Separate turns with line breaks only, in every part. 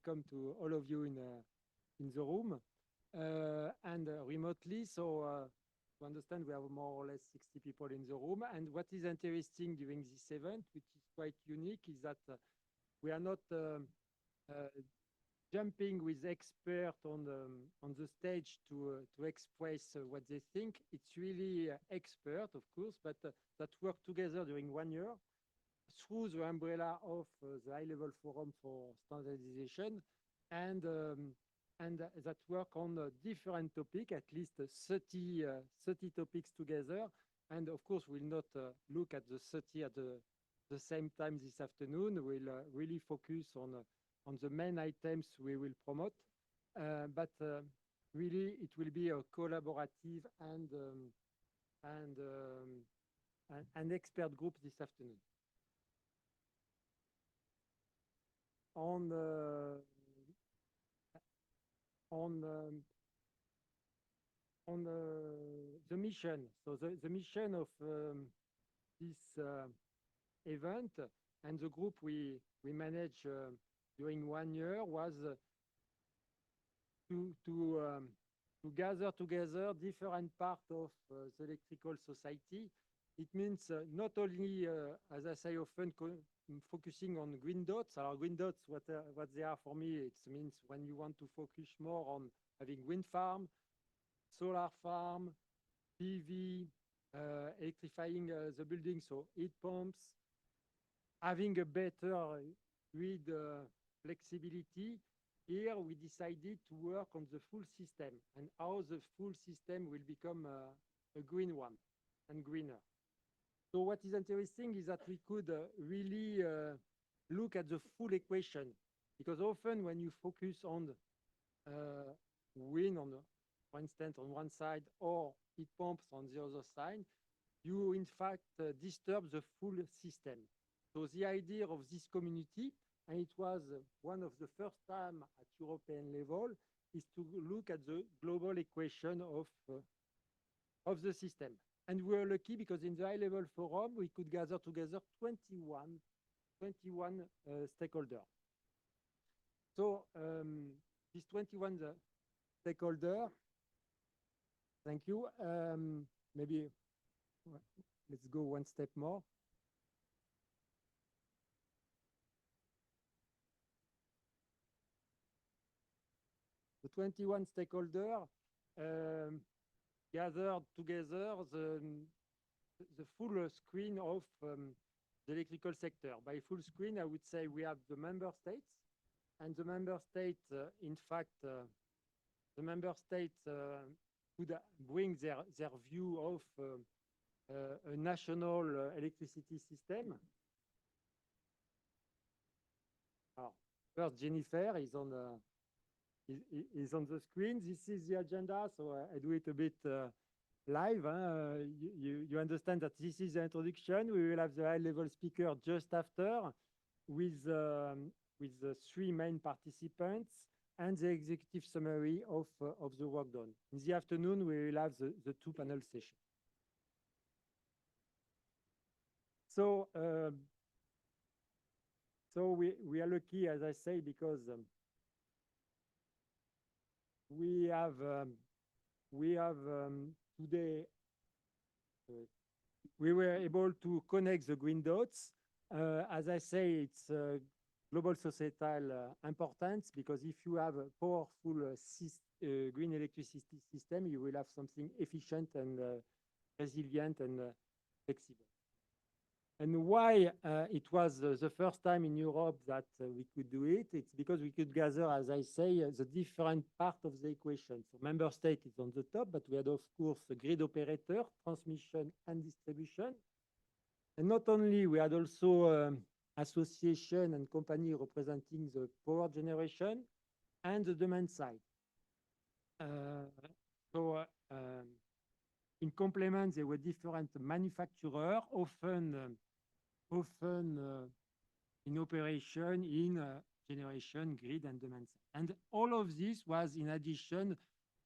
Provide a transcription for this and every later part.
welcome to all of you in the room and remotely. So to understand, we have more or less 60 people in the room. And what is interesting during this event, which is quite unique, is that we are not jumping with experts on the stage to express what they think. It's really expert, of course, but that work together during 1 year through the umbrella of the high-level forum for standardization, and that work on different topics, at least 30 topics together. And of course, we'll not look at the 30 at the same time this afternoon. We'll really focus on the main items we will promote, but really it will be a collaborative and an expert group this afternoon. On the mission. So the mission of this event and the group we manage during 1 year was to gather together different parts of the electrical society. It means not only, as I say often, focusing on green dots. Green dots, what they are for me, it means when you want to focus more on having wind farm, solar farm, PV, electrifying the building, so heat pumps, having a better grid flexibility. Here we decided to work on the full system and how the full system will become a green one and greener. So what is interesting is that we could really look at the full equation, because often when you focus on wind, for instance, on one side, or heat pumps on the other side, you in fact disturb the full system. So the idea of this community, and it was one of the first time at European level, is to look at the global equation of the system. And we were lucky because in the high-level forum, we could gather together 21 stakeholders. So these 21 stakeholders, thank you. Maybe let's go one step more. The 21 stakeholders gathered together the full screen of the electrical sector. By full screen, I would say we have the member states, and the member states, in fact, the member states could bring their view of a national electricity system. First, Jennifer is on the screen. This is the agenda, so I do it a bit live. You understand that this is the introduction. We will have the high-level speaker just after with the 3 main participants and the executive summary of the work done. In the afternoon, we will have the 2 panel sessions. So, we are lucky, as I say, because we have today, we were able to connect the green dots. As I say, it's global societal importance, because if you have a powerful green electricity system, you will have something efficient and resilient and flexible. And why it was the first time in Europe that we could do it? It's because we could gather, as I say, the different part of the equation. So member state is on the top, but we had, of course, the grid operator, transmission and distribution. And not only, we had also association and company representing the power generation and the demand side. In complement, there were different manufacturers, often in operation, in generation, grid, and demand side. And all of this was, in addition,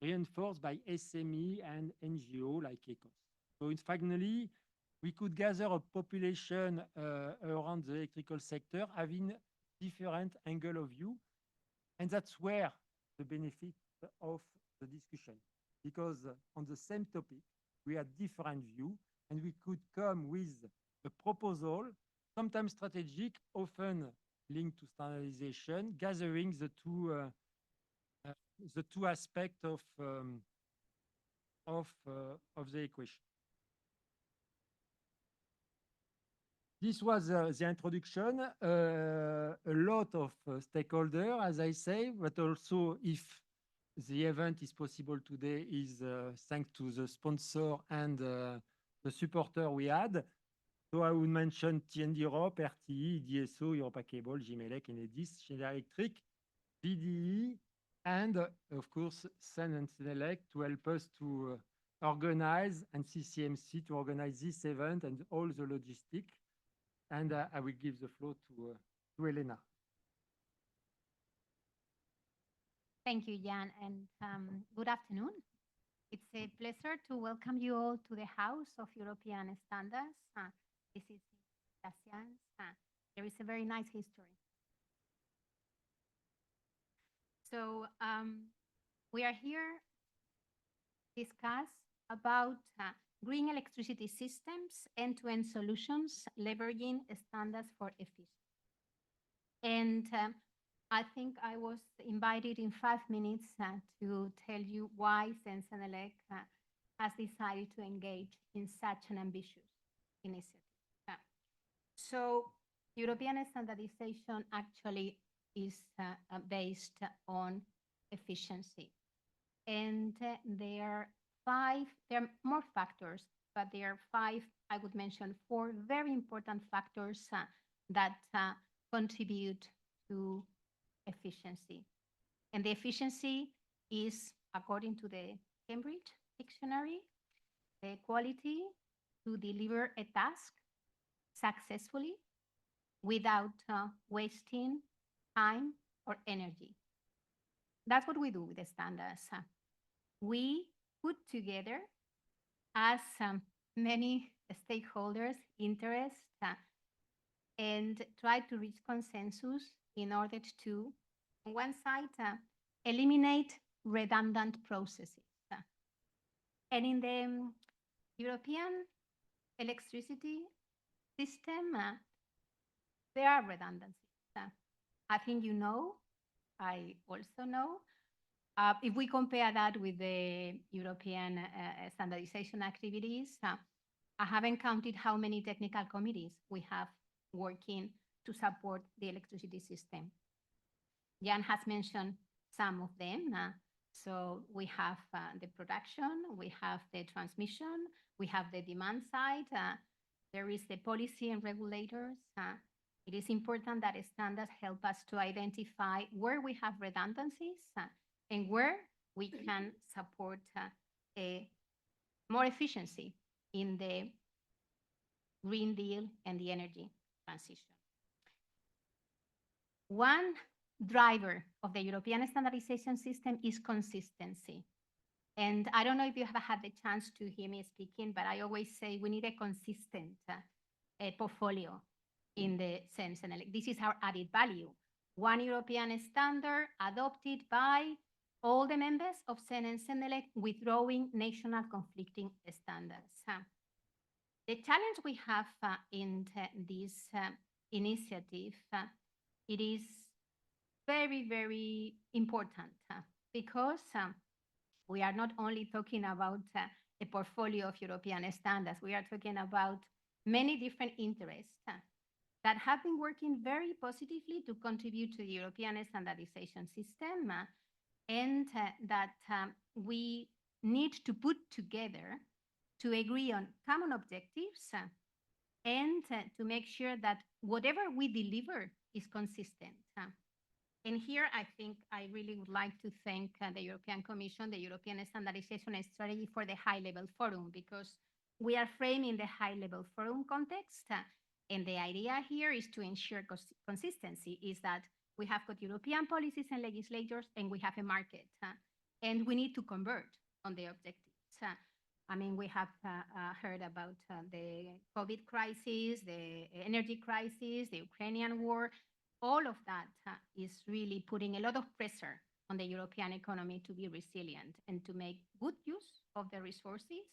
reinforced by SME and NGO like ECOS. So finally, we could gather a population around the electrical sector having different angle of view. And that's where the benefit of the discussion, because on the same topic, we had different view, and we could come with a proposal, sometimes strategic, often linked to standardization, gathering uh, the two aspects of the equation. This was the introduction. A lot of stakeholders, as I say, but also if the event is possible today is thanks to the sponsor and the supporter we had. So I would mention TND Europe, RTE, DSO, Europa Cable, Gimelec, Enedis, Schneider Electric, BDE, and of course, Sen and Senelec to help us to organize, and CCMC to organize this event and all the logistics. And I will give the floor to Elena.
Thank you, Jan, and good afternoon. It's a pleasure to welcome you all to the House of European Standards. This is Gracias. There is a very nice history. So we are here to discuss about green electricity systems, end-to-end solutions, leveraging standards for efficiency. And I think I was invited in 5 minutes to tell you why Sensenelec has decided to engage in such an ambitious initiative. So European standardization actually is based on efficiency. And there are more factors, but there are 5, I would mention 4 very important factors that contribute to efficiency. And the efficiency is, according to the Cambridge Dictionary, the quality to deliver a task successfully without wasting time or energy. That's what we do with the standards. We put together as many stakeholders' interests and try to reach consensus in order to, on one side, eliminate redundant processes. And in the European electricity system, there are redundancies. I think you know, I also know. If we compare that with the European standardization activities, I haven't counted how many technical committees we have working to support the electricity system. Jan has mentioned some of them. So we have the production, we have the transmission, we have the demand side, there is the policy and regulators. It is important that standards help us to identify where we have redundancies and where we can support more efficiency in the Green Deal and the energy transition. One driver of the European standardization system is consistency. And I don't know if you have had the chance to hear me speaking, but I always say we need a consistent portfolio in the sense. And this is our added value. One European standard adopted by all the members of SEN and SENELEC withdrawing national conflicting standards. The challenge we have in this initiative, it is very, very important because we are not only talking about a portfolio of European standards, we are talking about many different interests that have been working very positively to contribute to the European standardization system and that we need to put together to agree on common objectives and to make sure that whatever we deliver is consistent. And here, I think I really would like to thank the European Commission, the European Standardization Strategy for the high-level forum, because we are framing the high-level forum context. And the idea here is to ensure consistency, is that we have got European policies and legislators, and we have a market. And we need to convert on the objectives. I mean, we have heard about the COVID crisis, the energy crisis, the Ukrainian war. all of that is really putting a lot of pressure on the European economy to be resilient and to make good use of the resources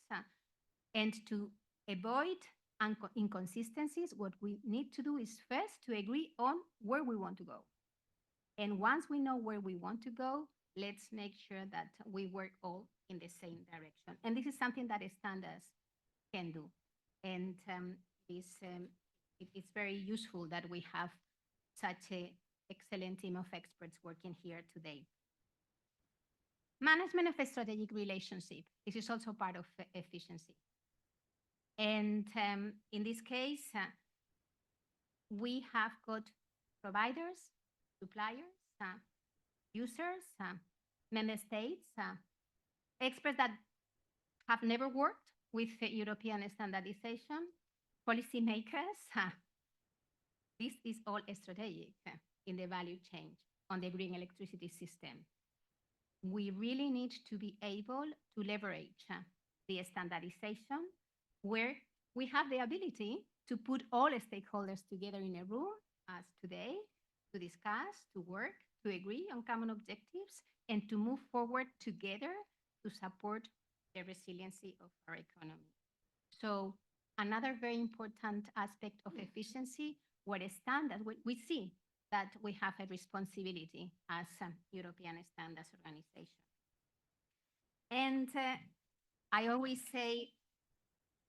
and to avoid inconsistencies. What we need to do is first to agree on where we want to go. And once we know where we want to go, let's make sure that we work all in the same direction. And this is something that standards can do. And it's very useful that we have such an excellent team of experts working here today. Management of a strategic relationship. This is also part of efficiency. And in this case, we have got providers, suppliers, users, member states, experts that have never worked with European standardization, policymakers. This is all strategic in the value chain on the green electricity system. We really need to be able to leverage the standardization where we have the ability to put all stakeholders together in a room as today to discuss, to work, to agree on common objectives, and to move forward together to support the resiliency of our economy. So another very important aspect of efficiency, what is standard, we see that we have a responsibility as a European Standards Organization. And I always say,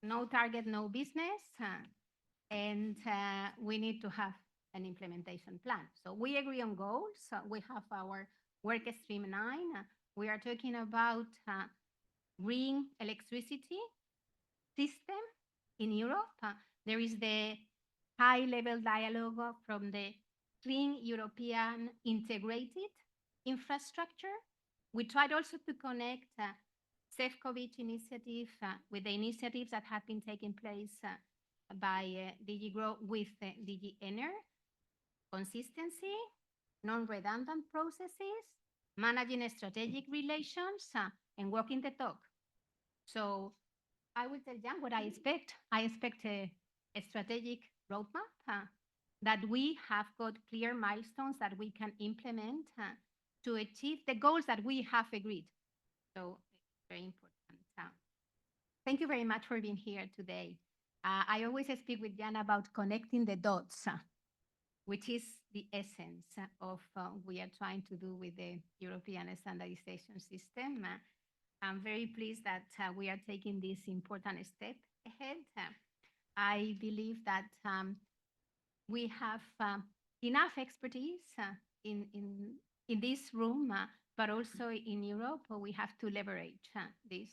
no target, no business, and we need to have an implementation plan. So we agree on goals. We have our work stream 9. We are talking about green electricity system in Europe. There is the high-level dialogue from the Clean European Integrated Infrastructure. We tried also to connect Sefcovic initiative with the initiatives that have been taking place by DG GROW with DG ENER. Consistency, non-redundant processes, managing strategic relations, and walking the talk. So I will tell Jan what I expect. I expect a strategic roadmap that we have got clear milestones that we can implement to achieve the goals that we have agreed. So it's very important. Thank you very much for being here today. I always speak with Jan about connecting the dots, which is the essence of what we are trying to do with the European standardization system. I'm very pleased that we are taking this important step ahead. I believe that we have enough expertise in this room, but also in Europe. We have to leverage this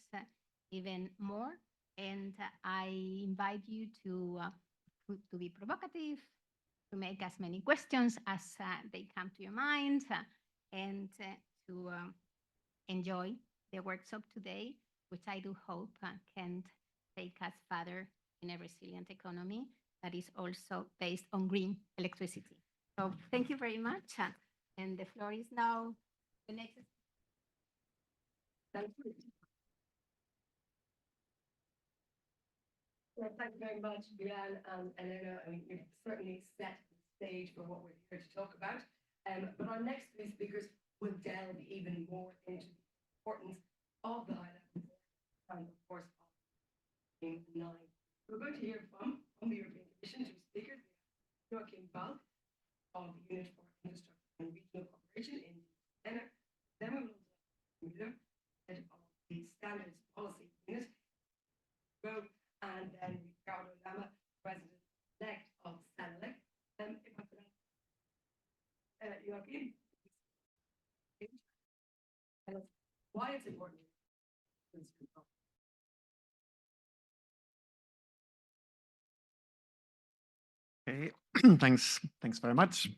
even more. And I invite you to be provocative, to make as many questions as they come to your mind, and to enjoy the workshop today, which I do hope can take us further in a resilient economy that is also based on green electricity. So thank you very much. And the floor is now the next. Thank you.
Well, thank you very much, Bilan and Elena. I mean, you've certainly set the stage for what we're here to talk about. But our next three speakers will delve even more into the importance of the high-level and, of course, of Team 9. We're going to hear from the European Commission, two speakers, Joachim Balk of the Unit for Infrastructure and Regional Cooperation in ENER. Then we will Müller, head of the Standards Policy Unit, and then Ricardo Lama, President-elect of SANELEC. Joachim, tell us why it's important.
Okay, thanks very much.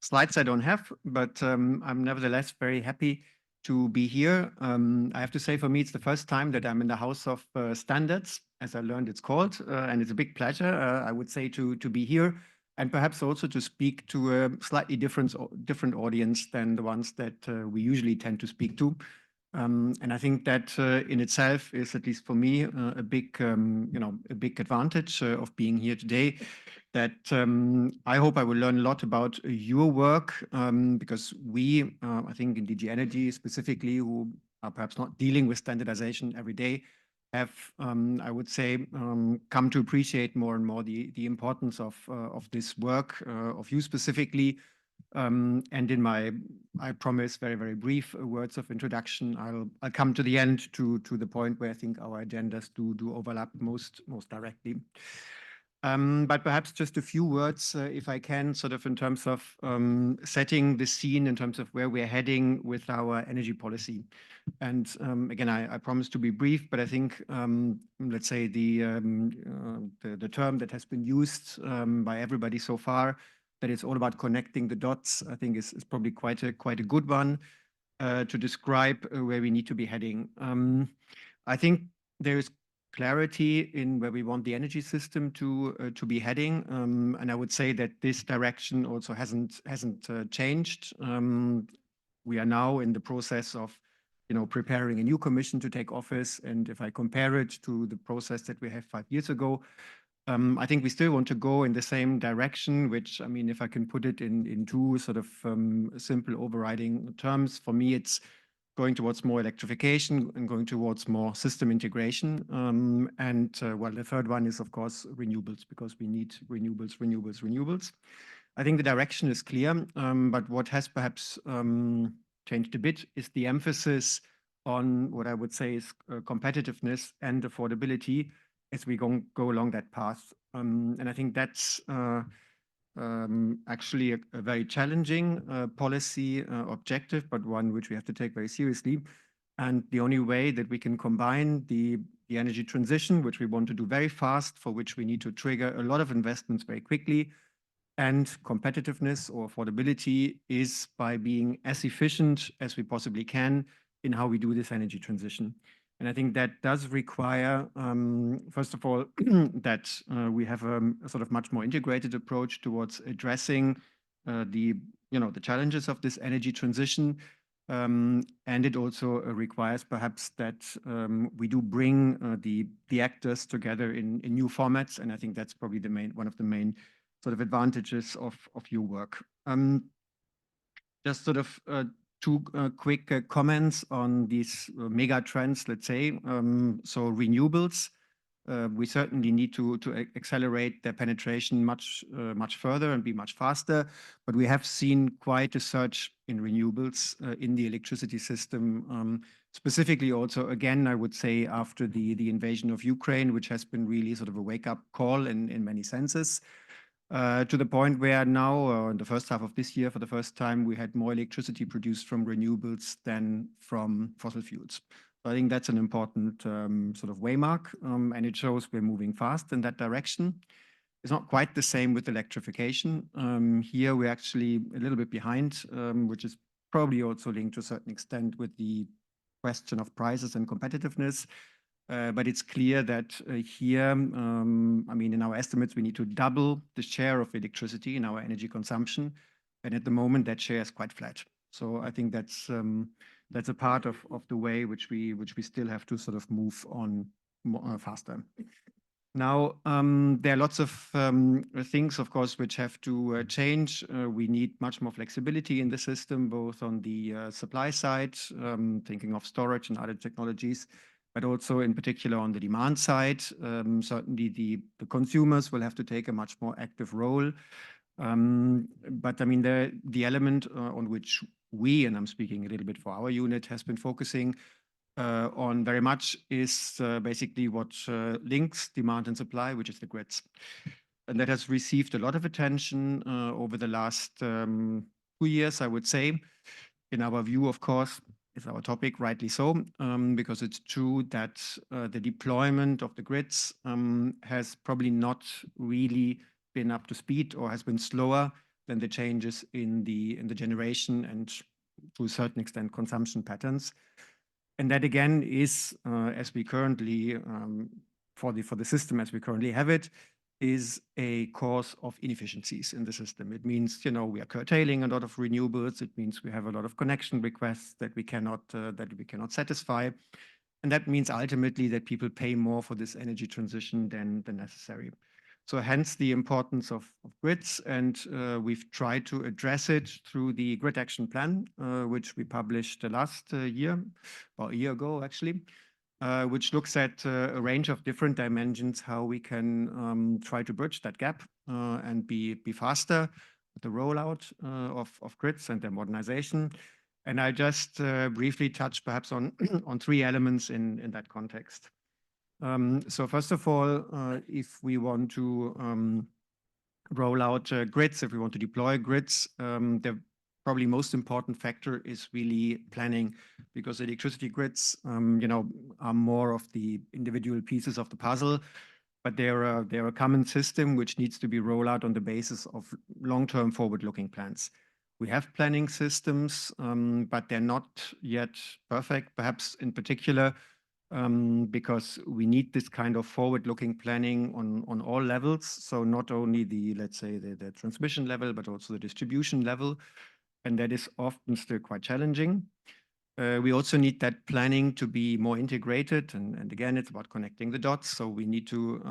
Slides I don't have, but I'm nevertheless very happy to be here. I have to say, for me, it's the first time that I'm in the House of Standards, as I learned it's called, and it's a big pleasure, I would say, to be here, and perhaps also to speak to a slightly different audience than the ones that we usually tend to speak to. And I think that in itself is, at least for me, a big advantage of being here today. That I hope I will learn a lot about your work, because we, I think in DG Energy specifically, who are perhaps not dealing with standardization every day, have, I would say, come to appreciate more and more the importance of this work, of you specifically. And in my, I promise, very, very brief words of introduction, I'll come to the end to the point where I think our agendas do overlap most directly. But perhaps just a few words, if I can, sort of in terms of setting the scene in terms of where we're heading with our energy policy. And again, I promise to be brief, but I think, let's say the term that has been used by everybody so far, that it's all about connecting the dots, I think is probably quite a good one to describe where we need to be heading. I think there is clarity in where we want the energy system to be heading, and I would say that this direction also hasn't changed. We are now in the process of preparing a new commission to take office, and if I compare it to the process that we had 5 years ago, I think we still want to go in the same direction, which, I mean, if I can put it in two sort of simple overriding terms, for me, it's going towards more electrification and going towards more system integration. Well, the third one is, of course, renewables, because we need renewables. I think the direction is clear, but what has perhaps changed a bit is the emphasis on what I would say is competitiveness and affordability as we go along that path. And I think that's actually a very challenging policy objective, but one which we have to take very seriously. And the only way that we can combine the energy transition, which we want to do very fast, for which we need to trigger a lot of investments very quickly, and competitiveness or affordability, is by being as efficient as we possibly can in how we do this energy transition. And I think that does require, first of all, that we have a sort of much more integrated approach towards addressing the challenges of this energy transition. And it also requires perhaps that we do bring the actors together in new formats. And I think that's probably one of the main sort of advantages of your work. Just sort of two quick comments on these mega trends, let's say. So renewables, we certainly need to accelerate their penetration much further and be much faster. But we have seen quite a surge in renewables in the electricity system, specifically also, again, I would say after the invasion of Ukraine, which has been really sort of a wake-up call in many senses. To the point where now, in the first half of this year, for the first time, we had more electricity produced from renewables than from fossil fuels. So I think that's an important sort of waymark, and it shows we're moving fast in that direction. It's not quite the same with electrification. Here, we're actually a little bit behind, which is probably also linked to a certain extent with the question of prices and competitiveness. But it's clear that here, I mean, in our estimates, we need to double the share of electricity in our energy consumption. And at the moment, that share is quite flat. So I think that's a part of the way which we still have to sort of move on more, faster. Now, there are lots of things, of course, which have to change. We need much more flexibility in the system, both on the supply side, thinking of storage and other technologies, but also in particular on the demand side. Certainly the consumers will have to take a much more active role. But I mean, the element on which we, and I'm speaking a little bit for our unit, has been focusing on very much is basically what links demand and supply, which is the grids. And that has received a lot of attention over the last 2 years, I would say. In our view, of course, is our topic, rightly so, because it's true that the deployment of the grids has probably not really been up to speed, or has been slower than the changes in the generation and, to a certain extent, consumption patterns. And that again is, as we currently for the system as we currently have it, is a cause of inefficiencies in the system. It means, you know, we are curtailing a lot of renewables. It means we have a lot of connection requests that we cannot satisfy. And that means ultimately that people pay more for this energy transition than necessary. So hence the importance of grids, and we've tried to address it through the Grid Action Plan, which we published last year, or a year ago actually, which looks at a range of different dimensions, how we can try to bridge that gap and be faster with the rollout of grids and their modernization. And I just briefly touch perhaps on on three elements in that context. So first of all, if we want to roll out grids, if we want to deploy grids, the probably most important factor is really planning, because electricity grids, you know, are more of the individual pieces of the puzzle, but they're a common system which needs to be rolled out on the basis of long-term forward-looking plans. We have planning systems, but they're not yet perfect, perhaps in particular, because we need this kind of forward-looking planning on all levels. So not only the, let's say, the transmission level, but also the distribution level. And that is often still quite challenging. We also need that planning to be more integrated. And again, it's about connecting the dots. So we need to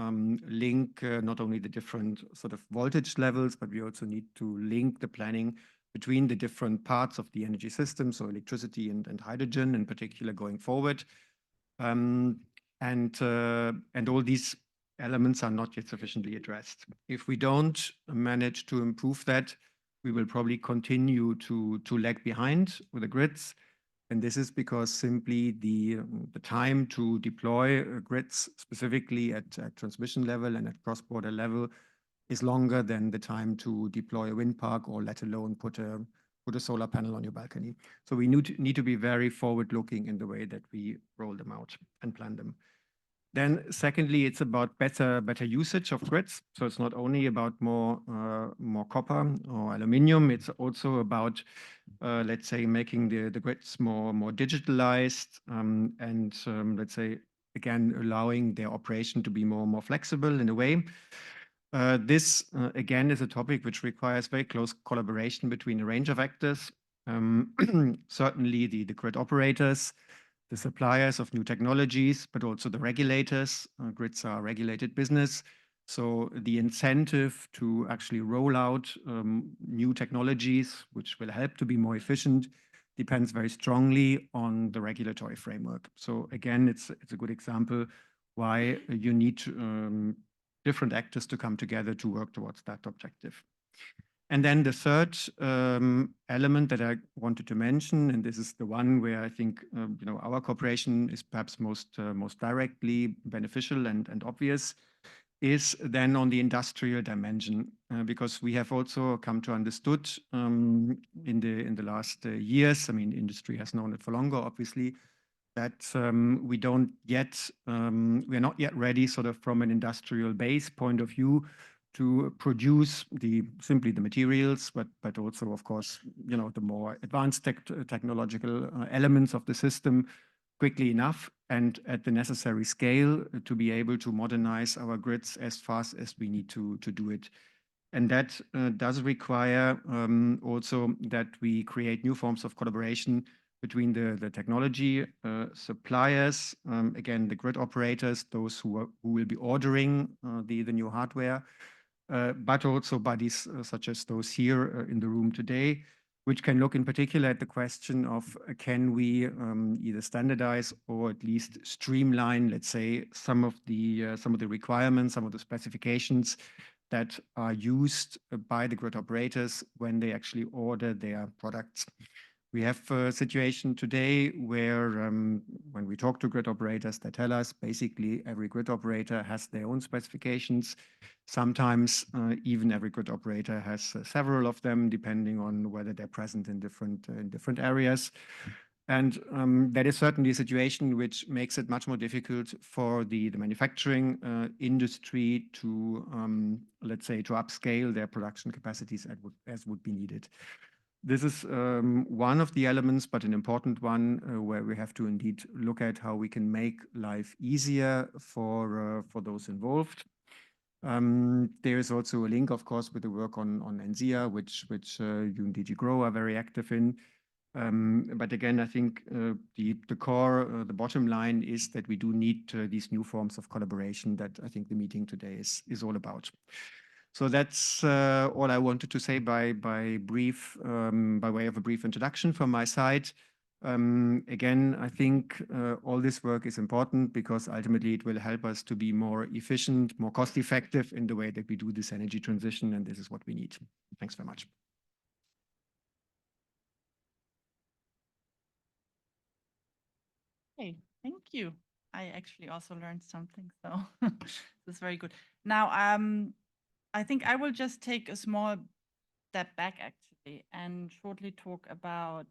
link not only the different sort of voltage levels, but we also need to link the planning between the different parts of the energy system, so electricity and hydrogen in particular going forward. And all these elements are not yet sufficiently addressed. If we don't manage to improve that, we will probably continue to lag behind with the grids. And this is because simply the time to deploy grids, specifically at transmission level and at cross-border level, is longer than the time to deploy a wind park, or let alone put a solar panel on your balcony. So we need to be very forward-looking in the way that we roll them out and plan them. Then secondly, it's about better usage of grids. So it's not only about more copper or aluminium, it's also about, let's say, making the grids more digitalized, and let's say, again, allowing their operation to be more flexible in a way. This, again, is a topic which requires very close collaboration between a range of actors. Certainly the grid operators, the suppliers of new technologies, but also the regulators. Grids are regulated business. So the incentive to actually roll out new technologies, which will help to be more efficient, depends very strongly on the regulatory framework. So again, it's a good example why you need different actors to come together to work towards that objective. And then the third element that I wanted to mention, and this is the one where I think you know, our cooperation is perhaps most directly beneficial and obvious, is then on the industrial dimension, because we have also come to understood in the last years. I mean, industry has known it for longer, obviously, that we are not yet ready, sort of from an industrial base point of view, to produce simply the materials, but also, of course, you know, the more advanced technological elements of the system quickly enough and at the necessary scale to be able to modernize our grids as fast as we need to do it. And that does require also that we create new forms of collaboration between the technology suppliers, again, the grid operators, those who will be ordering the new hardware, but also bodies such as those here in the room today, which can look in particular at the question of can we either standardize or at least streamline, let's say, some of the requirements, some of the specifications that are used by the grid operators when they actually order their products. We have a situation today where when we talk to grid operators, they tell us basically every grid operator has their own specifications. Sometimes even every grid operator has several of them, depending on whether they're present in different areas. And that is certainly a situation which makes it much more difficult for the manufacturing industry to, let's say, to upscale their production capacities as would be needed. This is one of the elements, but an important one, where we have to indeed look at how we can make life easier for those involved. There is also a link, of course, with the work on NZIA, which you and DG Grow are very active in. But again, I think the core, the bottom line is that we do need these new forms of collaboration that I think the meeting today is all about. So that's all I wanted to say by way of a brief introduction from my side. Again, I think all this work is important because ultimately it will help us to be more efficient, more cost effective in the way that we do this energy transition, and this is what we need. Thanks very much.
Okay, thank you. I actually also learned something, so this is very good. Now, I think I will just take a small step back actually and shortly talk about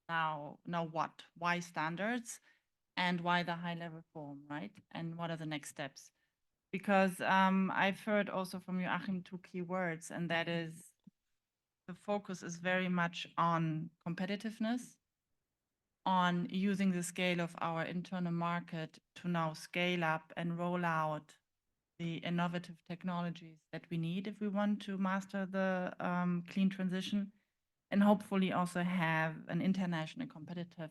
now what, why standards and why the high level forum, right? And what are the next steps? Because I've heard also from Joachim two key words, and that is the focus is very much on competitiveness, on using the scale of our internal market to now scale up and roll out the innovative technologies that we need if we want to master the clean transition, and hopefully also have an international competitive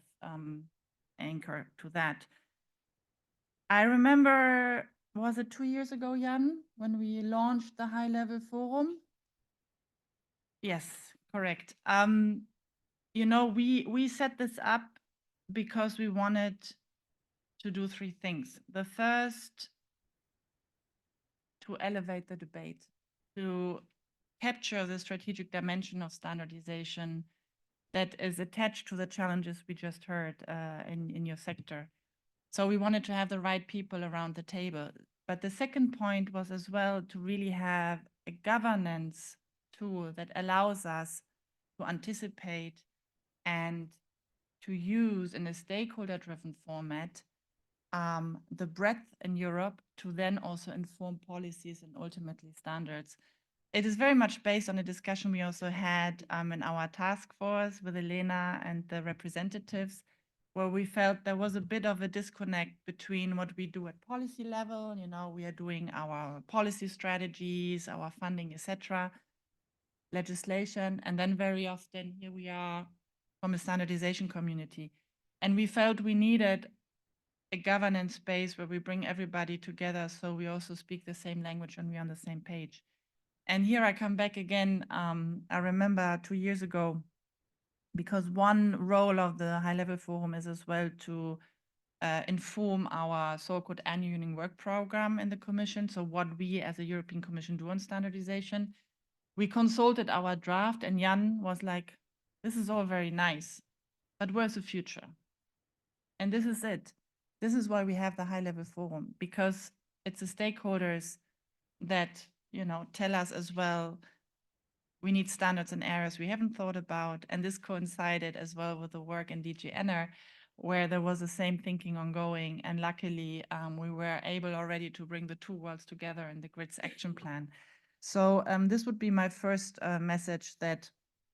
anchor to that. I remember, was it 2 years ago, Jan, when we launched the high level forum? Yes, correct. You know, we set this up because we wanted to do 3 things. The first, to elevate the debate, to capture the strategic dimension of standardization that is attached to the challenges we just heard in your sector. So we wanted to have the right people around the table. But the second point was as well to really have a governance tool that allows us to anticipate and to use in a stakeholder-driven format the breadth in Europe to then also inform policies and ultimately standards. It is very much based on a discussion we also had in our task force with Elena and the representatives, where we felt there was a bit of a disconnect between what we do at policy level. You know, we are doing our policy strategies, our funding, etc., legislation, and then very often here we are from a standardization community. And we felt we needed a governance space where we bring everybody together so we also speak the same language and we're on the same page. And here I come back again. I remember 2 years ago, because one role of the high level forum is as well to inform our so-called annual work program in the Commission. So what we as a European Commission do on standardization. We consulted our draft and Jan was like, this is all very nice, but where's the future? And this is it. This is why we have the high level forum, because it's the stakeholders that, you know, tell us as well, we need standards in areas we haven't thought about. And this coincided as well with the work in DG Enner, where there was the same thinking ongoing. And luckily, we were able already to bring the 2 worlds together in the GRIDS action plan. So this would be my first message, that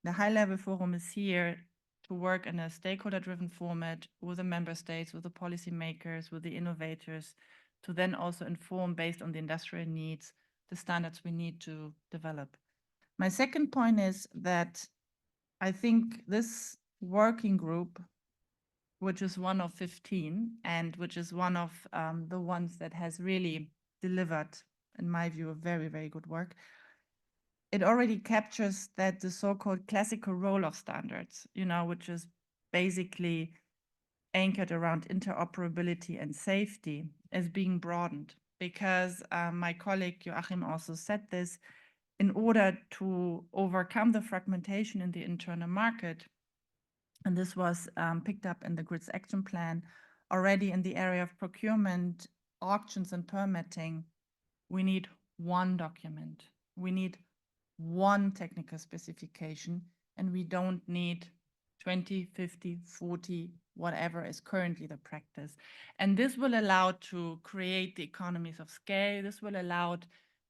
the high level forum is here to work in a stakeholder-driven format with the member states, with the policymakers, with the innovators, to then also inform based on the industrial needs, the standards we need to develop. My second point is that I think this working group, which is one of 15 and which is one of the ones that has really delivered, in my view, a very, very good work, it already captures that the so-called classical role of standards, you know, which is basically anchored around interoperability and safety, is being broadened. Because my colleague Joachim also said this, in order to overcome the fragmentation in the internal market, and this was picked up in the GRIDS action plan, already in the area of procurement, auctions and permitting, we need one document. We need one technical specification, and we don't need 20, 50, 40, whatever is currently the practice. And this will allow to create the economies of scale. This will allow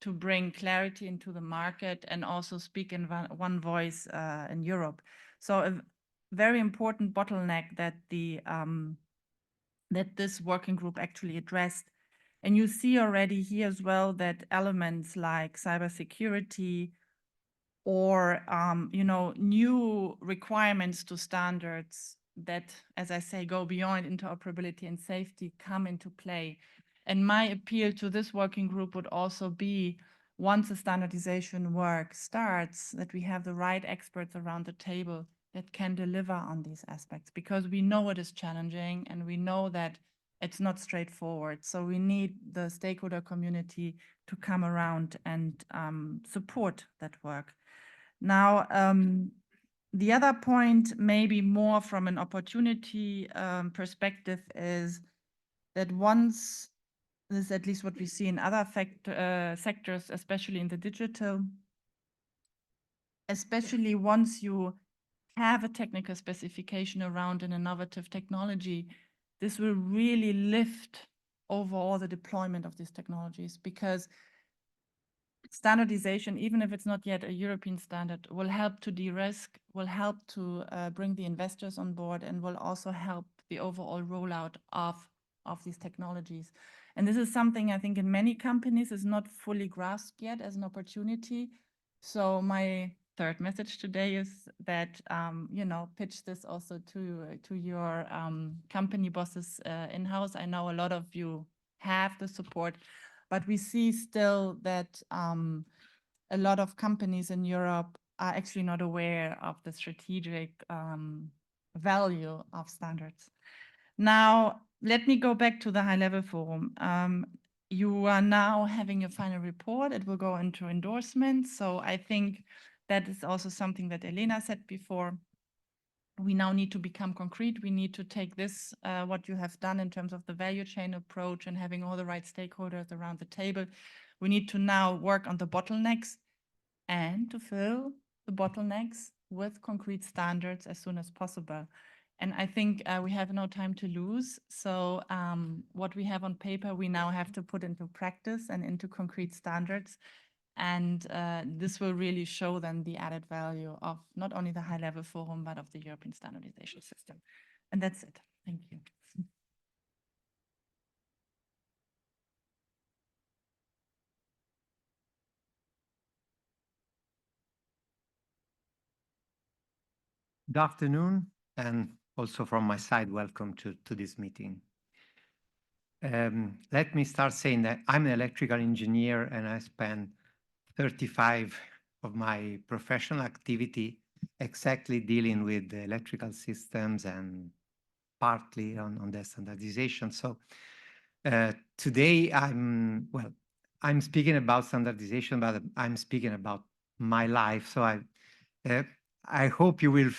to bring clarity into the market and also speak in one voice in Europe. So a very important bottleneck that the that this working group actually addressed And you see already here as well that elements like cybersecurity or, new requirements to standards that, as I say, go beyond interoperability and safety come into play. And my appeal to this working group would also be, once the standardization work starts, that we have the right experts around the table that can deliver on these aspects, because we know it is challenging and we know that it's not straightforward. So we need the stakeholder community to come around and support that work. Now, the other point, maybe more from an opportunity perspective, is that once, this is at least what we see in other sectors, especially in the digital, especially once you have a technical specification around an innovative technology, this will really lift overall the deployment of these technologies, because standardization, even if it's not yet a European standard, will help to de-risk, will help to bring the investors on board, and will also help the overall rollout of these technologies. And this is something I think in many companies is not fully grasped yet as an opportunity. So my third message today is that, pitch this also to your company bosses in-house. I know a lot of you have the support, but we see still that a lot of companies in Europe are actually not aware of the strategic value of standards. Now, let me go back to the high-level forum. You are now having a final report. It will go into endorsement. So I think that is also something that Elena said before. We now need to become concrete. We need to take this, what you have done in terms of the value chain approach and having all the right stakeholders around the table. We need to now work on the bottlenecks and to fill the bottlenecks with concrete standards as soon as possible. And I think we have no time to lose. So what we have on paper, we now have to put into practice and into concrete standards. And this will really show then the added value of not only the high-level forum, but of the European standardization system. And that's it. Thank you.
Good afternoon, and also from my side, welcome to this meeting. Let me start saying that I'm an electrical engineer, and I spent 35 of my professional activity exactly dealing with the electrical systems and partly on the standardization. So today I'm speaking about standardization, but I'm speaking about my life. So I hope you will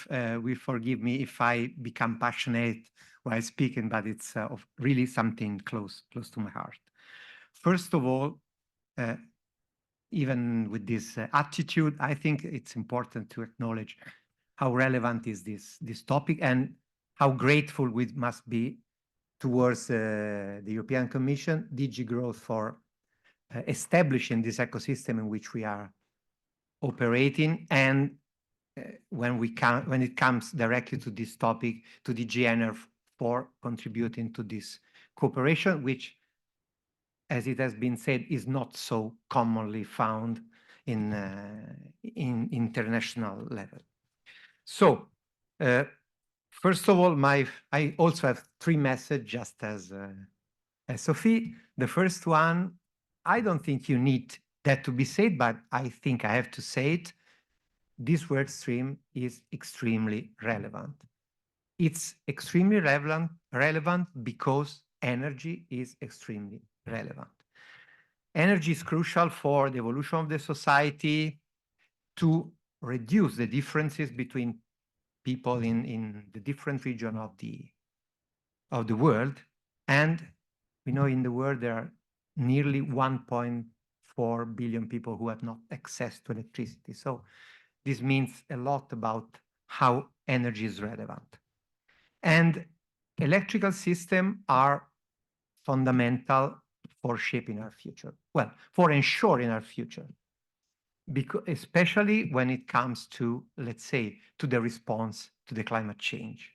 forgive me if I become passionate while speaking, but it's really something close to my heart. First of all, even with this attitude, I think it's important to acknowledge how relevant is this topic and how grateful we must be towards the European Commission, DG Growth, for establishing this ecosystem in which we are operating, and when it comes directly to this topic, to DG ENER for contributing to this cooperation, which, as it has been said, is not so commonly found in international level. So, first of all, I also have three messages, just as Sophie. The first one, I don't think you need that to be said, but I think I have to say it. This work stream is extremely relevant. It's extremely relevant because energy is extremely relevant. Energy is crucial for the evolution of the society, to reduce the differences between people in the different regions of the world. And we know in the world there are nearly 1.4 billion people who have not access to electricity. So this means a lot about how energy is relevant. And electrical systems are fundamental for shaping our future. Well, for ensuring our future, because especially when it comes to, let's say, to the response to the climate change.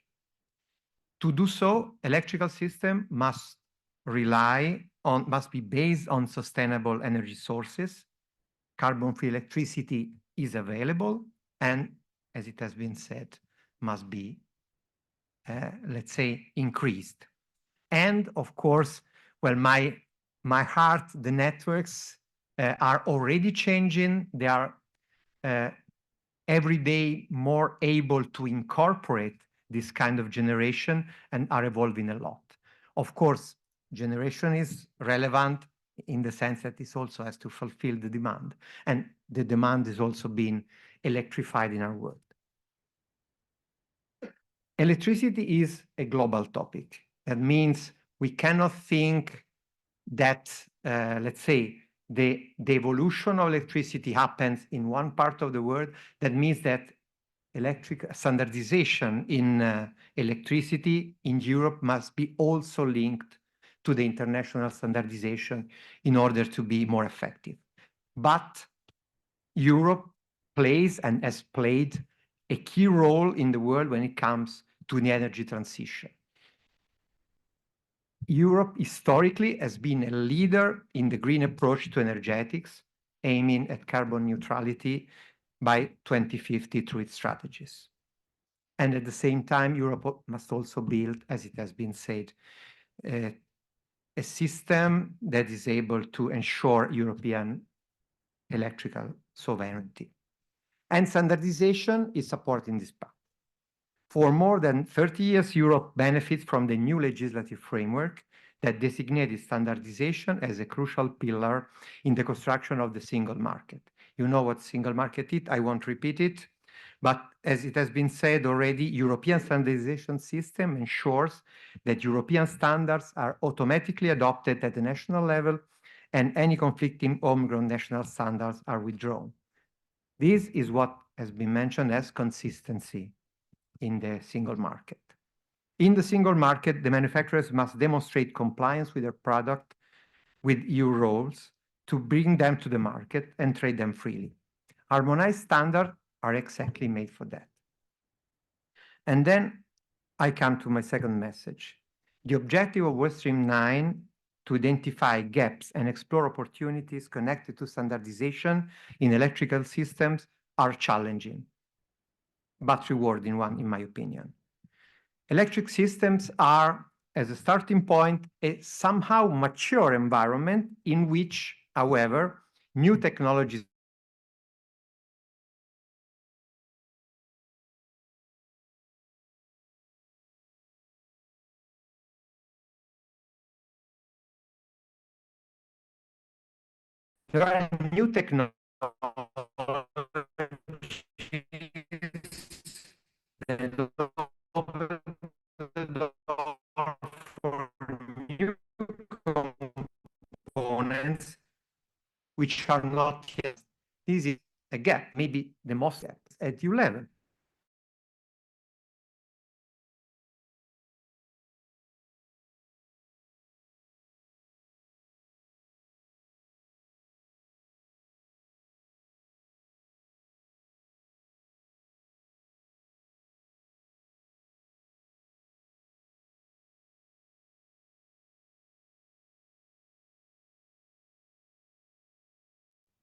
To do so, electrical system must rely
must be based on sustainable energy sources. Carbon-free electricity is available, and as it has been said, must be, let's say, increased. And of course, well, my heart, the networks are already changing. They are every day more able to incorporate this kind of generation and are evolving a lot. Of course, generation is relevant in the sense that it also has to fulfill the demand, and the demand is also being electrified in our world. Electricity is a global topic. That means we cannot think that, let's say, the evolution of electricity happens in one part of the world. That means that electric standardization in electricity in Europe must be also linked to the international standardization in order to be more effective. But Europe plays and has played a key role in the world when it comes to the energy transition. Europe historically has been a leader in the green approach to energetics, aiming at carbon neutrality by 2050 through its strategies. And at the same time, Europe must also build, as it has been said, a system that is able to ensure European electrical sovereignty. And standardization is supporting this path. For more than 30 years, Europe benefits from the new legislative framework that designated standardization as a crucial pillar in the construction of the single market. You know what single market is, I won't repeat it, but as it has been said already, European standardization system ensures that European standards are automatically adopted at the national level and any conflicting homegrown national standards are withdrawn. This is what has been mentioned as consistency in the single market. In the single market, the manufacturers must demonstrate compliance with their product with EU rules to bring them to the market and trade them freely. Harmonized standards are exactly made for that. And then I come to my second message. The objective of Work Stream 9 to identify gaps and explore opportunities connected to standardization in electrical systems are challenging, but rewarding one, in my opinion. Electric systems are, as a starting point, a somehow mature environment in which, however, new technologies there are new technologies that open the door for new components which are not yet. This is a gap, maybe the most gap at EU level.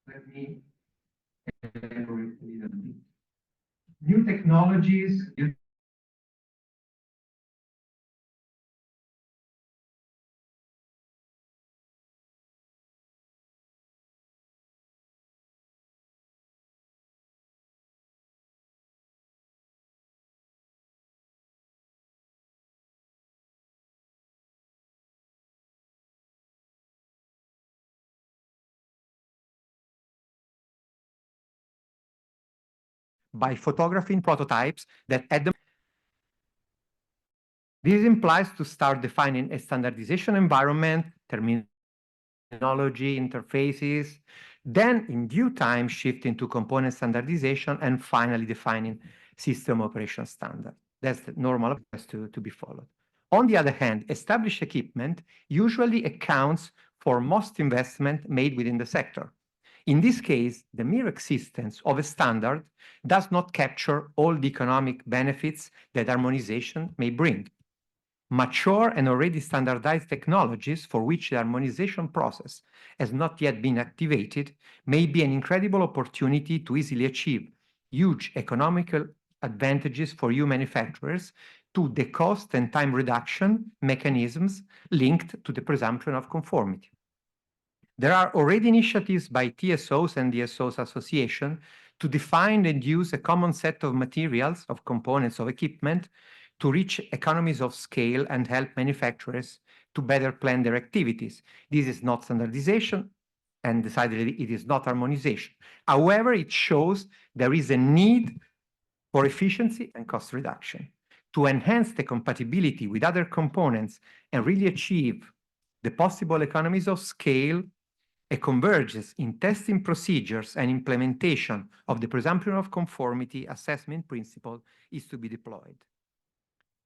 Let me elaborate a little bit. New technologies, by photographing prototypes that at the this implies to start defining a standardization environment, terminology, interfaces, then in due time shifting to component standardization and finally defining system operation standard. That's the normal process to be followed. On the other hand, established equipment usually accounts for most investment made within the sector. In this case, the mere existence of a standard does not capture all the economic benefits that harmonization may bring. Mature and already standardized technologies for which the harmonization process has not yet been activated may be an incredible opportunity to easily achieve huge economical advantages for EU manufacturers to the cost and time reduction mechanisms linked to the presumption of conformity. There are already initiatives by TSOs and DSOs Association to define and use a common set of materials, of components, of equipment to reach economies of scale and help manufacturers to better plan their activities. This is not standardization, and decidedly it is not harmonization. However, it shows there is a need for efficiency and cost reduction to enhance the compatibility with other components and really achieve the possible economies of scale. A convergence in testing procedures and implementation of the presumption of conformity assessment principle is to be deployed.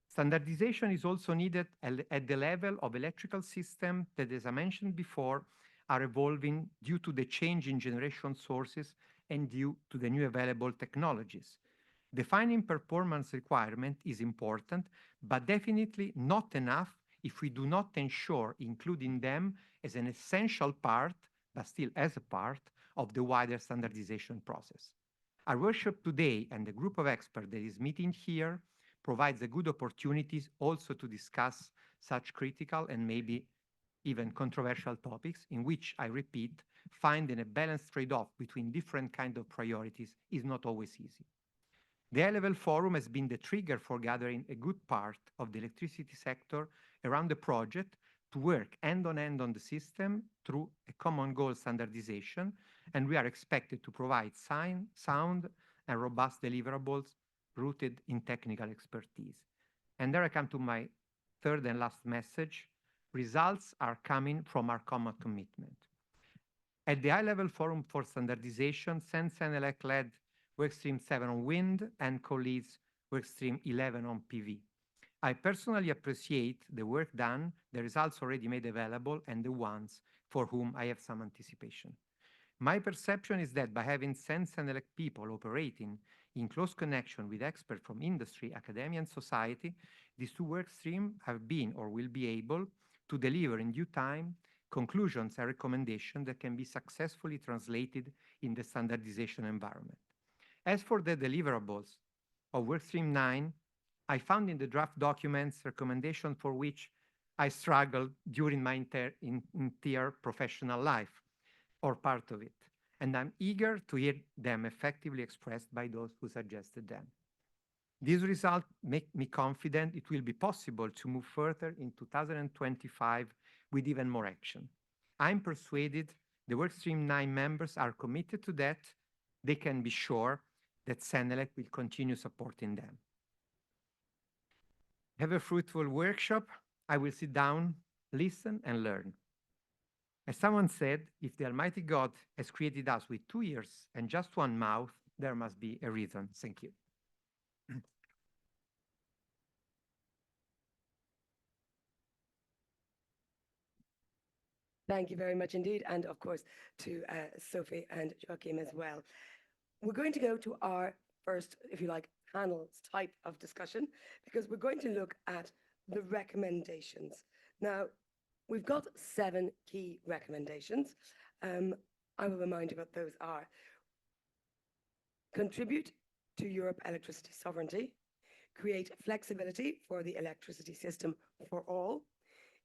Standardization is also needed at the level of electrical systems that, as I mentioned before, are evolving due to the change in generation sources and due to the new available technologies. Defining performance requirement is important, but definitely not enough if we do not ensure including them as an essential part, but still as a part, of the wider standardization process. Our workshop today and the group of experts that is meeting here provides a good opportunity also to discuss such critical and maybe even controversial topics in which, I repeat, finding a balanced trade-off between different kinds of priorities is not always easy. The high-level forum has been the trigger for gathering a good part of the electricity sector around the project to work hand-on-hand on the system through a common goal standardization, and we are expected to provide sound and robust deliverables rooted in technical expertise. And there I come to my third and last message. Results are coming from our common commitment. At the high-level forum for standardization, CEN-CENELEC led Workstream 7 on wind and co-leads Workstream 11 on PV. I personally appreciate the work done, the results already made available, and the ones for whom I have some anticipation. My perception is that by having CEN-CENELEC people operating in close connection with experts from industry, academia, and society, these two work streams have been or will be able to deliver in due time conclusions and recommendations that can be successfully translated in the standardization environment. As for the deliverables of Workstream 9, I found in the draft documents recommendations for which I struggled during my entire professional life, or part of it, and I'm eager to hear them effectively expressed by those who suggested them. These results make me confident it will be possible to move further in 2025 with even more action. I'm persuaded the Workstream 9 members are committed to that. They can be sure that CENELEC will continue supporting them. Have a fruitful workshop. I will sit down, listen, and learn. As someone said, if the Almighty God has created us with 2 ears and just one mouth, there must be a reason. Thank you.
Thank you very much indeed, and of course to Sophie and Joachim as well. We're going to go to our first, if you like, panel type of discussion, because we're going to look at the recommendations. Now, we've got 7 key recommendations. I will remind you what those are. Contribute to Europe electricity sovereignty, create flexibility for the electricity system for all,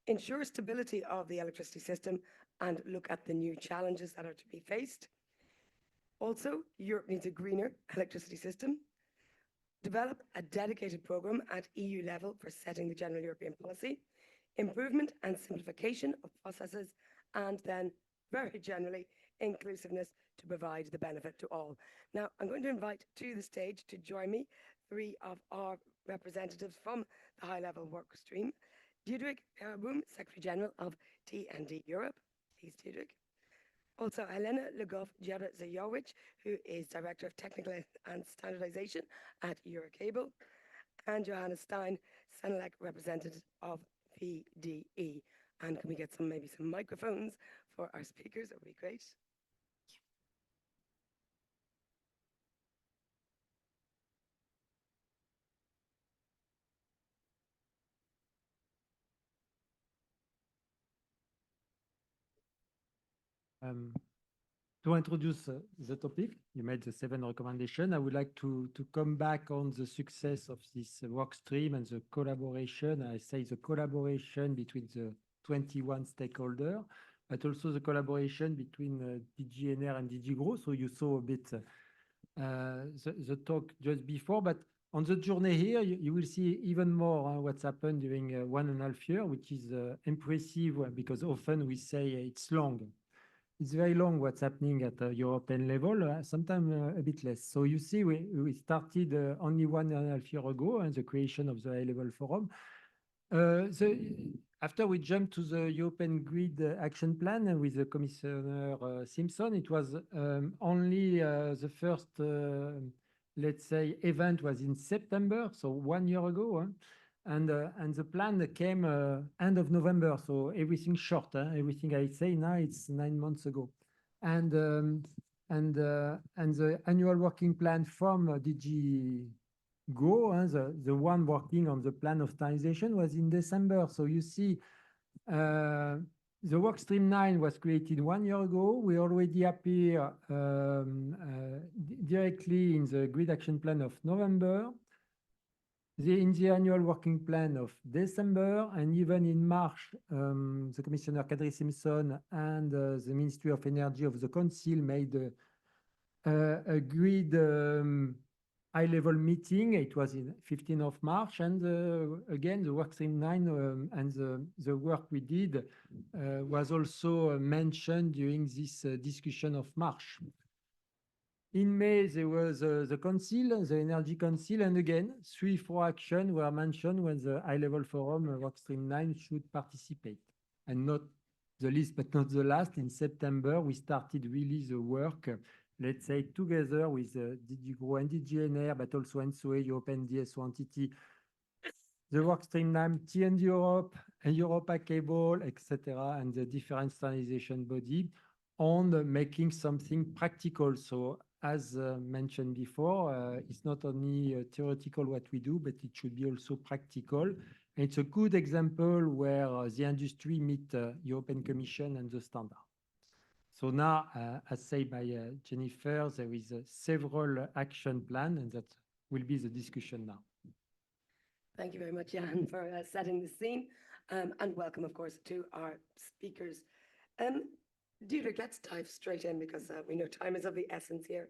ensure stability of the electricity system, and look at the new challenges that are to be faced. Also, Europe needs a greener electricity system. Develop a dedicated program at EU level for setting the general European policy. Improvement and simplification of processes, and then, very generally, inclusiveness to provide the benefit to all. Now, I'm going to invite to the stage to join me 3 of our representatives from the high-level work stream. Diederik Pereboom, Secretary General of T&D Europe. Please, Diederik. Also, Helena Le Goff Zajovic, who is Director of Technical and Standardization at Eurocable, and Johanna Stein, CENELEC representative of PDE. And can we get maybe some microphones for our speakers? That would be great.
To introduce the topic, you made the 7 recommendations. I would like to come back on the success of this work stream and the collaboration. I say the collaboration between the 21 stakeholders, but also the collaboration between DG NR and DG GROW. So you saw a bit the talk just before, but on the journey here, you will see even more what's happened during 1.5 years, which is impressive because often we say it's long. It's very long what's happening at the European level, sometimes a bit less. So you see, we started only 1.5 years ago and the creation of the high-level forum. After we jumped to the European Grid Action Plan with the Commissioner Simpson, it was only the first, let's say, event was in September, so 1 year ago. And the plan came end of November, so everything short. Everything I say now, it's 9 months ago. And the annual working plan from DG GO, the one working on the plan of standardization, was in December. So you see, the work stream 9 was created 1 year ago. We already appear directly in the grid action plan of November, in the annual working plan of December, and even in March, the Commissioner Kadri Simpson and the Ministry of Energy of the Council made a grid high-level meeting. It was in 15th of March, and again, the work stream 9 and the work we did was also mentioned during this discussion of March. In May, there was the council, the Energy Council, and again, 3-4 actions were mentioned when the high-level forum workstream 9 should participate. And not the least, but not the last, in September, we started really the work, let's say, together with DG GROW and DG NR, but also ENSOE, European DSO entity, the workstream 9, TND Europe, and Europa Cable, etc., and the different standardization body on making something practical. So as mentioned before, it's not only theoretical what we do, but it should be also practical. And it's a good example where the industry meet European Commission and the standard. So now, as said by Jennifer, there is several action plan, and that will be the discussion now.
Thank you very much, Jan, for setting the scene, and welcome, of course, to our speakers. Deirdre, let's dive straight in because we know time is of the essence here.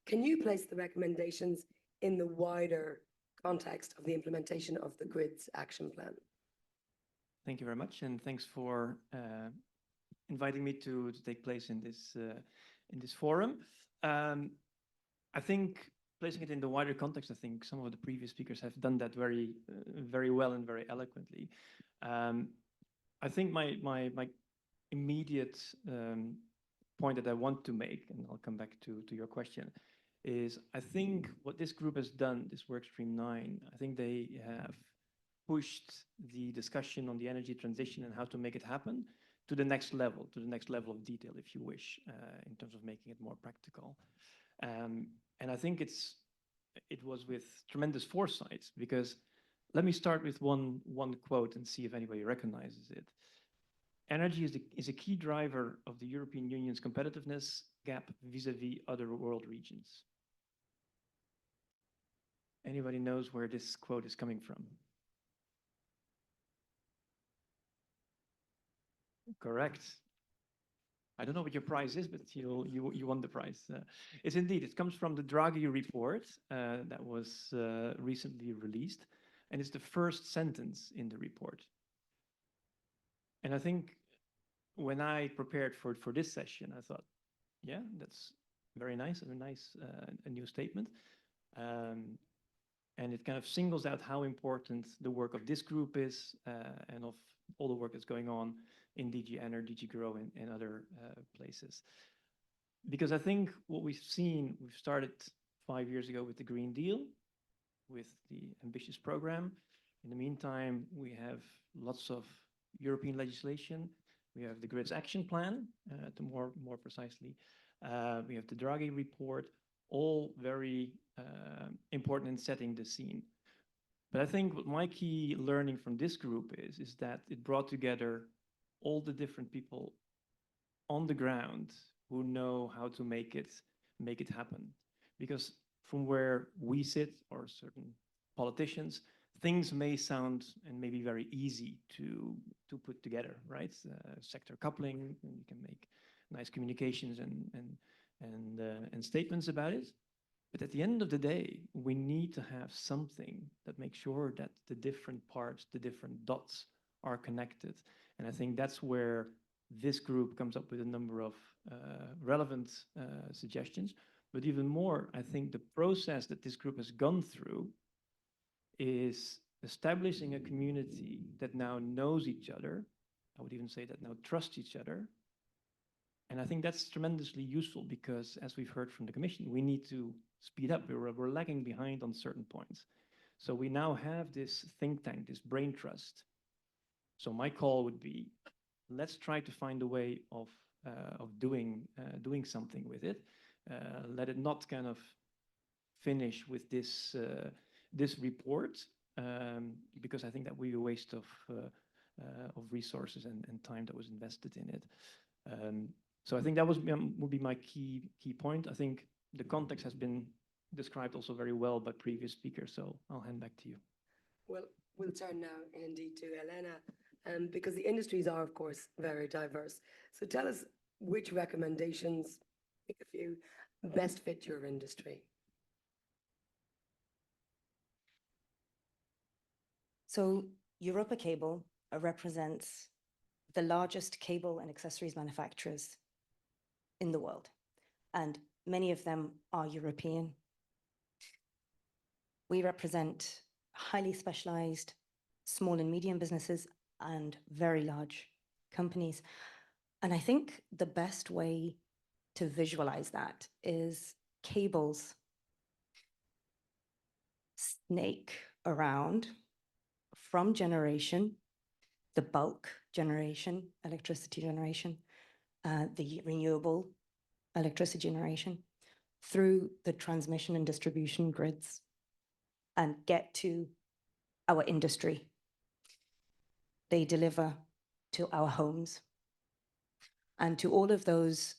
Can you place the recommendations in the wider context of the implementation of the Grids Action Plan?
Thank you very much, and thanks for inviting me to take place in this forum. I think placing it in the wider context, I think some of the previous speakers have done that very, very well and very eloquently. I think my immediate point that I want to make, and I'll come back to your question, is I think what this group has done, this workstream 9, I think they have pushed the discussion on the energy transition and how to make it happen to the next level of detail, if you wish, in terms of making it more practical. And I think it was with tremendous foresight, because let me start with one quote and see if anybody recognizes it. Energy is a key driver of the European Union's competitiveness gap vis-a-vis other world regions. Anybody knows where this quote is coming from? Correct. I don't know what your prize is, but you won the prize. It's indeed, it comes from the Draghi report that was recently released, and it's the first sentence in the report. And I think when I prepared for this session, I thought, yeah, that's very nice, a new statement. And it kind of singles out how important the work of this group is, and of all the work that's going on in DG NR, DG GROW, and other places. Because I think what we've started 5 years ago with the Green Deal, with the ambitious program. In the meantime, we have lots of European legislation. We have the Grids Action Plan, to more precisely. We have the Draghi report, all very important in setting the scene. But I think what my key learning from this group is that it brought together all the different people on the ground who know how to make it happen. Because from where we sit, or certain politicians, things may sound and may be very easy to put together, right? Sector coupling, and you can make nice communications and statements about it. But at the end of the day, we need to have something that makes sure that the different parts, the different dots are connected. And I think that's where this group comes up with a number of relevant suggestions. But even more, I think the process that this group has gone through is establishing a community that now knows each other. I would even say that now trusts each other. And I think that's tremendously useful because, as we've heard from the Commission, we need to speed up. We're lagging behind on certain points. So we now have this think tank, this brain trust. So my call would be, let's try to find a way of doing something with it. Let it not kind of finish with this report, because I think that would be a waste of resources and time that was invested in it. So I think that would be my key point. I think the context has been described also very well by previous speakers, so I'll hand back to you.
Well, we'll turn now indeed to Elena, because the industries are, of course, very diverse. So tell us which recommendations, pick a few, best fit your industry.
So Europa Cable represents the largest cable and accessories manufacturers in the world, and many of them are European. We represent highly specialized small and medium businesses and very large companies. And I think the best way to visualize that is cables snake around from generation, the bulk generation, electricity generation, the renewable electricity generation, through the transmission and distribution grids, and get to our industry. They deliver to our homes and to all of those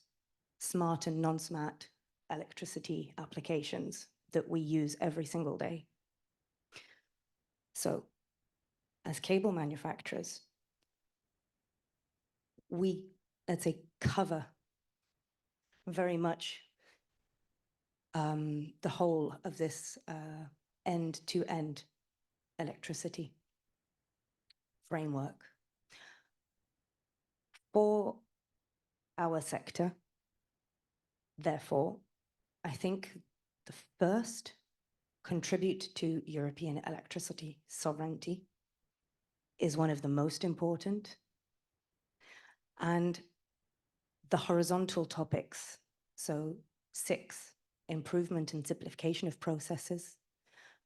smart and non-smart electricity applications that we use every single day. So, as cable manufacturers, we, let's say, cover very much the whole of this end-to-end electricity framework. For our sector, therefore, I think the first contribute to European electricity sovereignty is one of the most important. And the horizontal topics, so 6, improvement and simplification of processes,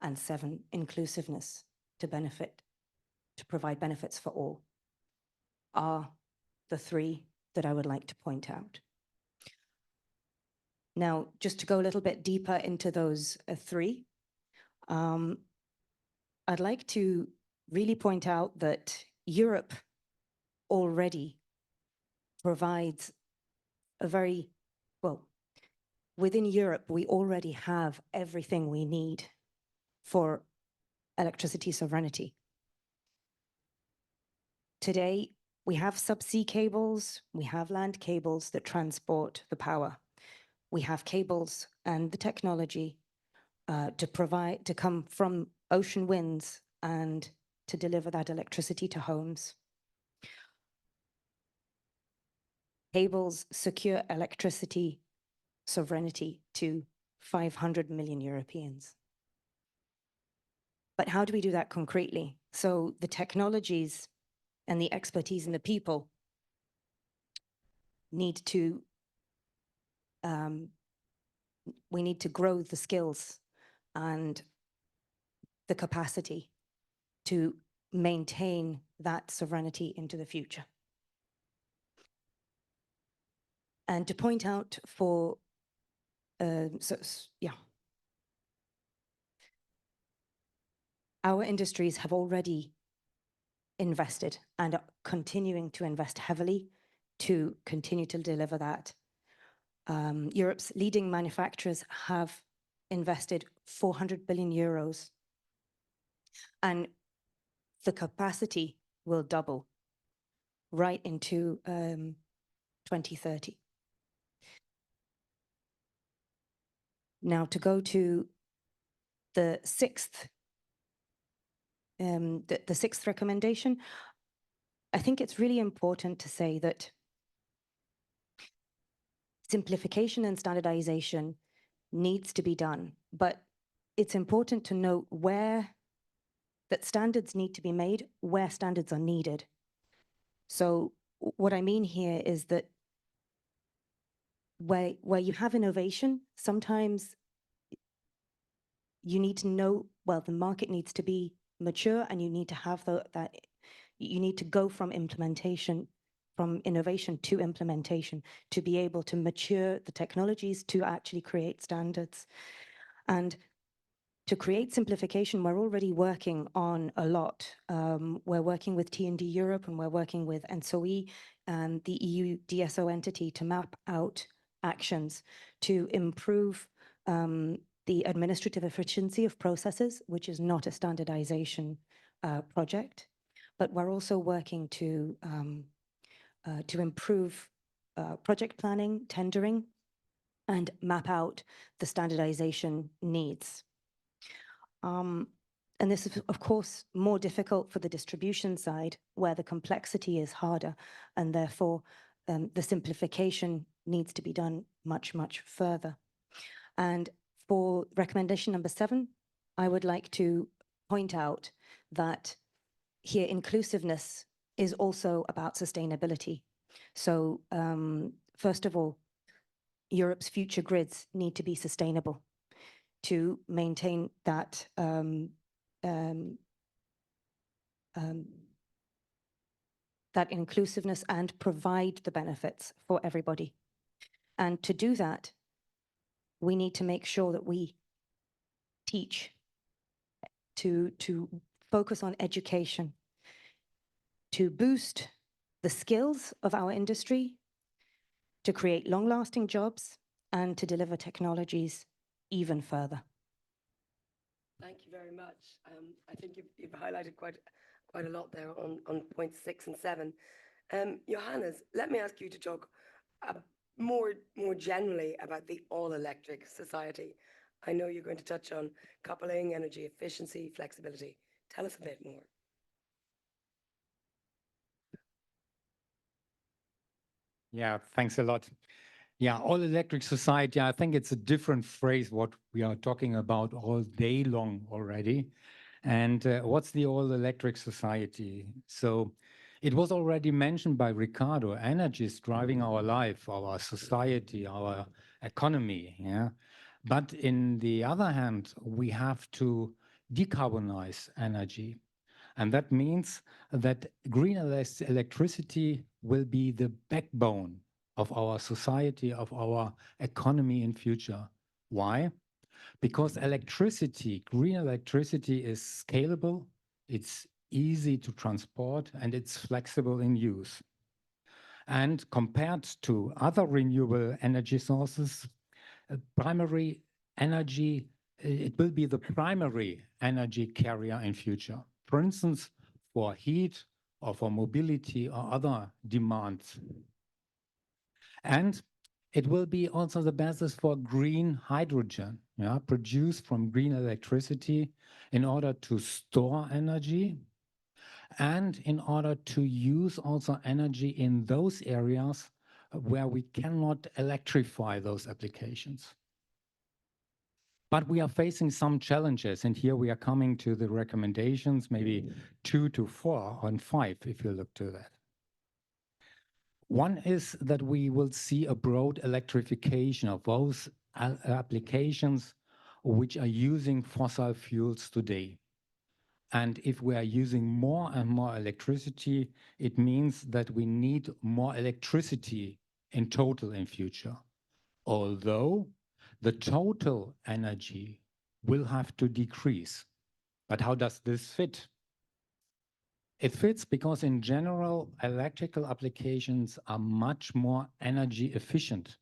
and 7, inclusiveness to provide benefits for all, are the 3 that I would like to point out. Now, just to go a little bit deeper into those 3, I'd like to really point out that Europe already provides a very, well, within Europe, we already have everything we need for electricity sovereignty. Today, we have subsea cables, we have land cables that transport the power. We have cables and the technology to come from ocean winds and to deliver that electricity to homes. Cables secure electricity sovereignty to 500 million Europeans. But how do we do that concretely? So the technologies and the expertise and the people need to, we need to grow the skills and the capacity to maintain that sovereignty into the future. And to point out for, our industries have already invested and are continuing to invest heavily to continue to deliver that. Europe's leading manufacturers have invested 400 billion euros, and the capacity will double right into 2030. Now, to go to the sixth recommendation, I think it's really important to say that simplification and standardization needs to be done, but it's important to note that standards need to be made where standards are needed. So what I mean here is that where you have innovation, sometimes you need to know, well, the market needs to be mature, and you need to have you need to go from innovation to implementation to be able to mature the technologies to actually create standards. And to create simplification, we're already working on a lot. We're working with T&D Europe, and we're working with ENTSO-E and the EU DSO entity to map out actions to improve the administrative efficiency of processes, which is not a standardization project. But we're also working to improve project planning, tendering, and map out the standardization needs. And this is, of course, more difficult for the distribution side, where the complexity is harder, and therefore the simplification needs to be done much, much further. And for recommendation number 7, I would like to point out that here inclusiveness is also about sustainability. So first of all, Europe's future grids need to be sustainable to maintain that that inclusiveness and provide the benefits for everybody. And to do that, we need to make sure that we teach, to focus on education, to boost the skills of our industry, to create long-lasting jobs, and to deliver technologies even further.
Thank you very much. I think you've highlighted quite a lot there on points 6 and 7. Johannes, let me ask you to talk more generally about the all-electric society. I know you're going to touch on coupling, energy efficiency, flexibility. Tell us a bit more.
Yeah, thanks a lot. Yeah, all electric society, I think it's a different phrase what we are talking about all day long already. And what's the all electric society? So it was already mentioned by Ricardo, energy is driving our life, our society, our economy. Yeah. But in the other hand, we have to decarbonize energy. And that means that green electricity will be the backbone of our society, of our economy in future. Why? Because electricity, green electricity is scalable, it's easy to transport, and it's flexible in use. And compared to other renewable energy sources, primary energy, it will be the primary energy carrier in future. For instance, for heat or for mobility or other demands. And it will be also the basis for green hydrogen, yeah, produced from green electricity in order to store energy and in order to use also energy in those areas where we cannot electrify those applications. But we are facing some challenges, and here we are coming to the recommendations, maybe 2 to 4 and 5, if you look to that. One is that we will see a broad electrification of those applications which are using fossil fuels today. And if we are using more and more electricity, it means that we need more electricity in total in future. Although the total energy will have to decrease. But how does this fit? It fits because in general, electrical applications are much more energy efficient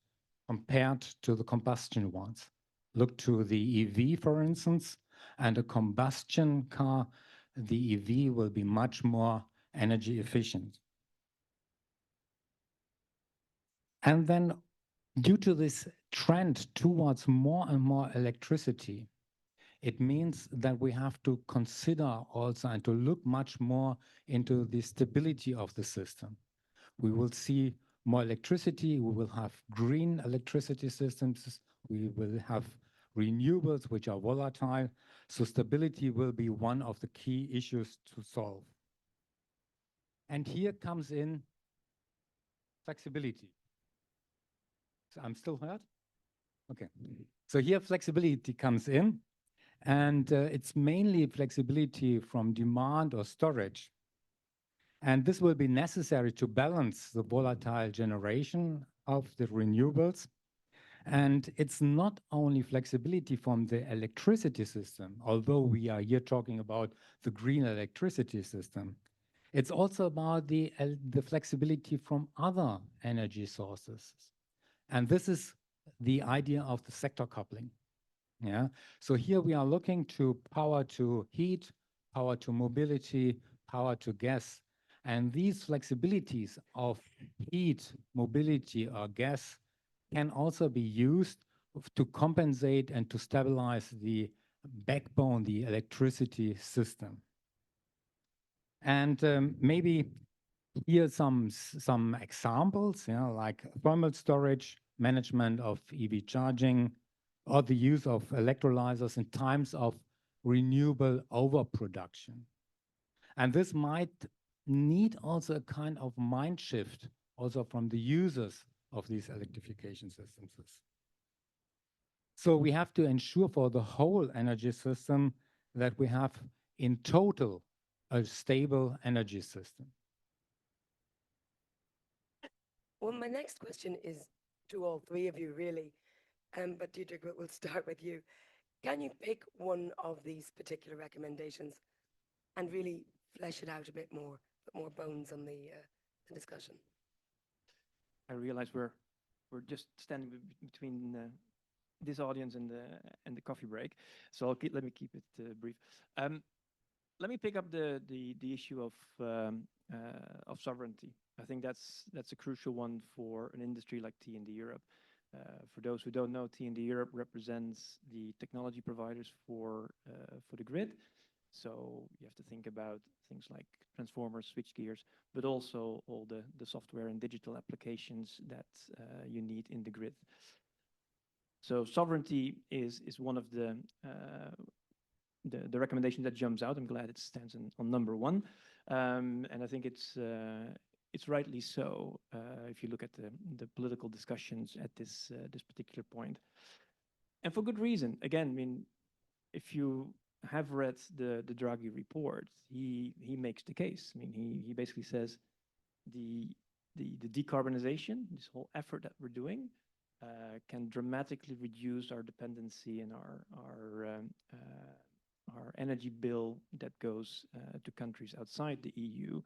compared to the combustion ones. Look to the EV, for instance, and a combustion car, the EV will be much more energy efficient. And then due to this trend towards more and more electricity, it means that we have to consider also and to look much more into the stability of the system. We will see more electricity, we will have green electricity systems, we will have renewables which are volatile. So stability will be one of the key issues to solve. And here comes in flexibility. So I'm still heard? Okay. So here flexibility comes in. And it's mainly flexibility from demand or storage. And this will be necessary to balance the volatile generation of the renewables. And it's not only flexibility from the electricity system, although we are here talking about the green electricity system. It's also about the flexibility from other energy sources. And this is the idea of the sector coupling. Yeah. So here we are looking to power to heat, power to mobility, power to gas. And these flexibilities of heat, mobility, or gas can also be used to compensate and to stabilize the backbone, the electricity system. And maybe here some examples, like thermal storage, management of EV charging, or the use of electrolyzers in times of renewable overproduction. And this might need also a kind of mind shift also from the users of these electrification systems. So we have to ensure for the whole energy system that we have in total a stable energy system.
Well, my next question is to all three of you, really. But Dietrich, we'll start with you. Can you pick one of these particular recommendations and really flesh it out a bit more, put more bones on the discussion?
I realize we're just standing between this audience and the coffee break, so let me keep it brief. Let me pick up the issue of sovereignty. I think that's a crucial one for an industry like T&D Europe. For those who don't know, T&D Europe represents the technology providers for the grid. So you have to think about things like transformers, switchgears, but also all the software and digital applications that you need in the grid. So sovereignty is one of the recommendation that jumps out. I'm glad it stands on number one, and I think it's rightly so if you look at the political discussions at this particular point, and for good reason. Again, I mean, if you have read the Draghi report, he makes the case. I mean, he basically says the decarbonization, this whole effort that we're doing, can dramatically reduce our dependency and our energy bill that goes to countries outside the EU.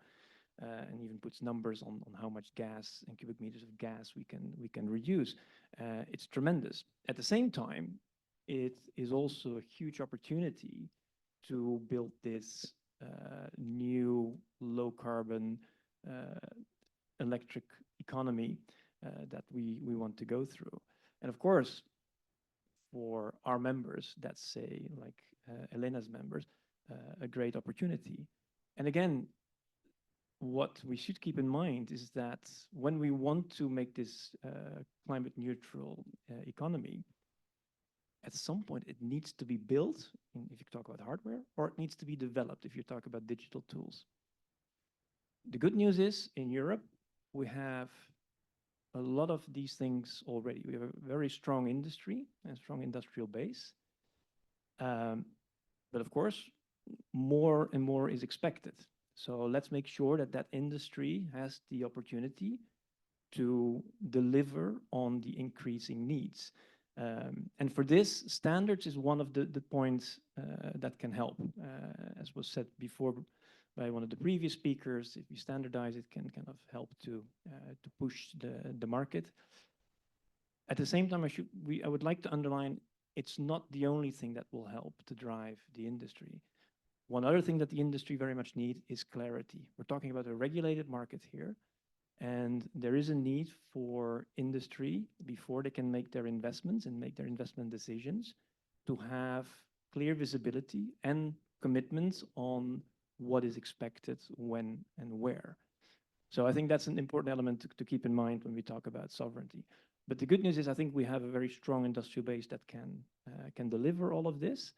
And even puts numbers on how much gas and cubic meters of gas we can reduce. It's tremendous. At the same time, it is also a huge opportunity to build this new low carbon electric economy that we want to go through. And of course, for our members, that's say like Elena's members, a great opportunity. And again, what we should keep in mind is that when we want to make this climate neutral economy, at some point it needs to be built, if you talk about hardware, or it needs to be developed if you talk about digital tools. The good news is in Europe, we have a lot of these things already. We have a very strong industry and strong industrial base. But of course, more and more is expected. So let's make sure that that industry has the opportunity to deliver on the increasing needs. And for this, standards is one of the points that can help. As was said before by one of the previous speakers. If you standardize, it can kind of help to push the market. At the same time, I would like to underline, it's not the only thing that will help to drive the industry. One other thing that the industry very much needs is clarity. We're talking about a regulated market here, and there is a need for industry, before they can make their investments and make their investment decisions, to have clear visibility and commitments on what is expected, when and where. So I think that's an important element to keep in mind when we talk about sovereignty. But the good news is I think we have a very strong industrial base that can deliver all of this.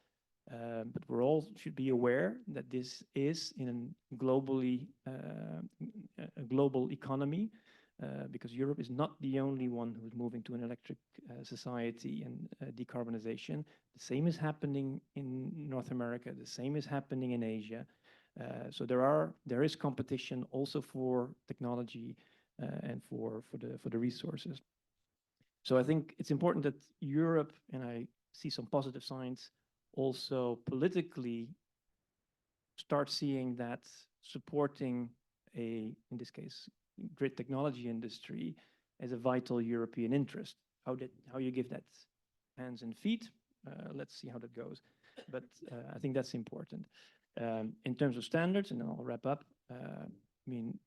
But we're all should be aware that this is in a globally a global economy, because Europe is not the only one who's moving to an electric society and decarbonization. The same is happening in North America. The same is happening in Asia. So there is competition also for technology and for the resources. So I think it's important that Europe, and I see some positive signs, also politically start seeing that supporting in this case, grid technology industry as a vital European interest. How you give that hands and feet, let's see how that goes. But I think that's important. In terms of standards, and then I'll wrap up, I mean,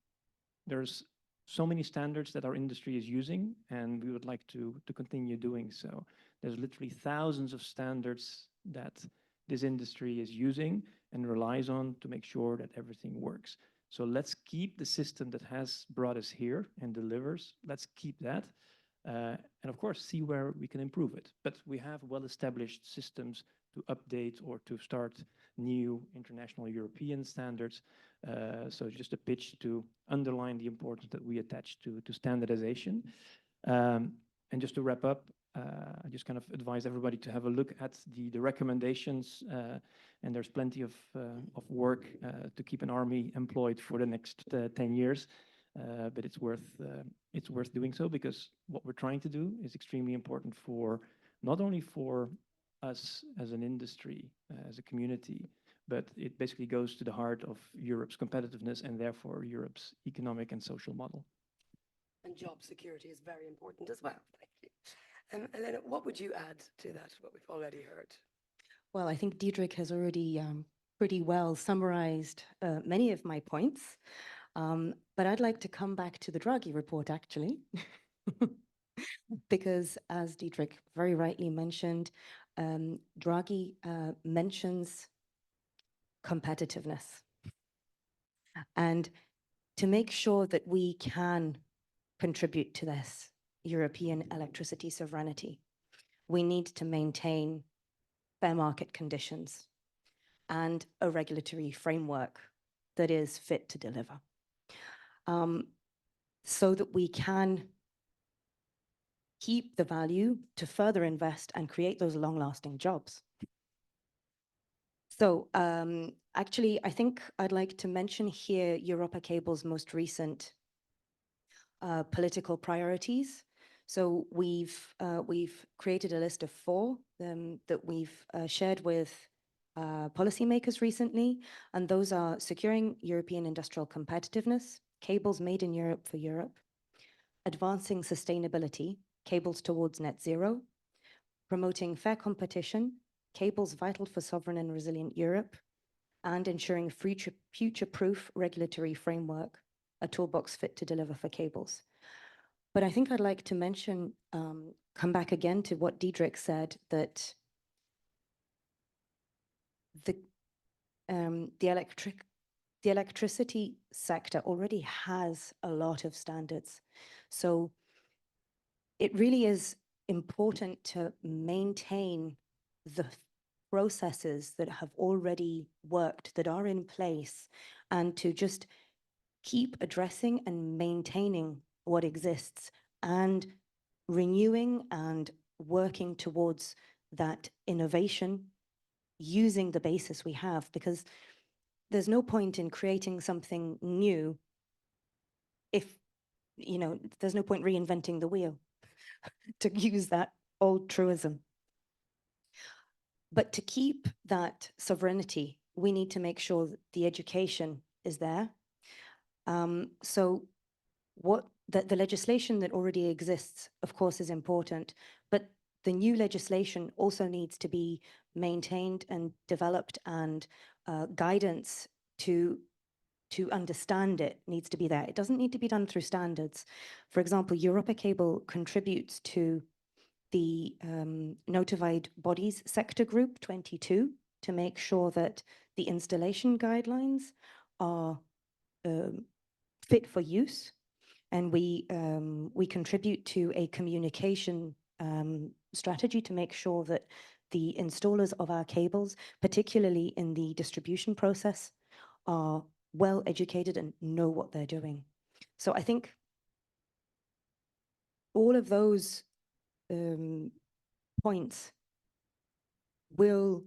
there's so many standards that our industry is using, and we would like to continue doing so. There's literally thousands of standards that this industry is using and relies on to make sure that everything works. So let's keep the system that has brought us here and delivers. Let's keep that. And of course, see where we can improve it. But we have well-established systems to update or to start new international European standards. So just a pitch to underline the importance that we attach to standardization. And just to wrap up, I just kind of advise everybody to have a look at the recommendations, and there's plenty of work to keep an army employed for the next 10 years. But it's worth doing so, because what we're trying to do is extremely important for not only for us as an industry, as a community, but it basically goes to the heart of Europe's competitiveness and therefore Europe's economic and social model.
And job security is very important as well. Thank you. Elena, what would you add to that, what we've already heard?
Well, I think Diederik has already pretty well summarized many of my points. But I'd like to come back to the Draghi report, actually, because as Diederik very rightly mentioned, Draghi mentions competitiveness. And to make sure that we can contribute to this European electricity sovereignty, we need to maintain fair market conditions and a regulatory framework that is fit to deliver, so that we can keep the value to further invest and create those long-lasting jobs. So actually, I think I'd like to mention here Europa Cable's most recent political priorities. So we've created a list of 4 that we've shared with policymakers recently, and those are securing European industrial competitiveness, cables made in Europe for Europe, advancing sustainability, cables towards net zero, promoting fair competition, cables vital for sovereign and resilient Europe, and ensuring future-proof regulatory framework, a toolbox fit to deliver for cables. But I think I'd like to mention, come back again to what Diederik said, that the electricity sector already has a lot of standards. So it really is important to maintain the processes that have already worked, that are in place, and to just keep addressing and maintaining what exists and renewing and working towards that innovation using the basis we have, because there's no point in creating something new if, you know, there's no point reinventing the wheel, to use that old truism. But to keep that sovereignty, we need to make sure that the education is there. So what the legislation that already exists, of course, is important, but the new legislation also needs to be maintained and developed, and guidance to understand it needs to be there. It doesn't need to be done through standards. For example, Europa Cable contributes to the Notified Bodies Sector Group 22 to make sure that the installation guidelines are fit for use. And we contribute to a communication strategy to make sure that the installers of our cables, particularly in the distribution process, are well educated and know what they're doing. So I think all of those points will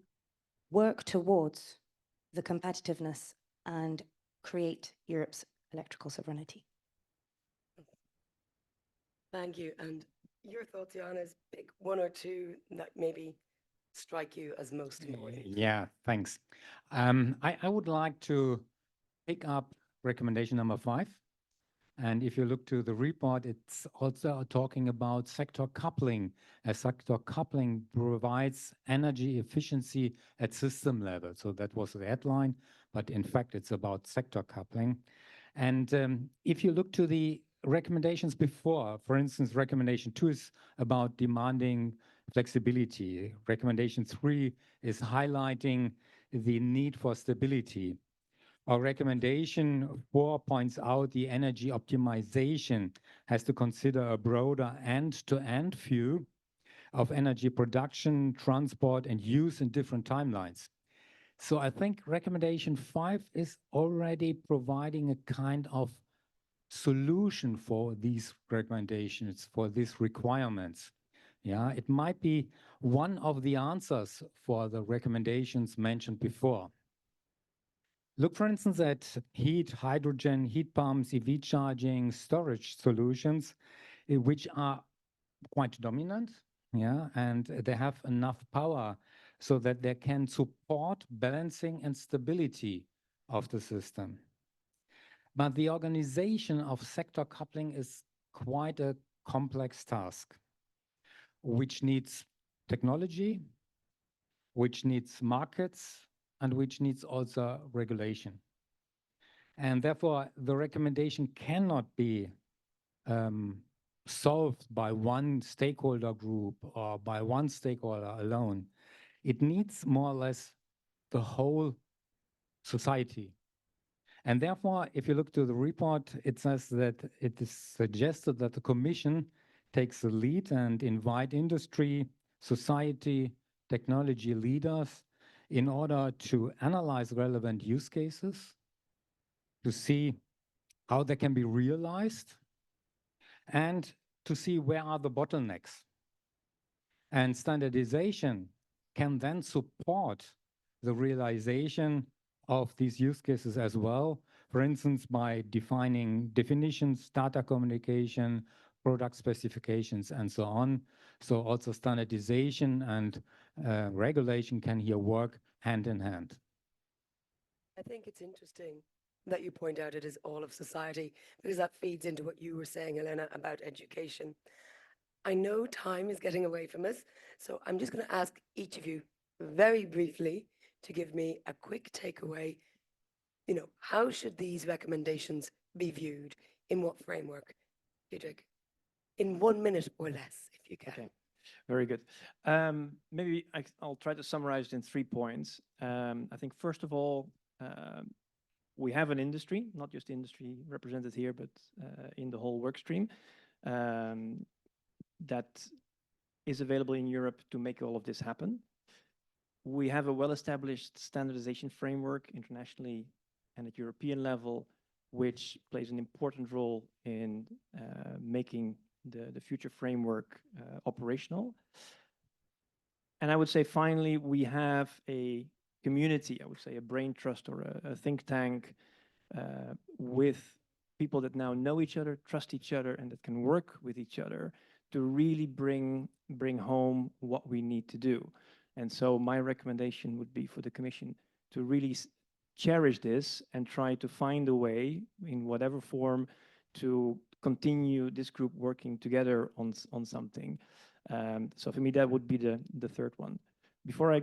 work towards the competitiveness and create Europe's electrical sovereignty.
Thank you. And your thoughts, Johannes, pick one or two that maybe strike you as most important.
Yeah, thanks. I would like to pick up recommendation number 5. And if you look to the report, it's also talking about sector coupling. As sector coupling provides energy efficiency at system level. So that was the headline, but in fact, it's about sector coupling. And if you look to the recommendations before, for instance, recommendation 2 is about demanding flexibility. Recommendation 3 is highlighting the need for stability. Our recommendation 4 points out the energy optimization has to consider a broader end-to-end view of energy production, transport, and use in different timelines. So I think recommendation 5 is already providing a kind of solution for these recommendations, for these requirements. Yeah, it might be one of the answers for the recommendations mentioned before. Look, for instance, at heat, hydrogen, heat pumps, EV charging, storage solutions, which are quite dominant, yeah, and they have enough power so that they can support balancing and stability of the system. But the organization of sector coupling is quite a complex task, which needs technology, which needs markets, and which needs also regulation. And therefore, the recommendation cannot be solved by one stakeholder group or by one stakeholder alone. It needs more or less the whole society. And therefore, if you look to the report, it says that it is suggested that the Commission takes the lead and invite industry, society, technology leaders in order to analyze relevant use cases, to see how they can be realized, and to see where are the bottlenecks. And standardization can then support the realization of these use cases as well, for instance, by defining definitions, data communication, product specifications, and so on. So also standardization and regulation can here work hand in hand.
I think it's interesting that you point out it is all of society, because that feeds into what you were saying, Elena, about education. I know time is getting away from us, so I'm just going to ask each of you very briefly to give me a quick takeaway. You know, how should these recommendations be viewed? In what framework? Diederik, in 1 minute or less, if you can.
Okay, very good. Maybe I'll try to summarize it in 3 points. I think first of all, we have an industry, not just industry represented here, but in the whole work stream, that is available in Europe to make all of this happen. We have a well-established standardization framework internationally and at European level, which plays an important role in making the future framework operational. And I would say finally, we have a community, I would say a brain trust or a think tank with people that now know each other, trust each other, and that can work with each other to really bring home what we need to do. And so my recommendation would be for the Commission to really cherish this and try to find a way in whatever form to continue this group working together on something. So for me, that would be the third one. Before I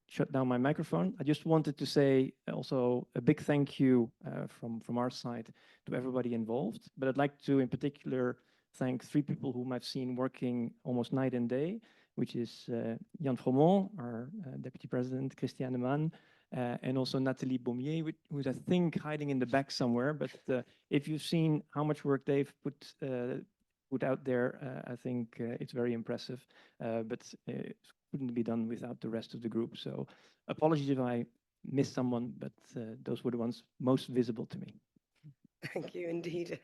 shut down my microphone, I just wanted to say also a big thank you from our side to everybody involved. But I'd like to, in particular, thank 3 people whom I've seen working almost night and day, which is Jan Fromont, our Deputy President, Christiane Mann, and also Nathalie Baumier, who's, I think, hiding in the back somewhere. But if you've seen how much work they've put out there, I think it's very impressive. But it couldn't be done without the rest of the group. So apologies if I missed someone, but those were the ones most visible to me.
Thank you indeed.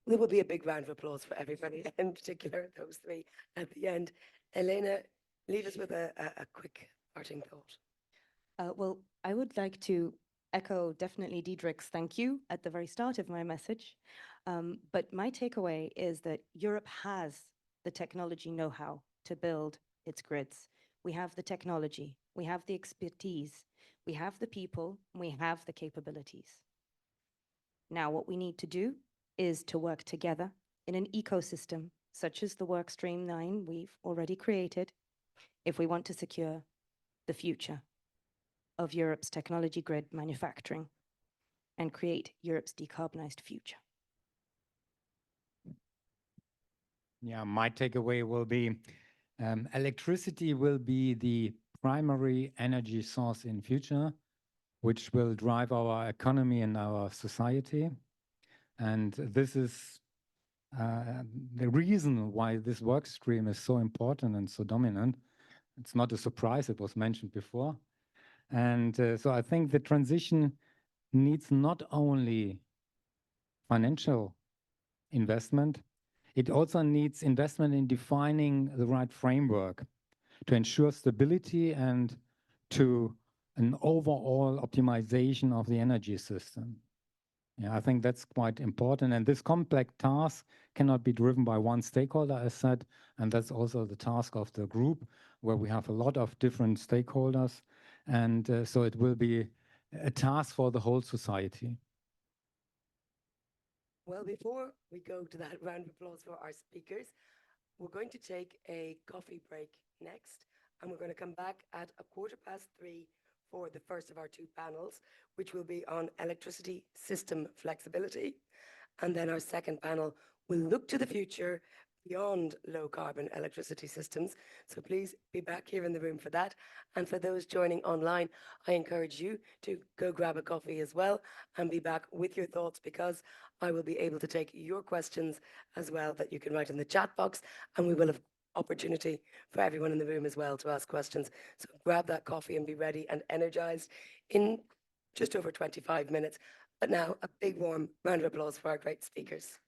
There will be a big round of applause for everybody, in particular those 3 at the end. Elena, leave us with a quick parting thought.
Well, I would like to echo definitely Diederik's thank you at the very start of my message. But my takeaway is that Europe has the technology know-how to build its grids. We have the technology, we have the expertise, we have the people, we have the capabilities. Now, what we need to do is to work together in an ecosystem such as the Workstream 9 we've already created if we want to secure the future of Europe's technology grid manufacturing and create Europe's decarbonized future.
Yeah, my takeaway will be electricity will be the primary energy source in future, which will drive our economy and our society. And this is the reason why this work stream is so important and so dominant. It's not a surprise, it was mentioned before. And so I think the transition needs not only financial investment, it also needs investment in defining the right framework to ensure stability and to an overall optimization of the energy system. Yeah, I think that's quite important. And this complex task cannot be driven by one stakeholder, as said, and that's also the task of the group, where we have a lot of different stakeholders. And so it will be a task for the whole society.
Well, before we go to that round of applause for our speakers, we're going to take a coffee break next, and we're going to come back at 3:15 for the first of our 2 panels, which will be on electricity system flexibility. And then our second panel will look to the future beyond low carbon electricity systems. So please be back here in the room for that. And for those joining online, I encourage you to go grab a coffee as well and be back with your thoughts, because I will be able to take your questions as well that you can write in the chat box, and we will have opportunity for everyone in the room as well to ask questions. So grab that coffee and be ready and energized in just over 25 minutes. But now a big warm round of applause for our great speakers.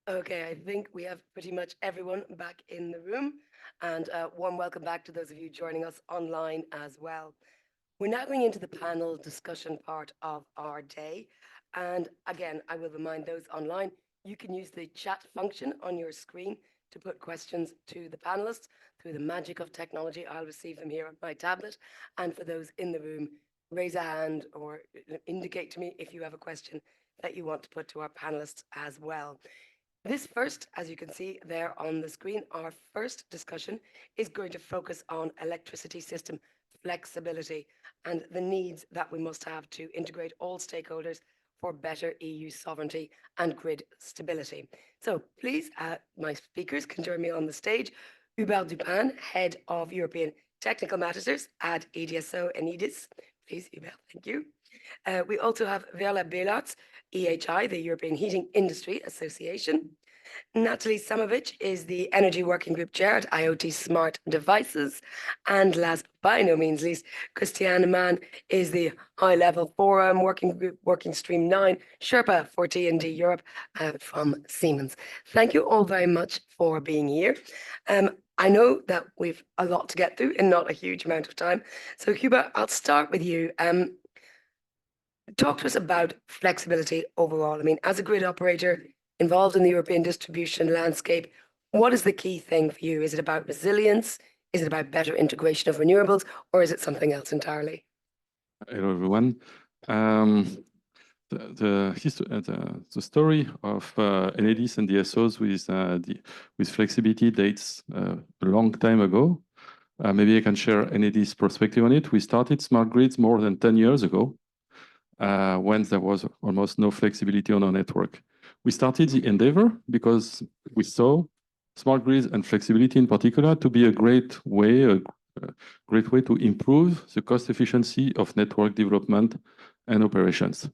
Okay, I think we have pretty much everyone back in the room, and warm welcome back to those of you joining us online as well. We're now going into the panel discussion part of our day. And again, I will remind those online, you can use the chat function on your screen to put questions to the panelists. Through the magic of technology, I'll receive them here on my tablet. And for those in the room, raise a hand or indicate to me if you have a question that you want to put to our panelists as well. This first, as you can see there on the screen, our first discussion is going to focus on electricity system flexibility and the needs that we must have to integrate all stakeholders for better EU sovereignty and grid stability. So please, my speakers can join me on the stage. Hubert Dupin, Head of European Technical Matters at EDSO and EDIS. Please, Hubert, thank you. We also have Verla Belarts, EHI, the European Heating Industry Association. Natalie Samovic is the Energy Working Group Chair at IoT Smart Devices. And last but by no means least, Christiane Mann is the High Level Forum Working Group Working Stream 9 Sherpa for T&D Europe from Siemens. Thank you all very much for being here. I know that we've a lot to get through in not a huge amount of time. So Hubert, I'll start with you. Talk to us about flexibility overall. I mean, as a grid operator involved in the European distribution landscape, what is the key thing for you? Is it about resilience? Is it about better integration of renewables? Or is it something else entirely?
Hello, everyone. The story of Enedis and DSOs with flexibility dates a long time ago. Maybe I can share Enedis' perspective on it. We started smart grids more than 10 years ago, when there was almost no flexibility on our network. We started the endeavor because we saw smart grids and flexibility in particular to be a great way to improve the cost efficiency of network development and operations.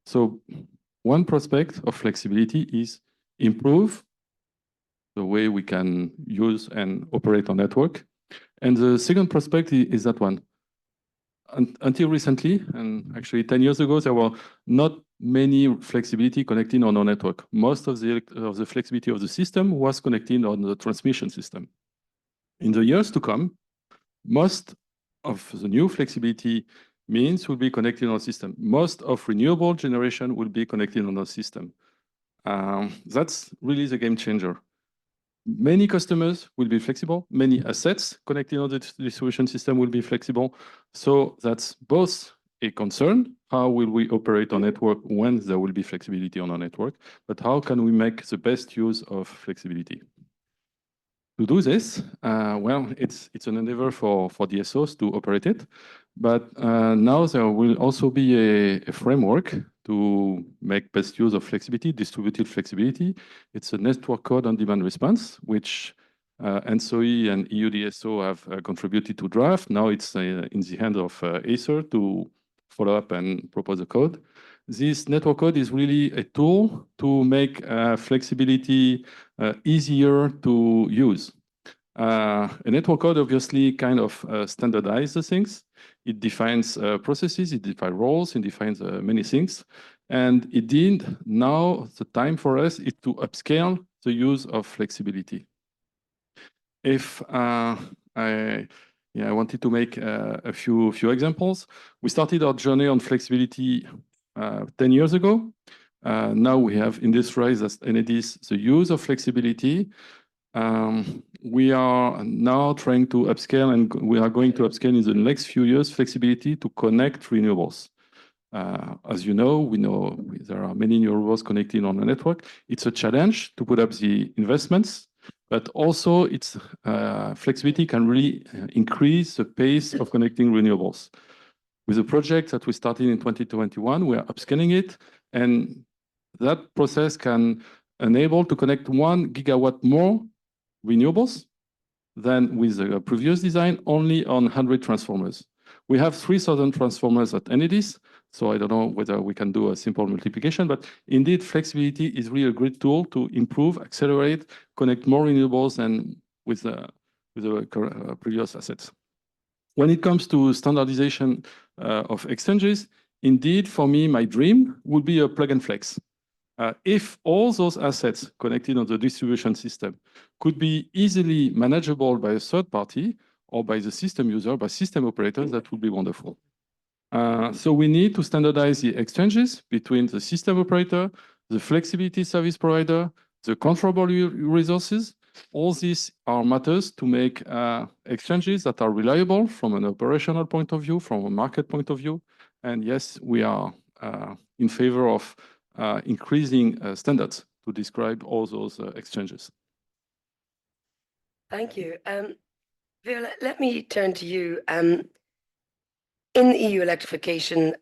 So one prospect of flexibility is improve the way we can use and operate our network. And the second prospect is that one. Until recently, and actually 10 years ago, there were not many flexibility connecting on our network. Most of the flexibility of the system was connected on the transmission system. In the years to come, most of the new flexibility means will be connected on our system. Most of renewable generation will be connected on our system. That's really the game changer. Many customers will be flexible. Many assets connected on the distribution system will be flexible. So that's both a concern. How will we operate our network when there will be flexibility on our network? But how can we make the best use of flexibility? To do this, well, it's an endeavor for DSOs to operate it. But now there will also be a framework to make best use of flexibility, distributed flexibility. It's a network code on demand response, which ENTSO-E and EUDSO have contributed to draft. Now it's in the hand of Acer to follow up and propose a code. This network code is really a tool to make flexibility easier to use. A network code obviously kind of standardizes things. It defines processes, it defines roles, it defines many things. And indeed, now the time for us is to upscale the use of flexibility. If I wanted to make a few examples. We started our journey on flexibility 10 years ago. Now we have industrialized as Enedis the use of flexibility. We are now trying to upscale, and we are going to upscale in the next few years flexibility to connect renewables. As you know, we know there are many renewables connected on the network. It's a challenge to put up the investments, but also it's flexibility can really increase the pace of connecting renewables. With the project that we started in 2021, we are upscaling it, and that process can enable to connect 1 gigawatt more renewables than with the previous design, only on 100 transformers. We have 3,000 transformers at Enedis, so I don't know whether we can do a simple multiplication, but indeed flexibility is really a great tool to improve, accelerate, connect more renewables than with the previous assets. When it comes to standardization of exchanges, indeed, for me, my dream would be a plug and flex. If all those assets connected on the distribution system could be easily manageable by a third party or by the system user, by system operators, that would be wonderful. So we need to standardize the exchanges between the system operator, the flexibility service provider, the controllable resources. All these are matters to make exchanges that are reliable from an operational point of view, from a market point of view. And yes, we are in favor of increasing standards to describe all those exchanges.
Thank you. Viola, let me turn to you. In the EU electrification,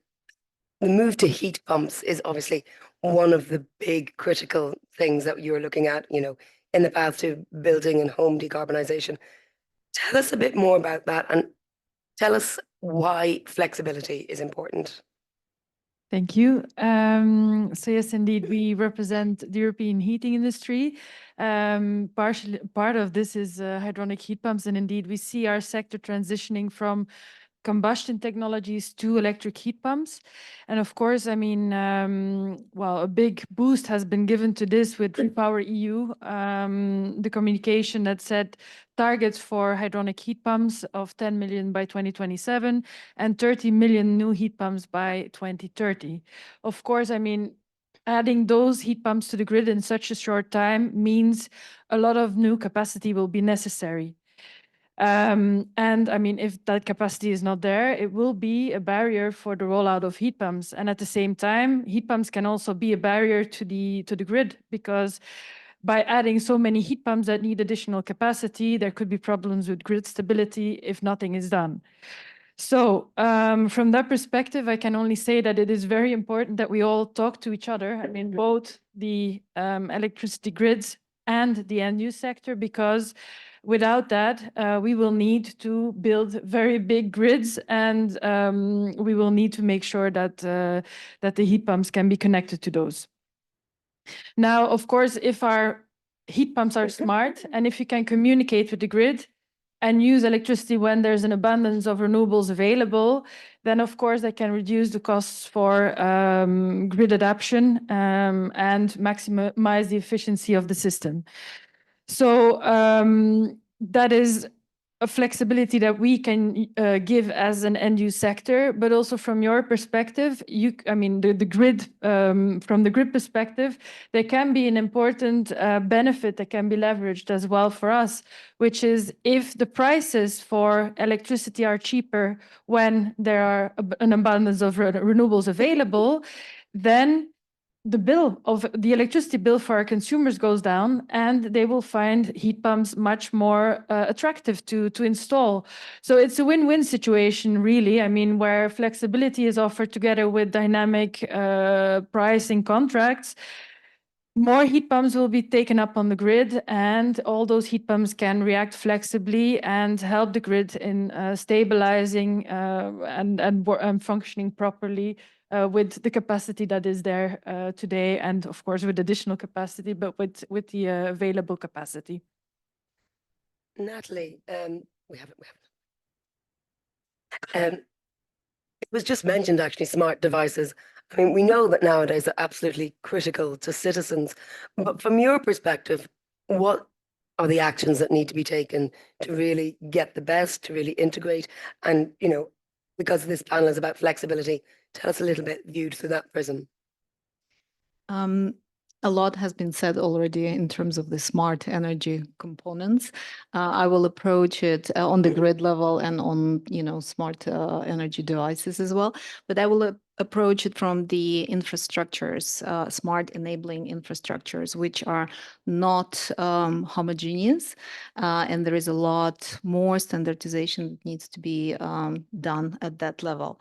the move to heat pumps is obviously one of the big critical things that you're looking at, in the path to building and home decarbonization. Tell us a bit more about that and tell us why flexibility is important.
Thank you. So yes, indeed, we represent the European heating industry. Part of this is hydronic heat pumps, and indeed, we see our sector transitioning from combustion technologies to electric heat pumps. And of course, I mean, well, a big boost has been given to this with REPowerEU, the communication that set targets for hydronic heat pumps of 10 million by 2027 and 30 million new heat pumps by 2030. Of course, I mean, adding those heat pumps to the grid in such a short time means a lot of new capacity will be necessary. And I mean, if that capacity is not there, it will be a barrier for the rollout of heat pumps. And at the same time, heat pumps can also be a barrier to the grid, because by adding so many heat pumps that need additional capacity, there could be problems with grid stability if nothing is done. So from that perspective, I can only say that it is very important that we all talk to each other. I mean, both the electricity grids and the end use sector, because without that, we will need to build very big grids, and we will need to make sure that that the heat pumps can be connected to those. Now, of course, if our heat pumps are smart, and if you can communicate with the grid and use electricity when there's an abundance of renewables available, then of course they can reduce the costs for grid adaptation and maximize the efficiency of the system. So that is a flexibility that we can give as an end-use sector, but also from your perspective, I mean, the grid, from the grid perspective, there can be an important benefit that can be leveraged as well for us, which is if the prices for electricity are cheaper when there are an abundance of renewables available, then the electricity bill for our consumers goes down, and they will find heat pumps much more attractive to install. So it's a win-win situation, really. I mean, where flexibility is offered together with dynamic pricing contracts, more heat pumps will be taken up on the grid, and all those heat pumps can react flexibly and help the grid in stabilizing and functioning properly with the capacity that is there today, and of course with additional capacity, but with the available capacity.
Natalie, we haven't. It was just mentioned, actually, smart devices. I mean, we know that nowadays are absolutely critical to citizens, but from your perspective, what are the actions that need to be taken to really get the best, to really integrate? And, because this panel is about flexibility, tell us a little bit viewed through that prism.
A lot has been said already in terms of the smart energy components. I will approach it on the grid level and on, smart energy devices as well. But I will approach it from the infrastructures, smart enabling infrastructures, which are not homogeneous. And there is a lot more standardization that needs to be done at that level.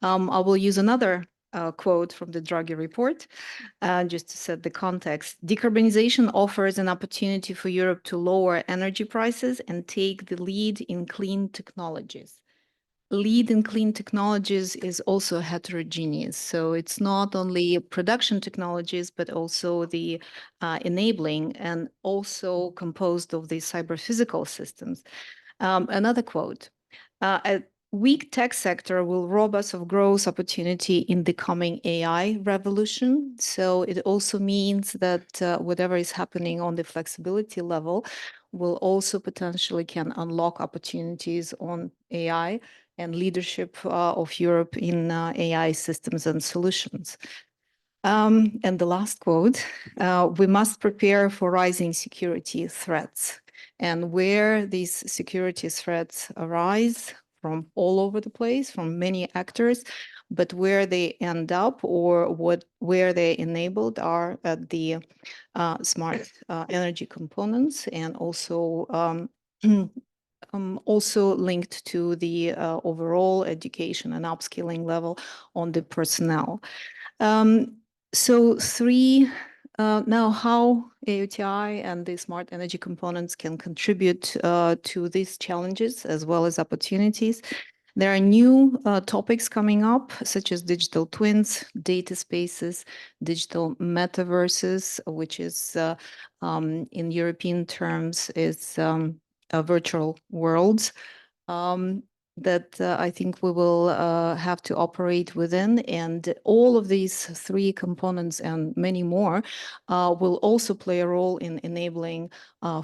I will use another quote from the Draghi report, just to set the context. Decarbonization offers an opportunity for Europe to lower energy prices and take the lead in clean technologies. Lead in clean technologies is also heterogeneous. So it's not only production technologies, but also the enabling, and also composed of the cyber physical systems. Another quote. weak tech sector will rob us of growth opportunity in the coming AI revolution. So it also means that whatever is happening on the flexibility level will also potentially can unlock opportunities on AI and leadership of Europe in AI systems and solutions. And the last quote, we must prepare for rising security threats. And where these security threats arise from all over the place, from many actors, but where they end up or where they enabled are at the smart energy components and also also linked to the overall education and upskilling level on the personnel. So now how AUTI and the smart energy components can contribute to these challenges as well as opportunities. There are new topics coming up, such as digital twins, data spaces, digital metaverses, which is in European terms is virtual worlds. That I think we will have to operate within. And all of these three components and many more will also play a role in enabling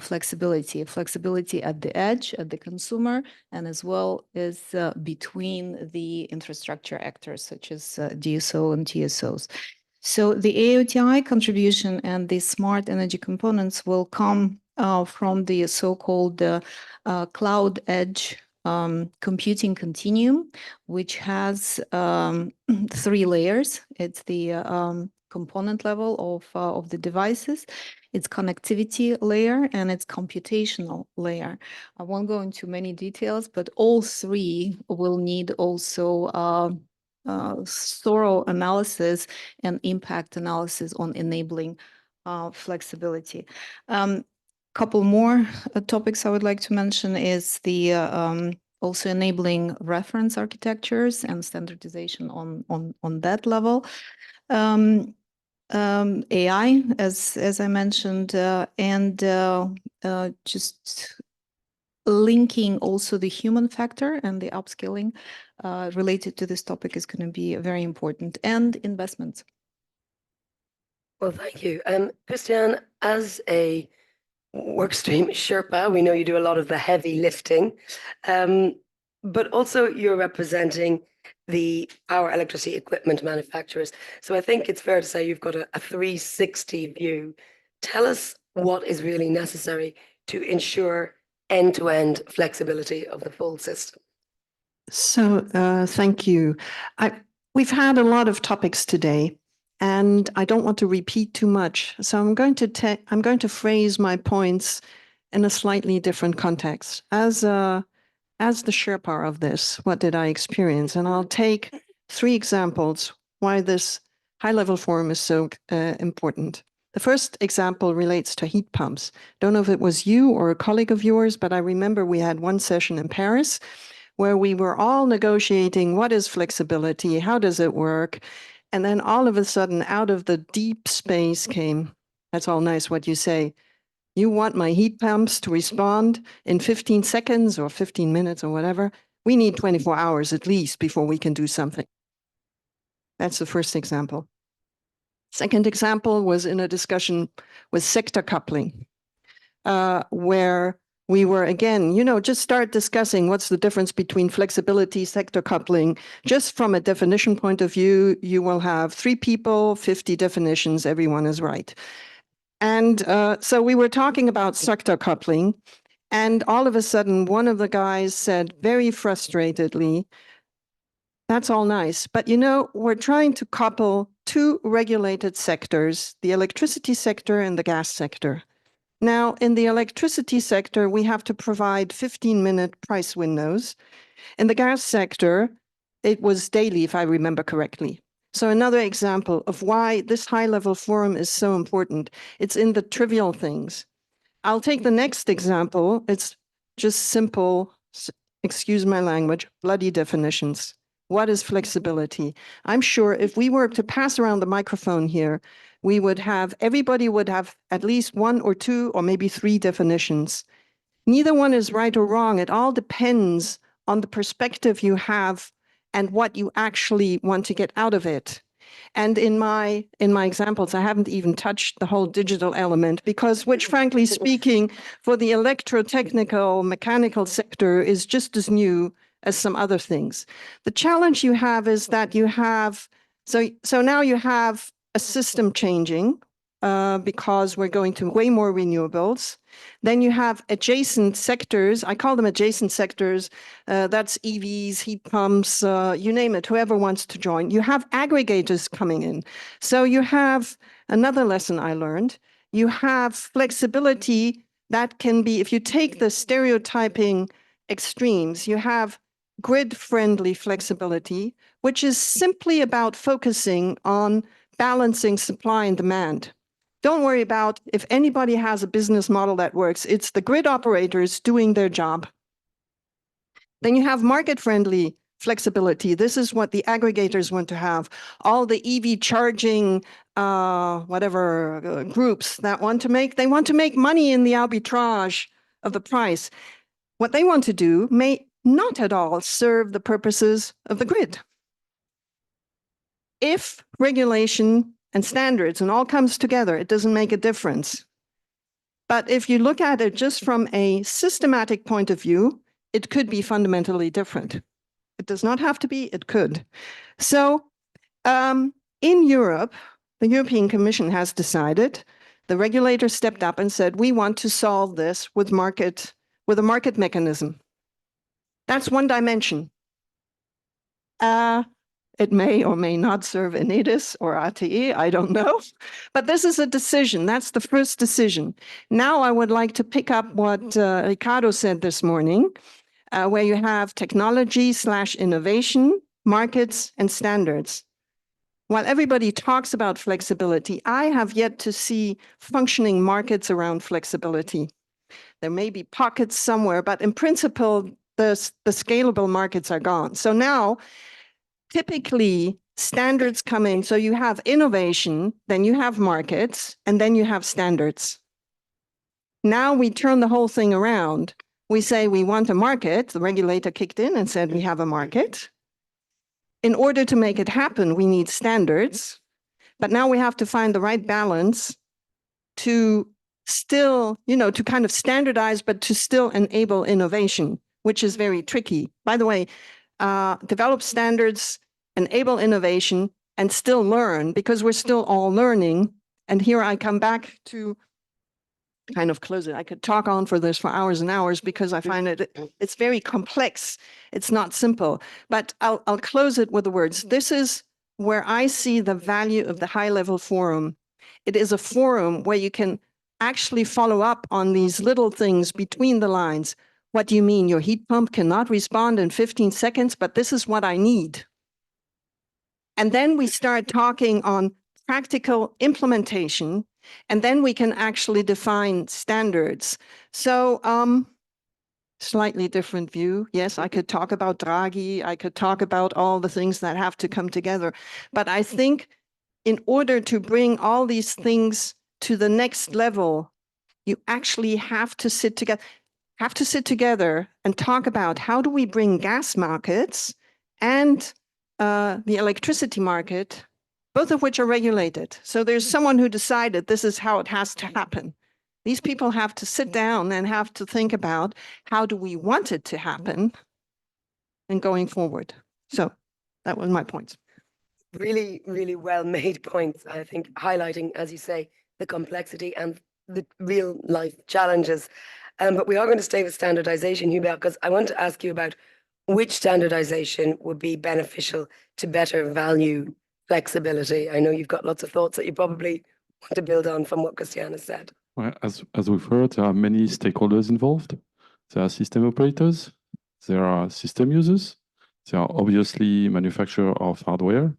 flexibility at the edge, at the consumer, and as well as between the infrastructure actors such as DSO and TSOs. So the AUTI contribution and the smart energy components will come from the so-called cloud edge computing continuum, which has 3 layers. It's the component level of the devices, its connectivity layer, and its computational layer. I won't go into many details, but all 3 will need also thorough analysis and impact analysis on enabling flexibility. Couple more topics I would like to mention is the also enabling reference architectures and standardization on that level. AI, as I mentioned, and just linking also the human factor and the upskilling related to this topic is going to be very important, and investments.
Well, thank you. Christian, as a workstream Sherpa, we know you do a lot of the heavy lifting, but also you're representing the power electricity equipment manufacturers. So I think it's fair to say you've got a 360 view. Tell us what is really necessary to ensure end-to-end flexibility of the full system.
So thank you. We've had a lot of topics today, and I don't want to repeat too much. So I'm going to phrase my points in a slightly different context. As the Sherpa of this, what did I experience? And I'll take 3 examples why this high-level forum is so important. The first example relates to heat pumps. Don't know if it was you or a colleague of yours, but I remember we had one session in Paris where we were all negotiating what is flexibility, how does it work? And then all of a sudden, out of the deep space came, that's all nice what you say, you want my heat pumps to respond in 15 seconds or 15 minutes or whatever. We need 24 hours at least before we can do something. That's the first example. Second example was in a discussion with sector coupling, where we were, again, just start discussing what's the difference between flexibility, sector coupling. Just from a definition point of view, you will have 3 people, 50 definitions, everyone is right. And so we were talking about sector coupling, and all of a sudden, one of the guys said very frustratedly, that's all nice, but we're trying to couple 2 regulated sectors, the electricity sector and the gas sector. Now, in the electricity sector, we have to provide 15-minute price windows. In the gas sector, it was daily, if I remember correctly. So another example of why this high-level forum is so important. It's in the trivial things. I'll take the next example. It's just simple, excuse my language, bloody definitions. What is flexibility? I'm sure if we were to pass around the microphone here, everybody would have at least 1 or 2 or maybe 3 definitions. Neither one is right or wrong. It all depends on the perspective you have and what you actually want to get out of it. And in my examples, I haven't even touched the whole digital element because, which frankly speaking, for the electrotechnical mechanical sector is just as new as some other things. The challenge you have is that you have, so now you have a system changing because we're going to way more renewables. Then you have adjacent sectors. I call them adjacent sectors. That's EVs, heat pumps, you name it, whoever wants to join. You have aggregators coming in. So you have another lesson I learned. You have flexibility that can be, if you take the stereotyping extremes, you have grid-friendly flexibility, which is simply about focusing on balancing supply and demand. Don't worry about if anybody has a business model that works. It's the grid operators doing their job. Then you have market-friendly flexibility. This is what the aggregators want to have. All the EV charging, groups that want to make money in the arbitrage of the price. What they want to do may not at all serve the purposes of the grid. If regulation and standards and all comes together, it doesn't make a difference. But if you look at it just from a systematic point of view, it could be fundamentally different. It does not have to be, it could. So in Europe, the European Commission has decided, the regulator stepped up and said, we want to solve this with a market mechanism. That's one dimension. It may or may not serve Enedis or RTE, I don't know. But this is a decision. That's the first decision. Now I would like to pick up what Ricardo said this morning, where you have technology/innovation, markets, and standards. While everybody talks about flexibility, I have yet to see functioning markets around flexibility. There may be pockets somewhere, but in principle, the scalable markets are gone. So now, typically, standards come in. So you have innovation, then you have markets, and then you have standards. Now we turn the whole thing around. We say we want a market. The regulator kicked in and said we have a market. In order to make it happen, we need standards. But now we have to find the right balance to still, to kind of standardize, but to still enable innovation, which is very tricky. By the way, develop standards, enable innovation, and still learn, because we're still all learning. And here I come back to kind of close it. I could talk on for this for hours and hours because I find it's very complex. It's not simple. But I'll close it with the words. This is where I see the value of the high-level forum. It is a forum where you can actually follow up on these little things between the lines. What do you mean? Your heat pump cannot respond in 15 seconds, but this is what I need. And then we start talking on practical implementation, and then we can actually define standards. So slightly different view. Yes, I could talk about Draghi. I could talk about all the things that have to come together. But I think in order to bring all these things to the next level, you actually have to sit together and talk about how do we bring gas markets and the electricity market, both of which are regulated. So there's someone who decided this is how it has to happen. These people have to sit down and have to think about how do we want it to happen and going forward. So that was my points.
Really, really well-made points, I think, highlighting, as you say, the complexity and the real life challenges. But we are going to stay with standardization, Hubert, because I want to ask you about which standardization would be beneficial to better value flexibility. I know you've got lots of thoughts that you probably want to build on from what Christiana said.
Well, as we've heard, there are many stakeholders involved. There are system operators, there are system users, there are obviously manufacturers of hardware.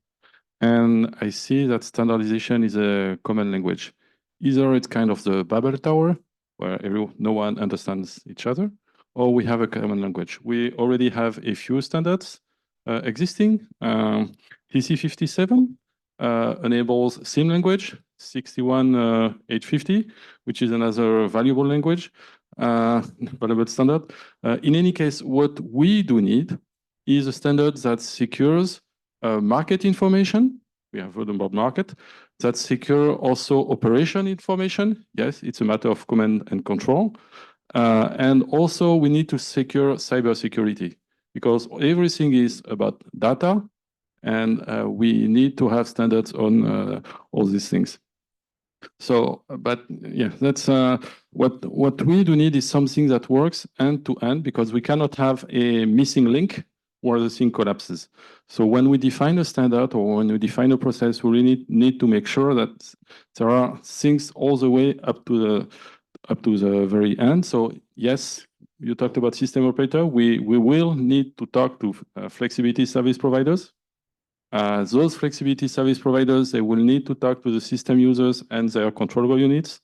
And I see that standardization is a common language. Either it's kind of the Babel Tower, where no one understands each other, or we have a common language. We already have a few standards existing. TC57 enables SIM language, 61850, which is another valuable language. valuable standard. In any case, what we do need is a standard that secures market information. We have heard about market. That secure also operation information. Yes, it's a matter of command and control. And also we need to secure cybersecurity because everything is about data and we need to have standards on all these things. So, but yeah, that's what we do need is something that works end to end because we cannot have a missing link where the thing collapses. So when we define a standard or when we define a process, we really need to make sure that there are things all the way up to the very end. So yes, you talked about system operator. We will need to talk to flexibility service providers. Those flexibility service providers, they will need to talk to the system users and their controllable units.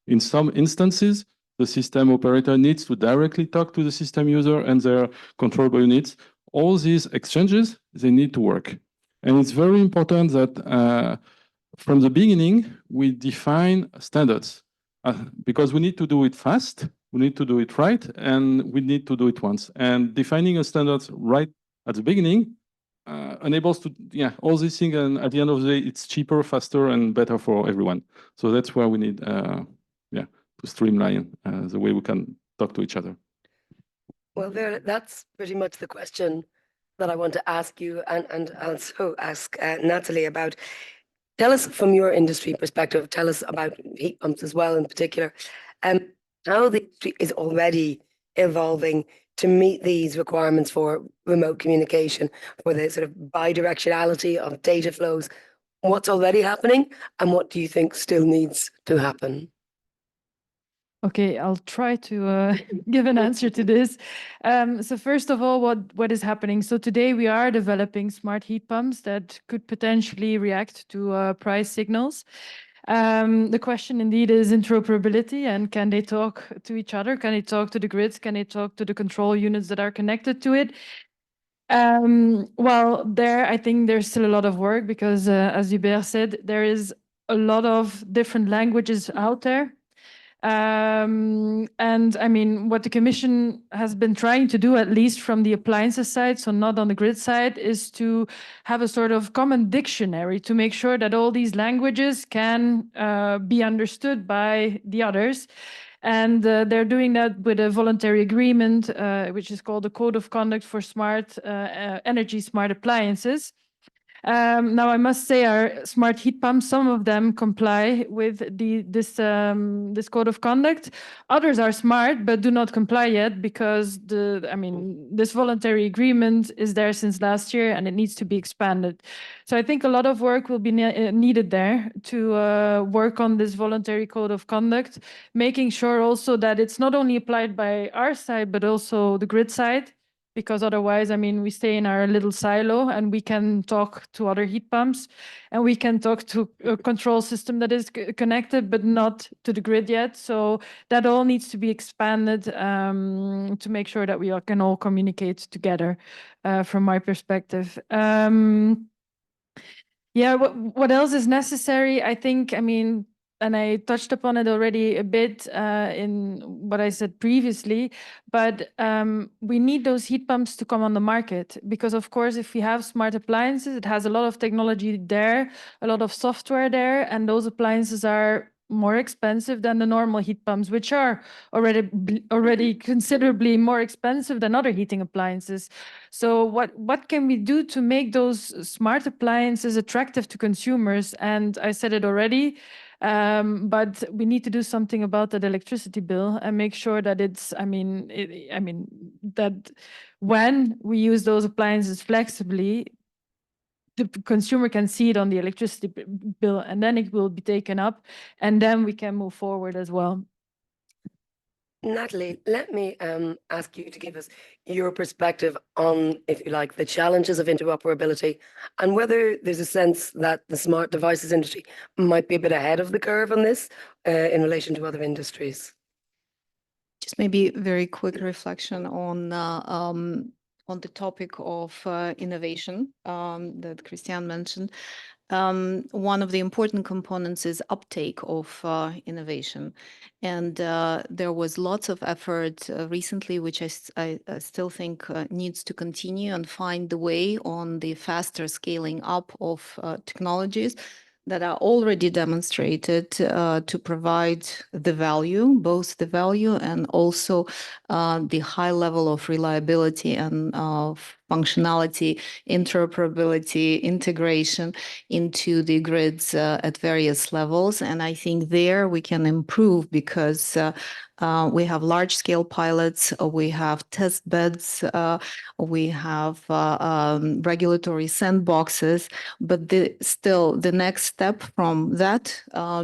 In some instances, the system operator needs to directly talk to the system user and their controllable units. All these exchanges, they need to work. And it's very important that from the beginning, we define standards because we need to do it fast, we need to do it right, and we need to do it once. And defining a standard right at the beginning enables to, all these things, and at the end of the day, it's cheaper, faster, and better for everyone. So that's where we need, to streamline the way we can talk to each other.
Well, there, that's pretty much the question that I want to ask you and also ask Natalie about. Tell us from your industry perspective, tell us about heat pumps as well in particular, how the industry is already evolving to meet these requirements for remote communication, for the sort of bidirectionality of data flows. What's already happening and what do you think still needs to happen?
Okay, I'll try to give an answer to this. So first of all, what is happening? So today we are developing smart heat pumps that could potentially react to price signals. The question indeed is interoperability, and can they talk to each other? Can they talk to the grids? Can they talk to the control units that are connected to it? Well, there I think there's still a lot of work because, as Hubert said, there is a lot of different languages out there. And I mean, what the Commission has been trying to do, at least from the appliances side, so not on the grid side, is to have a sort of common dictionary to make sure that all these languages can be understood by the others. And they're doing that with a voluntary agreement, which is called the Code of Conduct for Smart Energy Smart Appliances. Now, I must say our smart heat pumps, some of them comply with this code of conduct. Others are smart, but do not comply yet because this voluntary agreement is there since last year and it needs to be expanded. So I think a lot of work will be needed there to work on this voluntary code of conduct, making sure also that it's not only applied by our side, but also the grid side. Because otherwise, I mean, we stay in our little silo and we can talk to other heat pumps and we can talk to a control system that is connected, but not to the grid yet. So that all needs to be expanded to make sure that we can all communicate together from my perspective. What else is necessary? I think, and I touched upon it already a bit in what I said previously, but we need those heat pumps to come on the market because, of course, if we have smart appliances, it has a lot of technology there, a lot of software there, and those appliances are more expensive than the normal heat pumps, which are already considerably more expensive than other heating appliances. So what can we do to make those smart appliances attractive to consumers? And I said it already, but we need to do something about that electricity bill and make sure that it's, that when we use those appliances flexibly, the consumer can see it on the electricity bill and then it will be taken up and then we can move forward as well.
Natalie, let me ask you to give us your perspective on, if you like, the challenges of interoperability and whether there's a sense that the smart devices industry might be a bit ahead of the curve on this in relation to other industries.
Just maybe very quick reflection on the topic of innovation that Christian mentioned. one of the important components is uptake of innovation. And there was lots of effort recently, which I still think needs to continue and find the way on the faster scaling up of technologies that are already demonstrated to provide the value, both the value and also the high level of reliability and of functionality, interoperability, integration into the grids at various levels. And I think there we can improve because we have large-scale pilots, we have test beds, we have regulatory sandboxes, but still the next step from that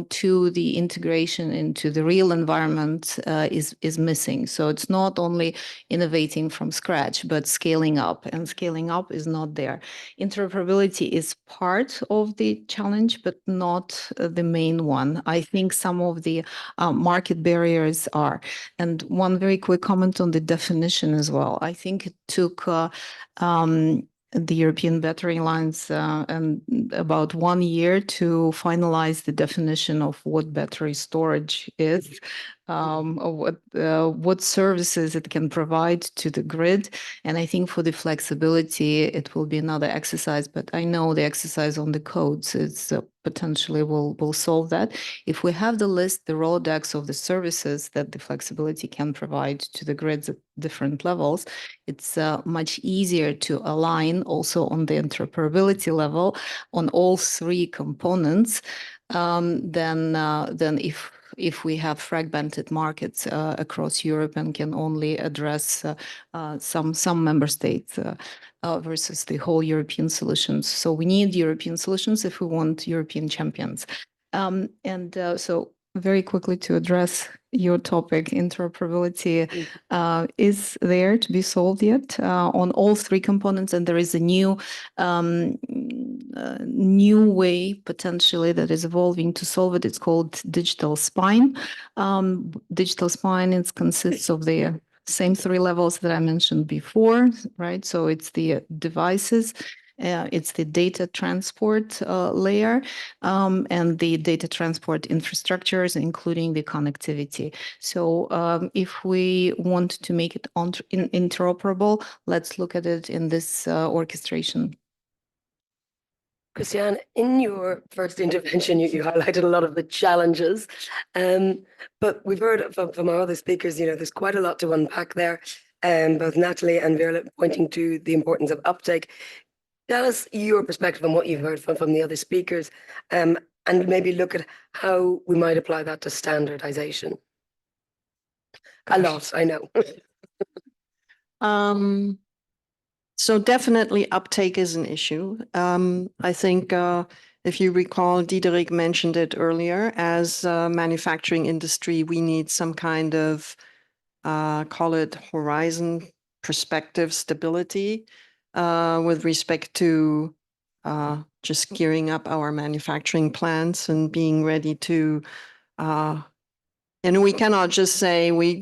to the integration into the real environment is missing. So it's not only innovating from scratch, but scaling up, and scaling up is not there. Interoperability is part of the challenge, but not the main one. I think some of the market barriers are. And one very quick comment on the definition as well. I think it took the European Battery Alliance and about 1 year to finalize the definition of what battery storage is, what services it can provide to the grid. And I think for the flexibility, it will be another exercise, but I know the exercise on the codes is potentially will solve that. If we have the list, the Rolodex of the services that the flexibility can provide to the grids at different levels, it's much easier to align also on the interoperability level on all three components than if we have fragmented markets across Europe and can only address some member states versus the whole European solutions. So we need European solutions if we want European champions. So very quickly to address your topic, interoperability is there to be solved yet on all three components, and there is a new way potentially that is evolving to solve it. It's called digital spine. Digital spine consists of the same three levels that I mentioned before, right? So it's the devices, it's the data transport layer, and the data transport infrastructures, including the connectivity. So if we want to make it interoperable, let's look at it in this orchestration.
Christiane, in your first intervention, you highlighted a lot of the challenges, but we've heard from our other speakers, there's quite a lot to unpack there, both Natalie and Veerle pointing to the importance of uptake. Tell us your perspective on what you've heard from the other speakers, and maybe look at how we might apply that to standardization. A lot, I know.
So definitely uptake is an issue. I think if you recall, Diederik mentioned it earlier, as a manufacturing industry, we need some kind of, call it horizon perspective stability with respect to just gearing up our manufacturing plants and being ready to and we cannot just say we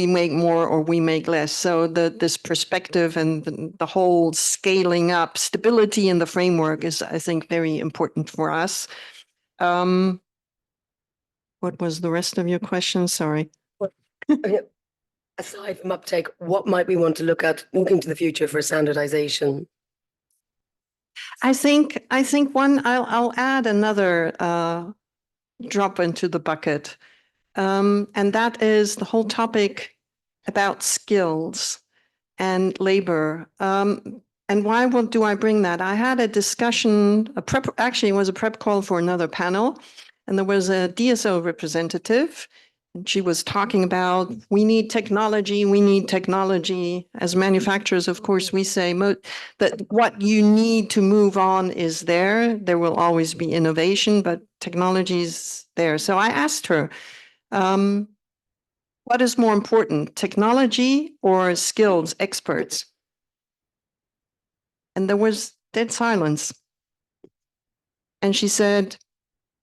make more or we make less. So this perspective and the whole scaling up stability in the framework is, I think, very important for us. What was the rest of your question? Sorry.
Aside from uptake, what might we want to look at looking to the future for standardization?
I think one, I'll add another drop into the bucket. And that is the whole topic about skills and labor. And why do I bring that? I had a discussion, actually it was a prep call for another panel, and there was a DSO representative, and she was talking about, we need technology. As manufacturers, of course, we say that what you need to move on is there. There will always be innovation, but technology is there. So I asked her, what is more important, technology or skills, experts? And there was dead silence. And she said,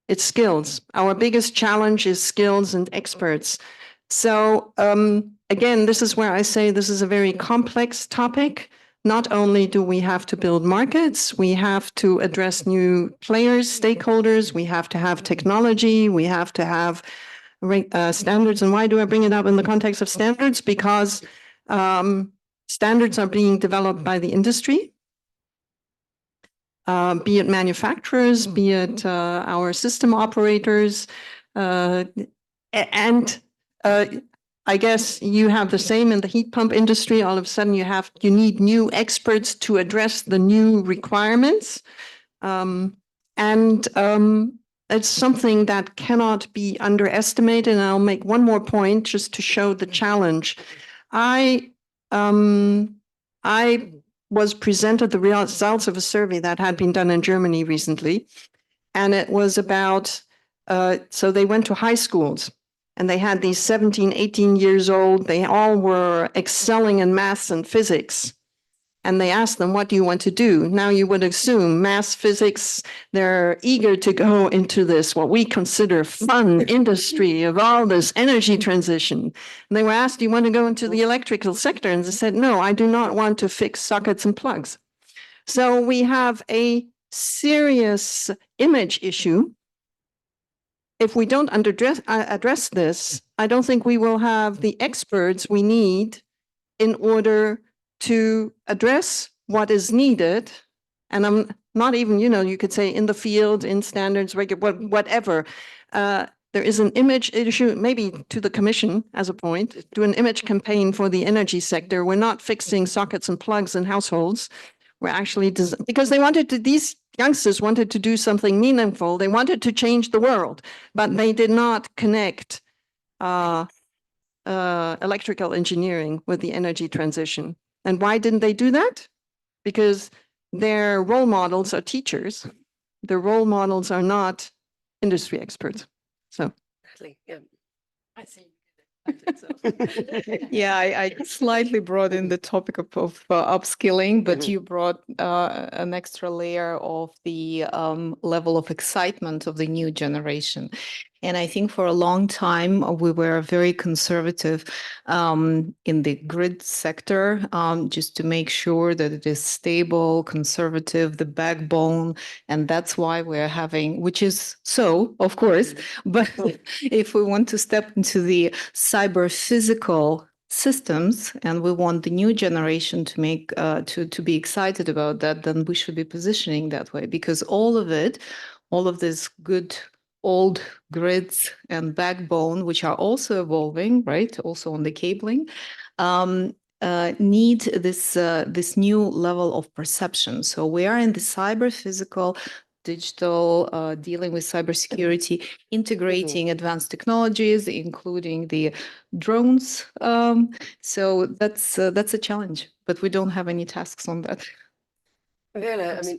it's skills. Our biggest challenge is skills and experts. So again, this is where I say this is a very complex topic, not only do we have to build markets, we have to address new players, stakeholders, we have to have technology, we have to have standards. And why do I bring it up in the context of standards? Because standards are being developed by the industry, be it manufacturers, be it our system operators, and I guess you have the same in the heat pump industry. All of a sudden, you need new experts to address the new requirements, and it's something that cannot be underestimated. And I'll make one more point just to show the challenge. I was presented the results of a survey that had been done in Germany recently, and it was about. So they went to high schools. And they had these 17, 18 years old. They all were excelling in maths and physics. And they asked them, what do you want to do? Now you would assume maths, physics, they're eager to go into this, what we consider fun industry of all this energy transition. And they were asked, do you want to go into the electrical sector? And they said, no, I do not want to fix sockets and plugs. So we have a serious image issue. If we don't address this, I don't think we will have the experts we need in order to address what is needed. And I'm not even, you could say in the field, in standards, whatever. There is an image issue, maybe to the Commission as a point, do an image campaign for the energy sector. We're not fixing sockets and plugs in households. We're actually, because these youngsters wanted to do something meaningful. They wanted to change the world, but they did not connect electrical engineering with the energy transition. And why didn't they do that? Because their role models are teachers. Their role models are not industry experts. So.
Exactly, yeah.
I see. Yeah, I slightly brought in the topic of upskilling, but you brought an extra layer of the level of excitement of the new generation. And I think for a long time, we were very conservative in the grid sector, just to make sure that it is stable, conservative, the backbone. And that's why we're having, which is so, of course, but if we want to step into the cyber physical systems and we want the new generation to make to be excited about that, then we should be positioning that way, because all of this good old grids and backbone, which are also evolving, right, also on the cabling, need this new level of perception. So we are in the cyber physical, digital, dealing with cybersecurity, integrating advanced technologies, including the drones. So that's a challenge, but we don't have any tasks on that.
Veerle, I mean,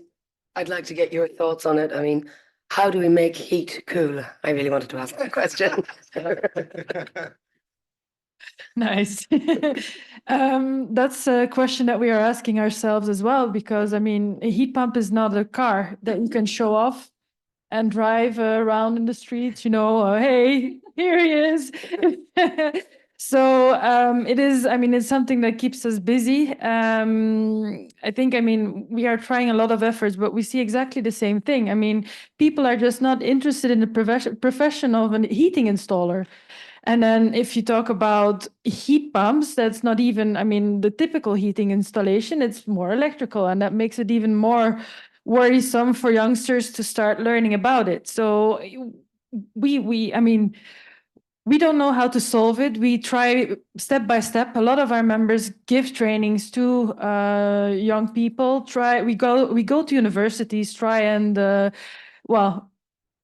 I'd like to get your thoughts on it. I mean, how do we make heat cool? I really wanted to ask that question.
Nice. That's a question that we are asking ourselves as well, because a heat pump is not a car that you can show off and drive around in the streets, hey, here he is. So it is, it's something that keeps us busy. I think, we are trying a lot of efforts, but we see exactly the same thing. People are just not interested in the profession of a heating installer. And then if you talk about heat pumps, that's not even, the typical heating installation, it's more electrical, and that makes it even more worrisome for youngsters to start learning about it. So we don't know how to solve it. We try step by step. A lot of our members give trainings to young people. We go to universities, try and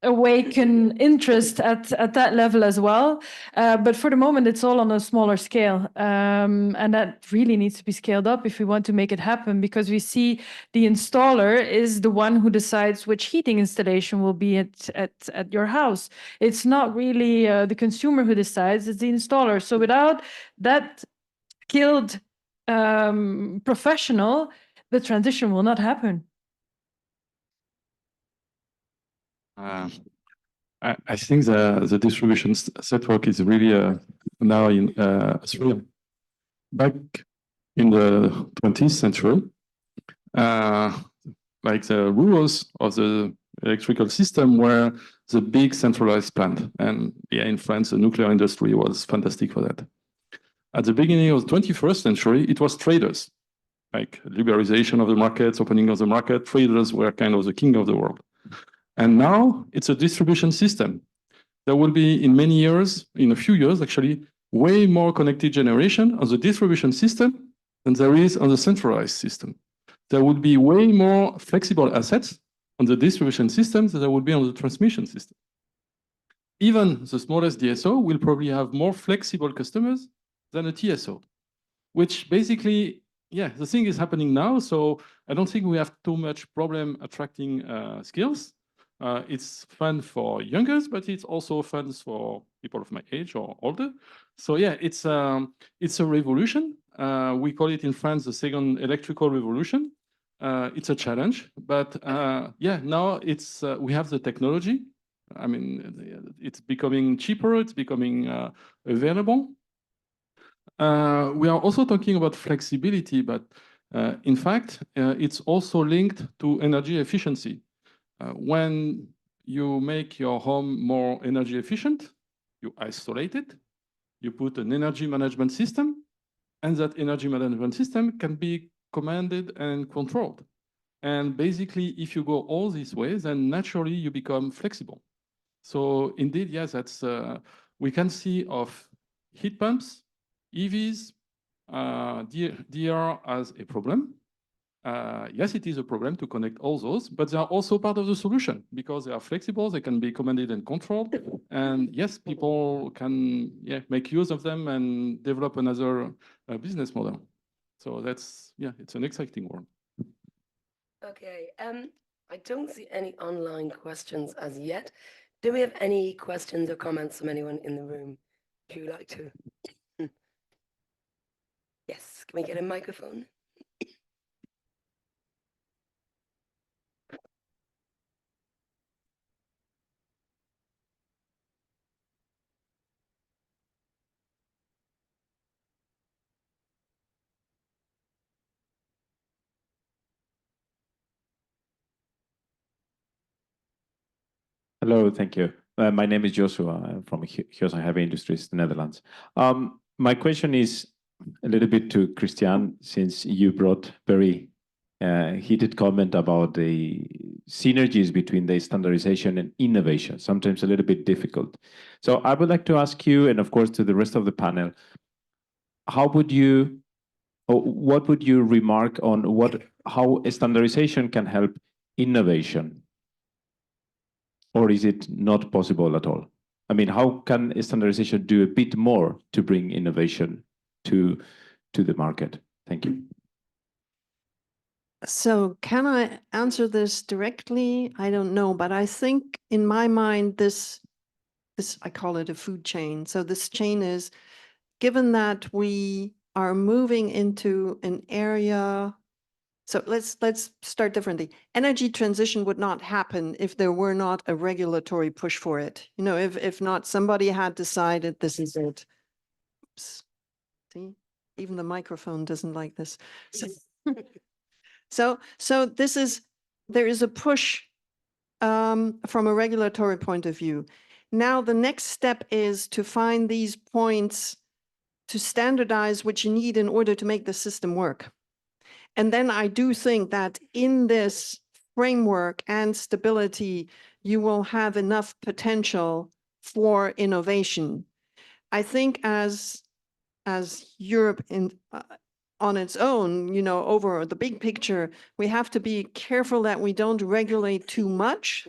awaken interest at that level as well. But for the moment, it's all on a smaller scale. And that really needs to be scaled up if we want to make it happen, because we see the installer is the one who decides which heating installation will be at your house. It's not really the consumer who decides, it's the installer. So without that skilled professional, the transition will not happen.
I think the distribution network is really now in back in the 20th century, like the rules of the electrical system were the big centralized plant. And yeah, in France, the nuclear industry was fantastic for that. At the beginning of the 21st century, it was traders, like liberalization of the markets, opening of the market. Traders were kind of the king of the world. And now it's a distribution system. There will be, in many years, in a few years actually, way more connected generation on the distribution system than there is on the centralized system. There would be way more flexible assets on the distribution system than there would be on the transmission system. Even the smallest DSO will probably have more flexible customers than a TSO, which basically, yeah, the thing is happening now. So I don't think we have too much problem attracting skills. It's fun for youngers, but it's also fun for people of my age or older. So yeah, it's a revolution. We call it in France the second electrical revolution. It's a challenge, but yeah, now it's we have the technology. I mean, it's becoming cheaper. It's becoming available. We are also talking about flexibility, but in fact, it's also linked to energy efficiency. When you make your home more energy efficient, you isolate it, you put an energy management system, and that energy management system can be commanded and controlled. And basically, if you go all these ways, then naturally you become flexible. So indeed, yes, that's we can see of heat pumps, EVs, DR as a problem. Yes, it is a problem to connect all those, but they are also part of the solution because they are flexible, they can be commanded and controlled. And yes, people can make use of them and develop another business model. So that's, yeah, it's an exciting world.
Okay, I don't see any online questions as yet. Do we have any questions or comments from anyone in the room? Would you like to? Yes, can we get a microphone?
Hello, thank you. My name is Joshua. I'm from Hyosan Heavy Industries, the Netherlands. My question is a little bit to Christian, since you brought very heated comment about the synergies between the standardization and innovation, sometimes a little bit difficult. So I would like to ask you, and of course to the rest of the panel, how would you, or what would you remark on how standardization can help innovation? Or is it not possible at all? I mean, how can standardization do a bit more to bring innovation to the market? Thank you.
So can I answer this directly? I don't know, but I think in my mind, this I call it a food chain. So this chain is, given that we are moving into an area. So let's start differently. Energy transition would not happen if there were not a regulatory push for it. You know, if not somebody had decided this is it. Oops. See, even the microphone doesn't like this. So there is a push from a regulatory point of view. Now the next step is to find these points to standardize what you need in order to make the system work. And then I do think that in this framework and stability, you will have enough potential for innovation. I think as Europe on its own, you know, over the big picture, we have to be careful that we don't regulate too much.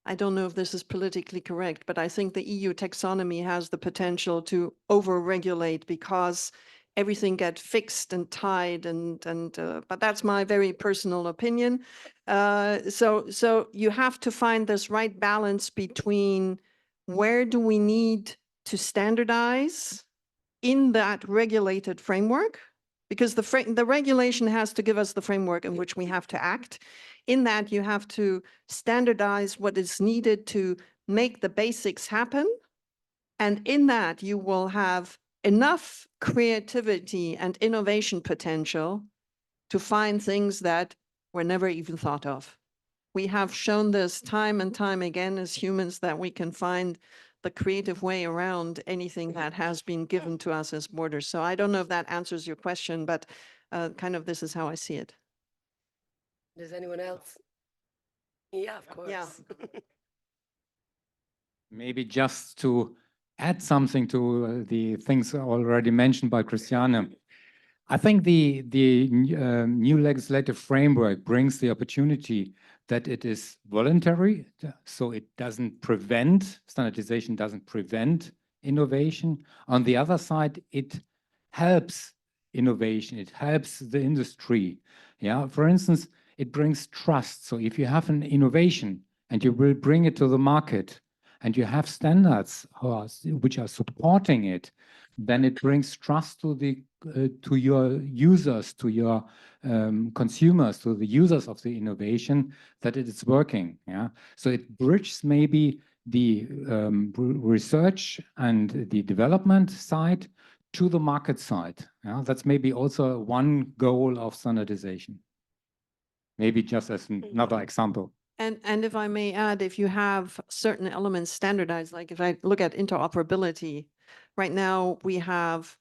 I don't know if this is politically correct, but I think the EU taxonomy has the potential to over-regulate because everything gets fixed and tied but that's my very personal opinion. So you have to find this right balance between where do we need to standardize in that regulated framework, because the regulation has to give us the framework in which we have to act. In that, you have to standardize what is needed to make the basics happen. And in that, you will have enough creativity and innovation potential to find things that were never even thought of. We have shown this time and time again as humans that we can find the creative way around anything that has been given to us as borders. So I don't know if that answers your question, but kind of this is how I see it.
Does anyone else? Yeah, of course.
Yeah.
Maybe just to add something to the things already mentioned by Christiane. I think the new legislative framework brings the opportunity that it is voluntary, so it doesn't prevent, standardization doesn't prevent innovation. On the other side, it helps innovation, it helps the industry. Yeah, for instance, it brings trust. So if you have an innovation and you will bring it to the market and you have standards which are supporting it, then it brings trust to your users, to your consumers, to the users of the innovation that it is working. Yeah, so it bridges maybe the research and the development side to the market side. Yeah, that's maybe also one goal of standardization. Maybe just as another example.
And if I may add, if you have certain elements standardized, like if I look at interoperability, right now we have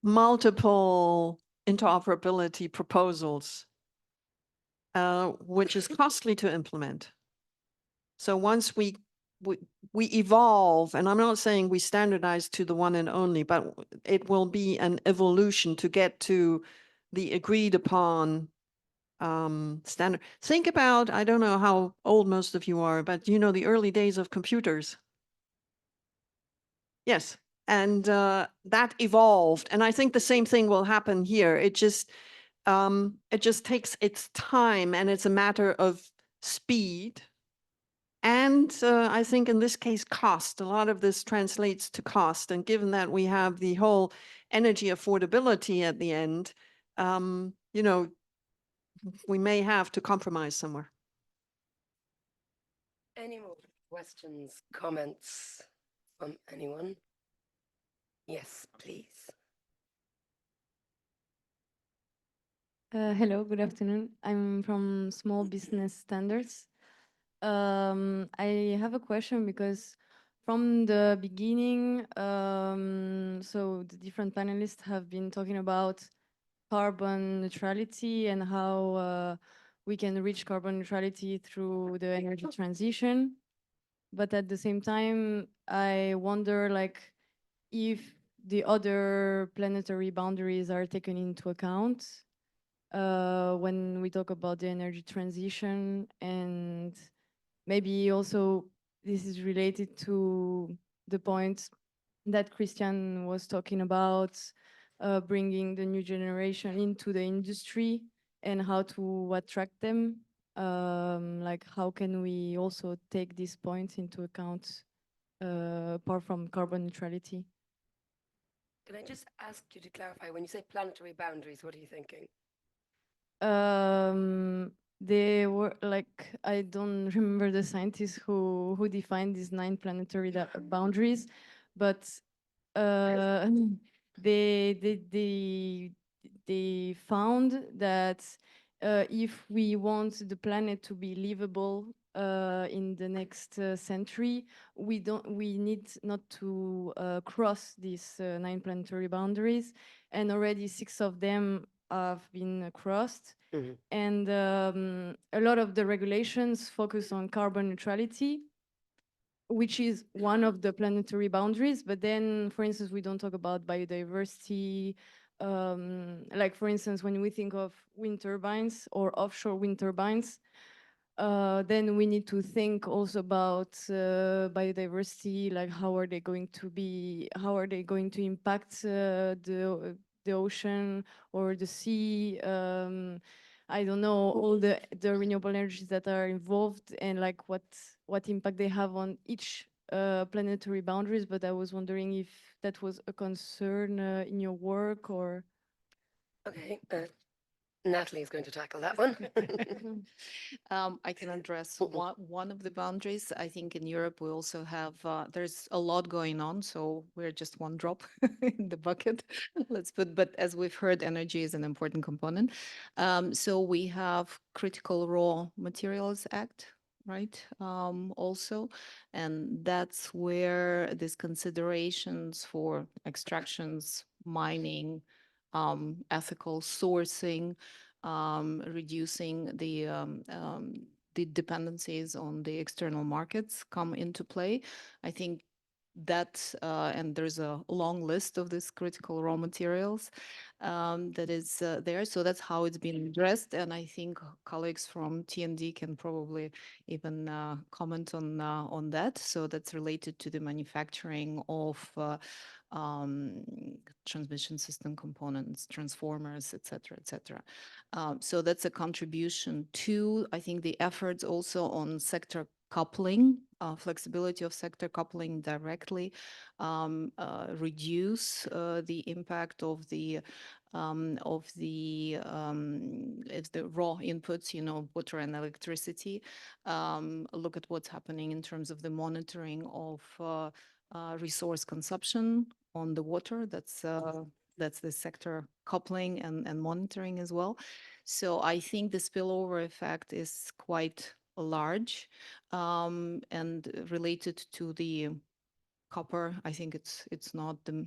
multiple interoperability proposals, which is costly to implement. So once we evolve, and I'm not saying we standardize to the one and only, but it will be an evolution to get to the agreed upon standard. Think about, I don't know how old most of you are, but you know, the early days of computers. Yes. And that evolved. And I think the same thing will happen here. It just takes its time, and it's a matter of speed. And I think in this case, cost. A lot of this translates to cost. And given that we have the whole energy affordability at the end, you know, we may have to compromise somewhere.
Any more questions, comments from anyone? Yes, please.
Hello, good afternoon. I'm from Small Business Standards. I have a question because from the beginning, so the different panelists have been talking about carbon neutrality and how we can reach carbon neutrality through the energy transition. But at the same time, I wonder like if the other planetary boundaries are taken into account when we talk about the energy transition, and maybe also this is related to the point that Christian was talking about, bringing the new generation into the industry and how to attract them. Like how can we also take these points into account apart from carbon neutrality?
Can I just ask you to clarify, when you say planetary boundaries, what are you thinking?
They were like, I don't remember the scientists who defined these 9 planetary boundaries, but they found that if we want the planet to be livable in the next century, we need not to cross these 9 planetary boundaries, and already 6 of them have been crossed.
Mm-hmm.
And a lot of the regulations focus on carbon neutrality, which is one of the planetary boundaries. But then, for instance, we don't talk about biodiversity. Like, for instance, when we think of wind turbines or offshore wind turbines, then we need to think also about biodiversity, like how are they going to impact the ocean or the sea. I don't know all the renewable energies that are involved and like what impact they have on each planetary boundaries. But I was wondering if that was a concern in your work or.
Okay, Natalie is going to tackle that one.
I can address one of the boundaries. I think in Europe, we also have, there's a lot going on, so we're just one drop in the bucket. But as we've heard, energy is an important component. So we have Critical Raw Materials Act, right? Also, and that's where these considerations for extractions, mining, ethical sourcing, reducing the dependencies on the external markets come into play. I think that, and there's a long list of these critical raw materials that is there. So that's how it's been addressed. And I think colleagues from T&D can probably even comment on that. So that's related to the manufacturing of transmission system components, transformers, et cetera, et cetera. So that's a contribution to, I think, the efforts also on sector coupling, flexibility of sector coupling directly, reduce the impact of the if the raw inputs, you know, water and electricity. Look at what's happening in terms of the monitoring of resource consumption on the water. That's the sector coupling and monitoring as well. So I think the spillover effect is quite large, and related to the copper. I think it's not the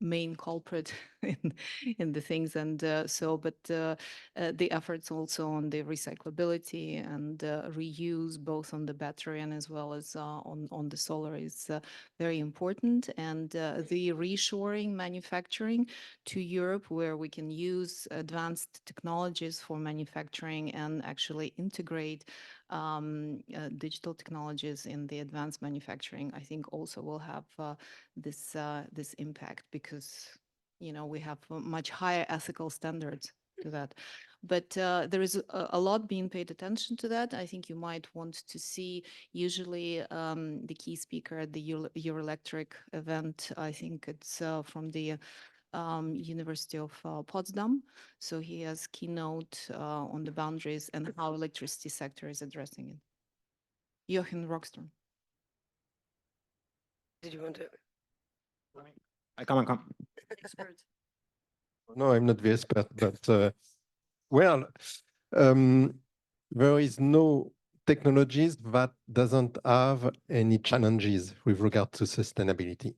main culprit in the things, and but the efforts also on the recyclability and reuse, both on the battery and as well as on the solar, is very important. And the reshoring manufacturing to Europe, where we can use advanced technologies for manufacturing and actually integrate digital technologies in the advanced manufacturing, I think also will have this impact, because, you know, we have much higher ethical standards to that. But there is a lot being paid attention to that. I think you might want to see usually the key speaker at the Eurelectric event. I think it's from the University of Potsdam. So he has keynote on the boundaries and how electricity sector is addressing it. Jochen Rockström.
Did you want to?
I come.
Expert.
No, I'm not the expert, but well, there is no technologies that doesn't have any challenges with regard to sustainability.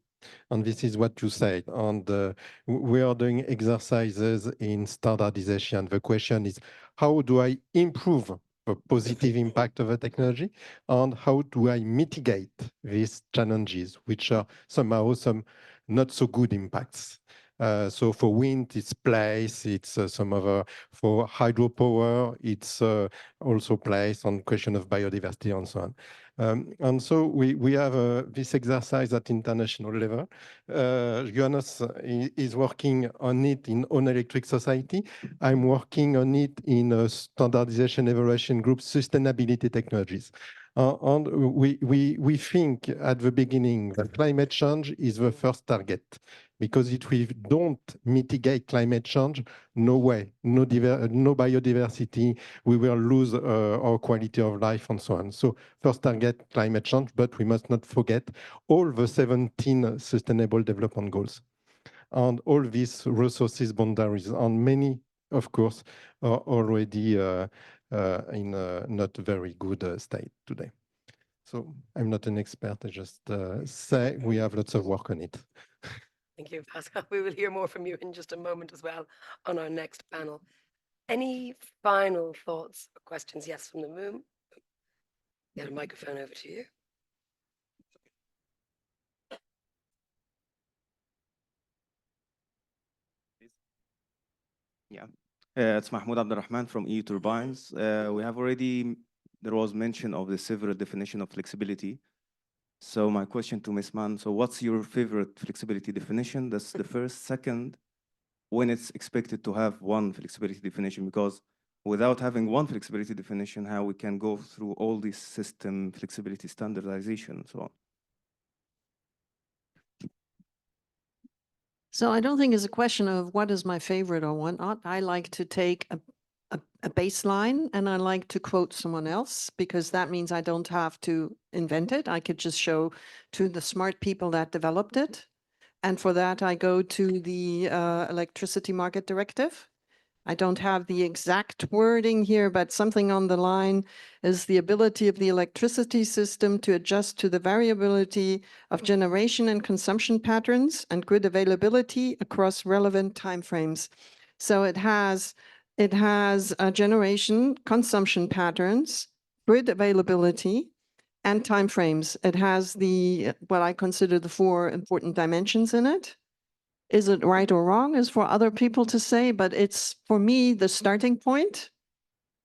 And this is what you said. And we are doing exercises in standardization. The question is, how do I improve the positive impact of the technology? And how do I mitigate these challenges, which are somehow some not so good impacts? So for wind, it's place, it's some other, for hydropower, it's also place on question of biodiversity and so on. And so we have this exercise at international level. Johannes is working on it in On Electric Society. I'm working on it in a standardization evaluation group, sustainability technologies. And we think at the beginning that climate change is the first target, because if we don't mitigate climate change, no way, no biodiversity, we will lose our quality of life and so on. So first target, climate change, but we must not forget all the 17 sustainable development goals and all these resources boundaries, and many, of course, are already in a not very good state today. So I'm not an expert, I just say we have lots of work on it.
Thank you, Pascal. We will hear more from you in just a moment as well on our next panel. Any final thoughts or questions? Yes, from the room. Get a microphone over to you.
Yeah, it's Mahmoud Abdurrahman from EU Turbines. There was mention of the several definition of flexibility. So my question to Ms. Mann, so what's your favorite flexibility definition? That's the first. Second, when it's expected to have one flexibility definition, because without having one flexibility definition, how we can go through all these system flexibility standardization and so on?
So I don't think it's a question of what is my favorite or what not. I like to take a baseline, and I like to quote someone else because that means I don't have to invent it. I could just show to the smart people that developed it. And for that, I go to the Electricity Market Directive. I don't have the exact wording here, but something on the line is the ability of the electricity system to adjust to the variability of generation and consumption patterns and grid availability across relevant timeframes. So it has generation, consumption patterns, grid availability, and timeframes. It has what I consider the 4 important dimensions in it. Is it right or wrong is for other people to say, but it's, for me, the starting point.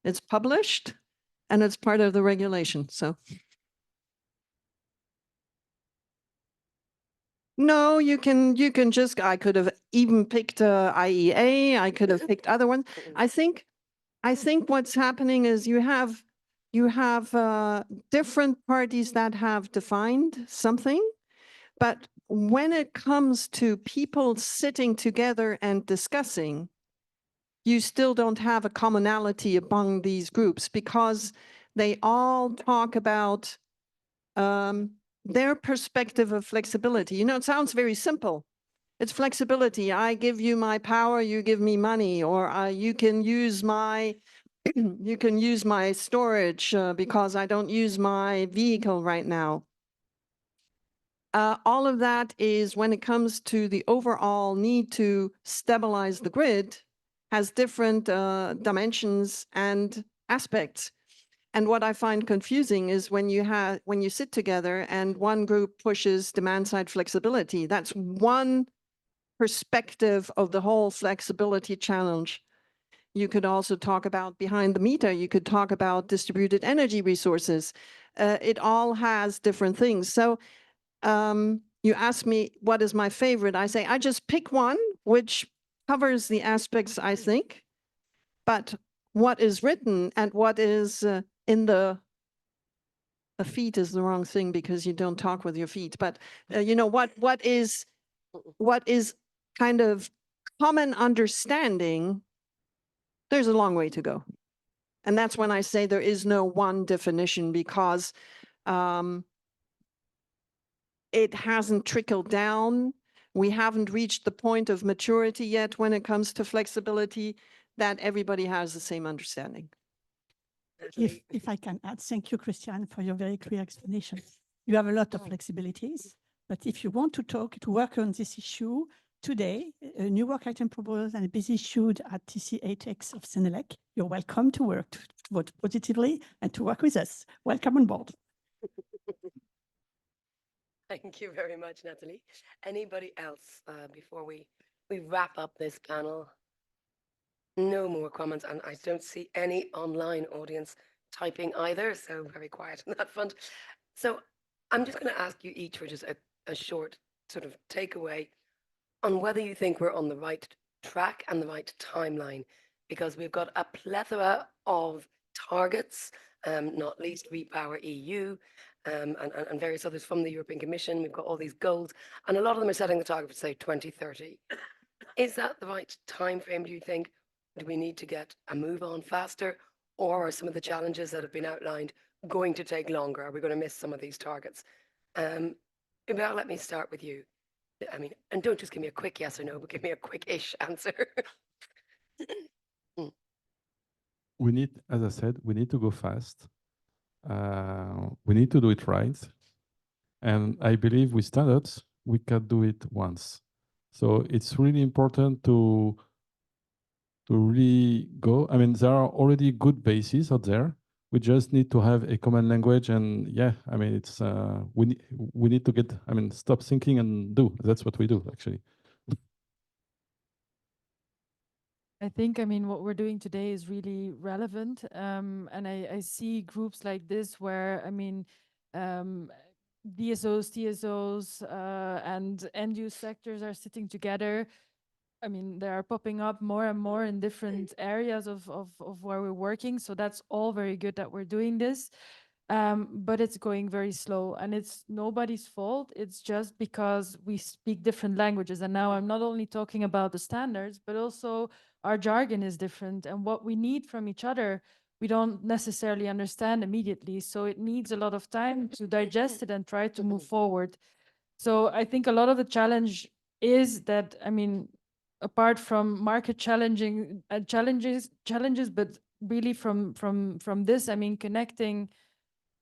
It's published and it's part of the regulation, so. No, you can just, I could have even picked IEA, I could have picked other ones. I think what's happening is you have different parties that have defined something, but when it comes to people sitting together and discussing, you still don't have a commonality among these groups because they all talk about their perspective of flexibility. You know, it sounds very simple. It's flexibility. I give you my power, you give me money, or you can use my you can use my storage because I don't use my vehicle right now. All of that is when it comes to the overall need to stabilize the grid, has different dimensions and aspects. And what I find confusing is when you sit together and one group pushes demand side flexibility, that's one perspective of the whole flexibility challenge. You could also talk about behind the meter. You could talk about distributed energy resources. It all has different things. So you ask me, what is my favorite? I say, I just pick one, which covers the aspects I think, but what is written and what is in the feet is the wrong thing because you don't talk with your feet, but you know, what is kind of common understanding, there's a long way to go. And that's when I say there is no one definition because it hasn't trickled down. We haven't reached the point of maturity yet when it comes to flexibility that everybody has the same understanding.
If I can add, thank you, Christian, for your very clear explanation. You have a lot of flexibilities, but if you want to work on this issue today, a new work item proposed and is issued at TC8X of Senelec, you're welcome to work, to vote positively and to work with us. Welcome on board.
Thank you very much, Natalie. Anybody else before we wrap up this panel? No more comments, and I don't see any online audience typing either, so very quiet on that front. So I'm just going to ask you each for just a short sort of takeaway on whether you think we're on the right track and the right timeline, because we've got a plethora of targets, not least Repower EU, and various others from the European Commission. We've got all these goals, and a lot of them are setting the target for, say, 2030. Is that the right time frame, do you think? Do we need to get a move on faster, or are some of the challenges that have been outlined going to take longer? Are we going to miss some of these targets? Hubert, let me start with you. I mean, and don't just give me a quick yes or no, but give me a quick-ish answer.
We need, as I said, we need to go fast. We need to do it right. And I believe with standards, we can do it once. So it's really important to really go. I mean, there are already good bases out there. We just need to have a common language, and yeah, I mean, it's we need to get. I mean, stop thinking and do. That's what we do, actually.
I think, I mean, what we're doing today is really relevant. And I see groups like this where, I mean, DSOs, TSOs, and end-use sectors are sitting together. I mean, they are popping up more and more in different areas of where we're working. So that's all very good that we're doing this. But it's going very slow, and it's nobody's fault. It's just because we speak different languages. And now I'm not only talking about the standards, but also our jargon is different, and what we need from each other, we don't necessarily understand immediately. So it needs a lot of time to digest it and try to move forward. So I think a lot of the challenge is that, I mean, apart from market challenges, but really from this, I mean, connecting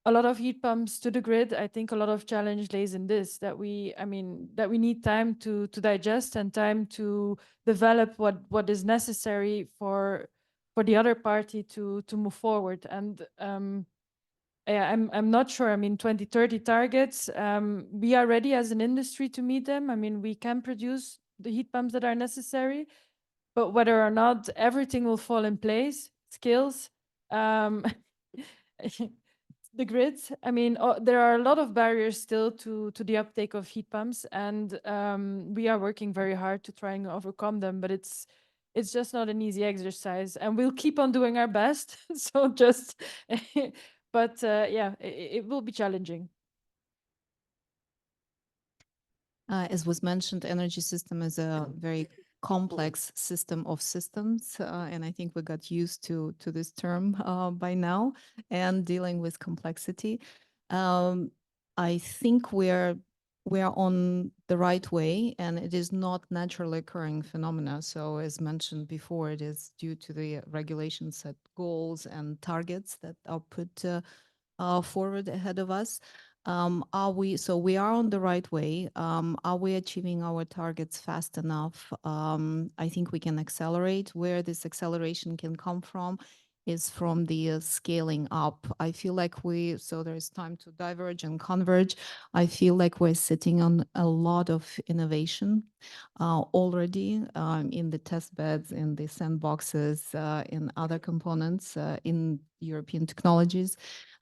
a lot of heat pumps to the grid, I think a lot of challenge lays in this, that we need time to digest and time to develop what is necessary for the other party to move forward. And yeah, I'm not sure. I mean, 2030 targets, we are ready as an industry to meet them. I mean, we can produce the heat pumps that are necessary, but whether or not everything will fall in place, skills, the grids. I mean, there are a lot of barriers still to the uptake of heat pumps, and we are working very hard to try and overcome them. But it's just not an easy exercise, and we'll keep on doing our best. So just, but yeah, it will be challenging.
As was mentioned, energy system is a very complex system of systems, and I think we got used to this term by now, and dealing with complexity. I think we're on the right way, and it is not naturally occurring phenomena. So as mentioned before, it is due to the regulations set goals and targets that are put forward ahead of us. So we are on the right way. Are we achieving our targets fast enough? I think we can accelerate. Where this acceleration can come from is from the scaling up. I feel like so there's time to diverge and converge. I feel like we're sitting on a lot of innovation already in the test beds, in the sandboxes, in other components, in European technologies.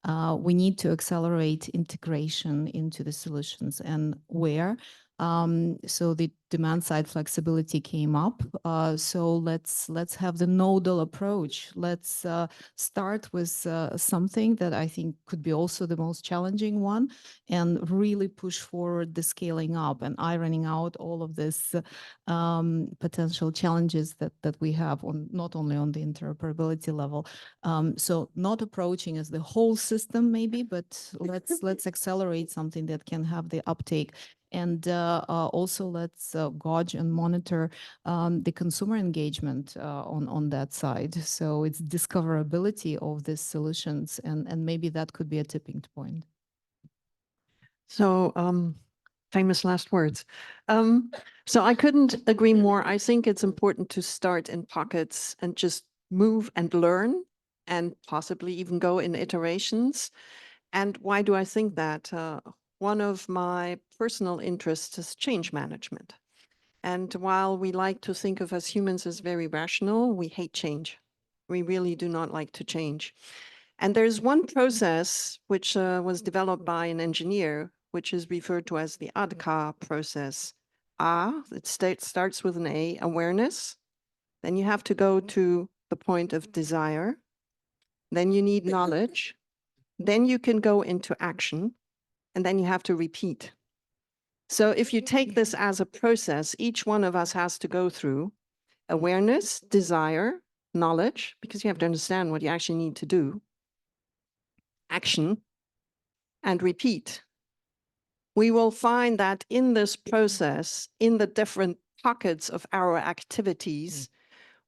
We need to accelerate integration into the solutions, and where. So the demand side flexibility came up. So let's have the nodal approach. Let's start with something that I think could be also the most challenging one, and really push forward the scaling up and ironing out all of this potential challenges that we have on not only on the interoperability level. So not approaching as the whole system maybe, but let's accelerate something that can have the uptake. And also let's gauge and monitor the consumer engagement on that side. So it's discoverability of these solutions, and maybe that could be a tipping point.
So famous last words. So I couldn't agree more. I think it's important to start in pockets and just move and learn, and possibly even go in iterations. And why do I think that? One of my personal interests is change management. And while we like to think of us humans as very rational, we hate change. We really do not like to change. And there's one process which was developed by an engineer, which is referred to as the ADKAR process. It starts with an A, awareness. Then you have to go to the point of desire. Then you need knowledge. Then you can go into action. And then you have to repeat. So if you take this as a process, each one of us has to go through awareness, desire, knowledge, because you have to understand what you actually need to do, action, and repeat. We will find that in this process, in the different pockets of our activities,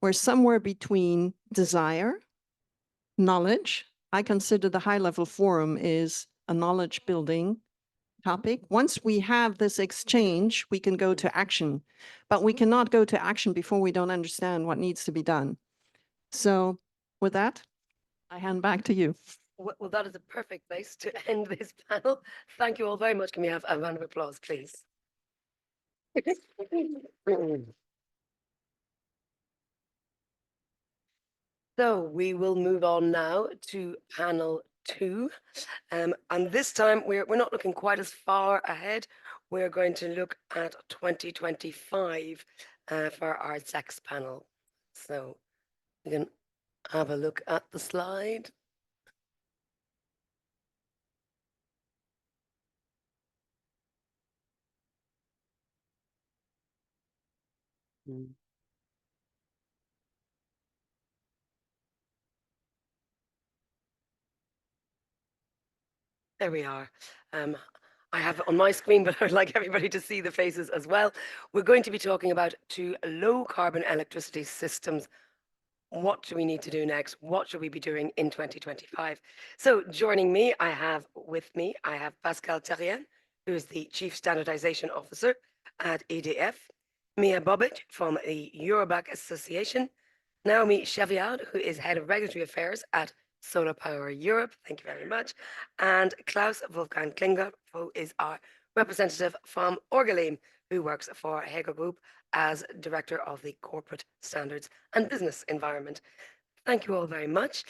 we're somewhere between desire, knowledge. I consider the high-level forum is a knowledge building topic. Once we have this exchange, we can go to action, but we cannot go to action before we don't understand what needs to be done. So with that, I hand back to you.
Well, that is a perfect place to end this panel. Thank you all very much. Can we have a round of applause, please? So we will move on now to panel 2. And this time we're not looking quite as far ahead. We're going to look at 2025 for our sex panel. So we can have a look at the slide. There we are. I have it on my screen, but I'd like everybody to see the faces as well. We're going to be talking about two low carbon electricity systems. What do we need to do next? What should we be doing in 2025? So joining me, I have Pascal Terrien, who is the Chief Standardization Officer at EDF, Mia Bobic from the Eurobac Association, Naomi Chaviard, who is Head of Regulatory Affairs at Solar Power Europe. Thank you very much. And Klaus Wolfgang Klinger, who is our representative from Orgalim, who works for Hegel Group as Director of the Corporate Standards and Business Environment. Thank you all very much.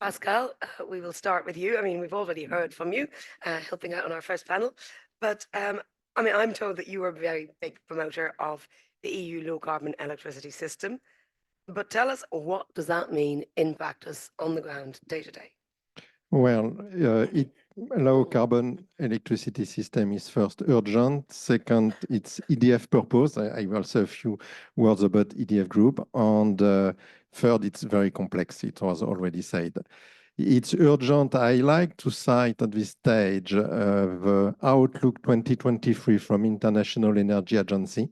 Pascal, we will start with you. I mean, we've already heard from you helping out on our first panel, but I mean, I'm told that you are a very big promoter of the EU low carbon electricity system. But tell us, what does that mean in practice on the ground, day to day?
Well, low carbon electricity system is first urgent. Second, it's EDF purpose. I will say a few words about EDF Group. And third, it's very complex. It was already said. It's urgent. I like to cite at this stage the Outlook 2023 from International Energy Agency,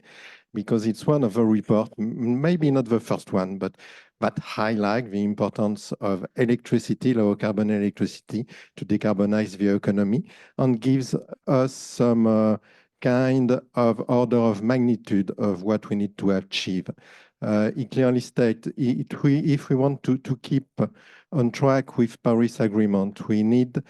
because it's one of the reports, maybe not the first one, but highlight the importance of electricity, low carbon electricity, to decarbonize the economy, and gives us some kind of order of magnitude of what we need to achieve. It clearly states if we want to keep on track with Paris Agreement, we need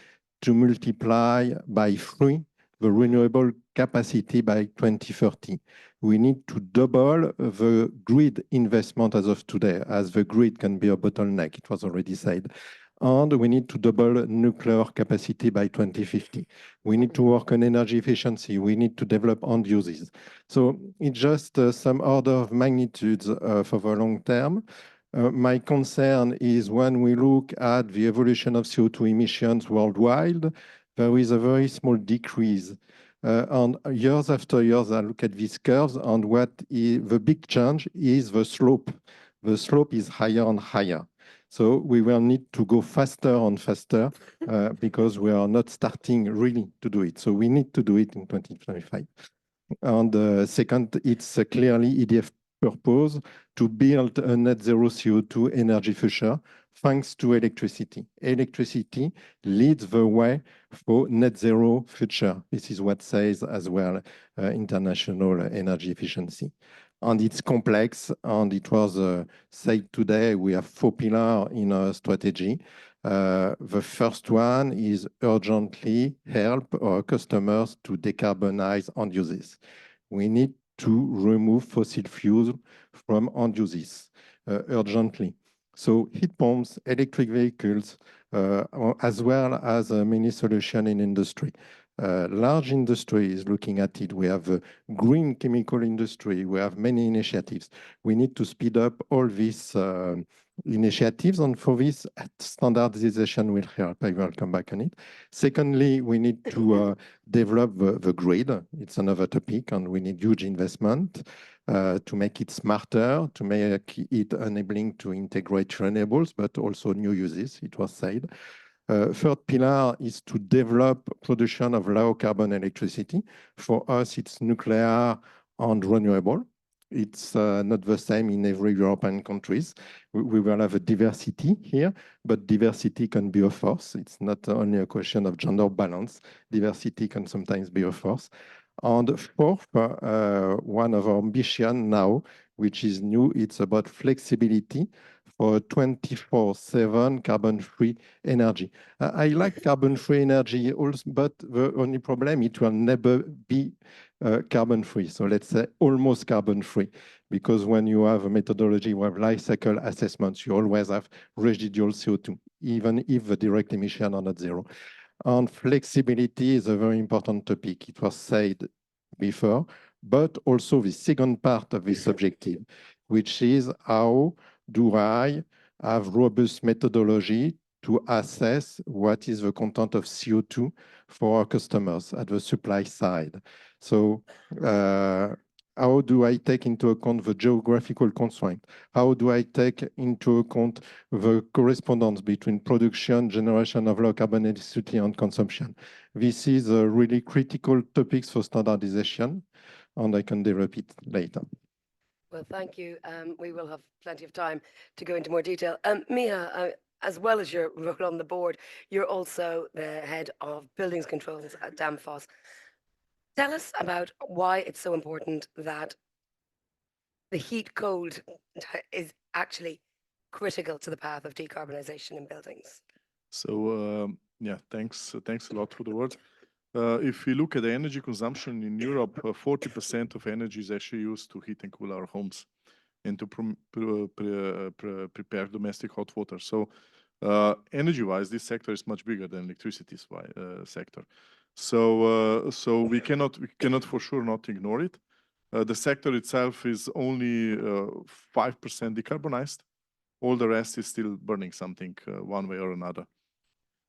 to multiply by 3 the renewable capacity by 2030. We need to double the grid investment as of today, as the grid can be a bottleneck, it was already said. And we need to double nuclear capacity by 2050. We need to work on energy efficiency. We need to develop end uses. So it's just some order of magnitudes for the long term. My concern is when we look at the evolution of CO2 emissions worldwide, there is a very small decrease. And years after years, I look at these curves, and what is the big change is the slope. The slope is higher and higher. So we will need to go faster and faster because we are not starting really to do it. So we need to do it in 2025. And second, it's clearly EDF purpose to build a net zero CO2 energy future thanks to electricity. Electricity leads the way for net zero future. This is what says as well international energy efficiency. And it's complex, and it was said today, we have 4 pillars in our strategy. The first one is urgently help our customers to decarbonize end uses. We need to remove fossil fuels from end uses urgently. So heat pumps, electric vehicles, as well as many solutions in industry. Large industry is looking at it. We have a green chemical industry. We have many initiatives. We need to speed up all these initiatives, and for this, standardization will help. I will come back on it. Secondly, we need to develop the grid. It's another topic, and we need huge investment to make it smarter, to make it enabling to integrate renewables, but also new uses, it was said. Third pillar is to develop production of low carbon electricity. For us, it's nuclear and renewable. It's not the same in every European countries. We will have a diversity here, but diversity can be a force. It's not only a question of gender balance. Diversity can sometimes be a force. And fourth, one of our ambition now, which is new, it's about flexibility for 24/7 carbon-free energy. I like carbon-free energy also, but the only problem, it will never be carbon-free. So let's say almost carbon-free, because when you have a methodology with life cycle assessments, you always have residual CO2, even if the direct emissions are not zero. And flexibility is a very important topic. It was said before, but also the second part of this objective, which is how do I have robust methodology to assess what is the content of CO2 for our customers at the supply side. So how do I take into account the geographical constraint? How do I take into account the correspondence between production, generation of low carbon electricity and consumption? This is a really critical topics for standardization, and I can develop it later.
Well, thank you. We will have plenty of time to go into more detail. Miha, as well as your role on the board, you're also the head of buildings controls at Danfoss. Tell us about why it's so important that the heat code is actually critical to the path of decarbonisation in buildings.
So yeah, thanks a lot for the word. If we look at the energy consumption in Europe, 40% of energy is actually used to heat and cool our homes and to prepare domestic hot water. So energy-wise, this sector is much bigger than electricity sector. So we cannot for sure not ignore it. The sector itself is only 5% decarbonized. All the rest is still burning something one way or another.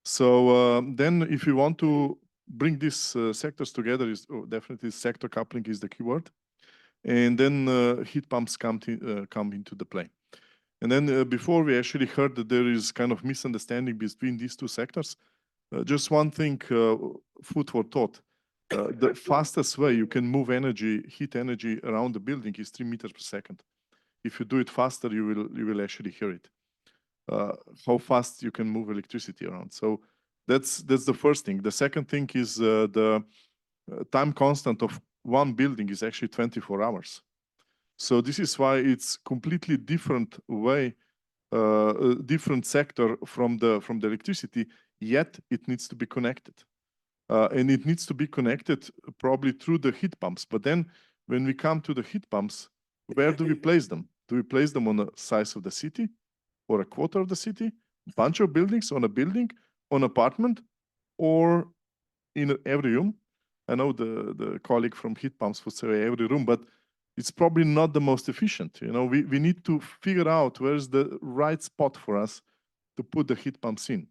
So then if you want to bring these sectors together, is definitely sector coupling is the keyword. And then heat pumps come into the play. And then before we actually heard that there is kind of misunderstanding between these two sectors, just one thing, food for thought. The fastest way you can move energy, heat energy around the building is 3 meters per second. If you do it faster, you will actually hear it. How fast you can move electricity around. So that's the first thing. The second thing is the time constant of one building is actually 24 hours. So this is why it's completely different way, different sector from the electricity, yet it needs to be connected. And it needs to be connected probably through the heat pumps. But then when we come to the heat pumps, where do we place them? Do we place them on the size of the city or a quarter of the city, bunch of buildings on a building, on apartment, or in every room? I know the colleague from heat pumps would say every room, but it's probably not the most efficient. You know, we need to figure out where's the right spot for us to put the heat pumps in.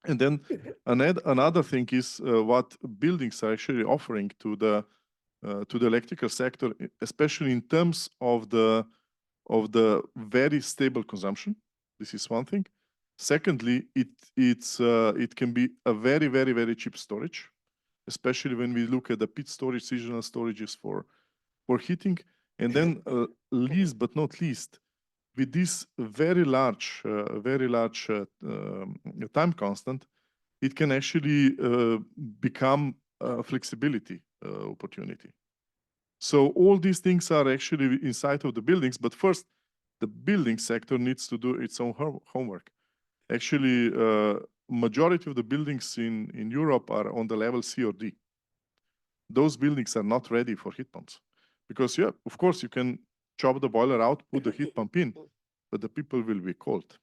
And then another thing is what buildings are actually offering to the electrical sector, especially in terms of the very stable consumption. This is one thing. Secondly, it can be a very, very, very cheap storage, especially when we look at the pit storage, seasonal storages for heating. And then least but not least, with this very large time constant, it can actually become a flexibility opportunity. So all these things are actually inside of the buildings, but first, the building sector needs to do its own homework. Actually, majority of the buildings in Europe are on the level C or D. Those buildings are not ready for heat pumps. Because, yeah, of course, you can chop the boiler out, put the heat pump in, but the people will be cold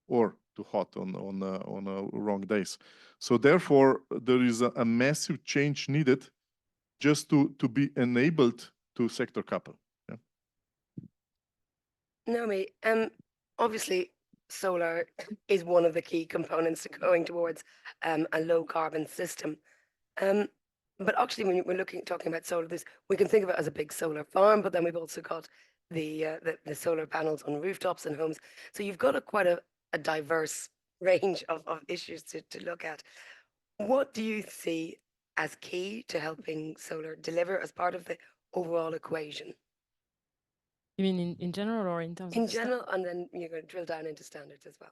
or too hot on wrong days. So therefore, there is a massive change needed just to be enabled to sector couple. Yeah.
Naomi, obviously, solar is one of the key components to going towards a low carbon system. But actually, when we're talking about solar, we can think of it as a big solar farm, but then we've also got the solar panels on rooftops and homes. So you've got quite a diverse range of issues to look at. What do you see as key to helping solar deliver as part of the overall equation?
You mean in general or in terms
In
of
general, and then you're going to drill down into standards as well.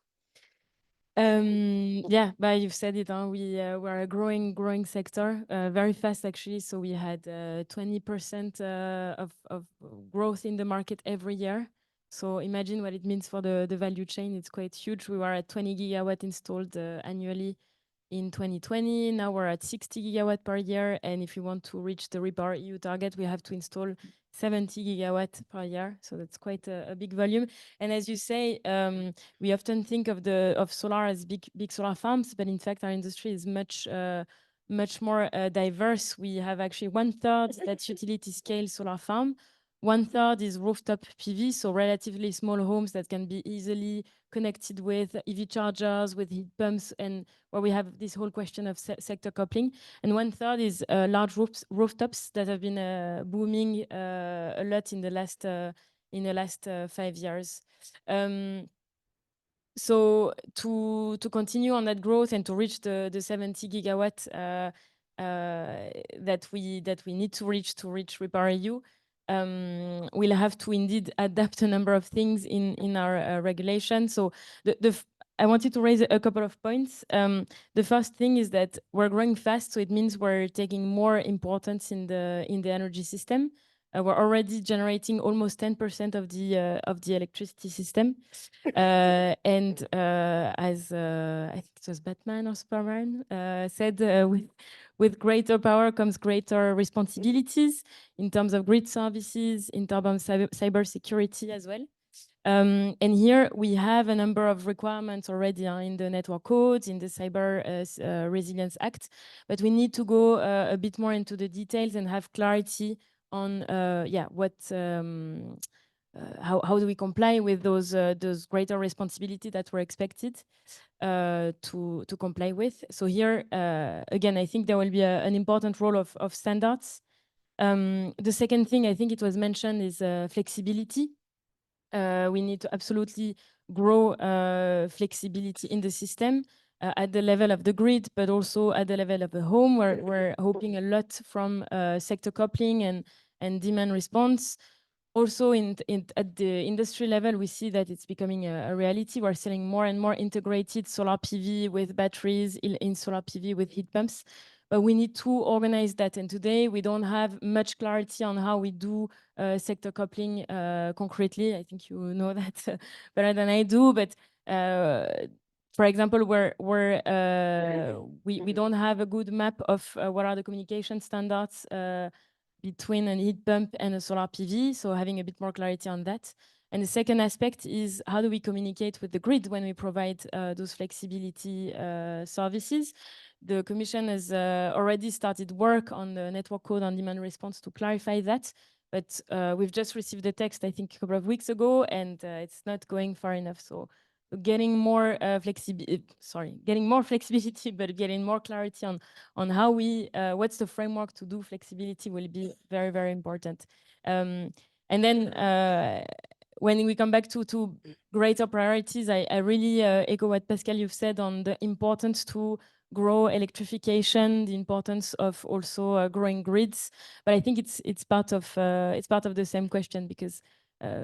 Yeah, but you've said it, we're a growing sector, very fast actually. So we had 20% of growth in the market every year. So imagine what it means for the value chain. It's quite huge. We were at 20 gigawatt installed annually in 2020. Now we're at 60 gigawatt per year. And if you want to reach the REPowerEU target, we have to install 70 gigawatt per year. So that's quite a big volume. And as you say, we often think of solar as big solar farms, but in fact, our industry is much more diverse. We have actually 1/3 that's utility scale solar farm.
1/3 is rooftop PV, so relatively small homes that can be easily connected with EV chargers, with heat pumps, and where we have this whole question of sector coupling. And 1/3 is large rooftops that have been booming a lot in the last 5 years. So to continue on that growth and to reach the 70 gigawatt that we need to reach REPowerEU, we'll have to indeed adapt a number of things in our regulation. So I wanted to raise a couple of points. The first thing is that we're growing fast, so it means we're taking more importance in the energy system. We're already generating almost 10% of the electricity system. And as I think it was Batman or Superman said, with greater power comes greater responsibilities in terms of grid services, in terms of cyber security as well. And here we have a number of requirements already in the network codes, in the Cyber Resilience Act, but we need to go a bit more into the details and have clarity on how do we comply with those greater responsibility that were expected to comply with. So here again, I think there will be an important role of standards. The second thing I think it was mentioned is flexibility. We need to absolutely grow flexibility in the system at the level of the grid, but also at the level of the home, where we're hoping a lot from sector coupling and demand response. Also at the industry level, we see that it's becoming a reality. We're selling more and more integrated solar PV with batteries, in solar PV with heat pumps. But we need to organize that. And today we don't have much clarity on how we do sector coupling concretely. I think you know that better than I do. But for example, we don't have a good map of what are the communication standards between a heat pump and a solar PV. So having a bit more clarity on that. And the second aspect is how do we communicate with the grid when we provide those flexibility services? The Commission has already started work on the network code on demand response to clarify that. But we've just received the text, I think, a couple of weeks ago, and it's not going far enough. So getting more flexibility, but getting more clarity on how what's the framework to do flexibility will be very, very important. And then when we come back to greater priorities, I really echo what Pascal you've said on the importance to grow electrification, the importance of also growing grids. But I think it's part of the same question, because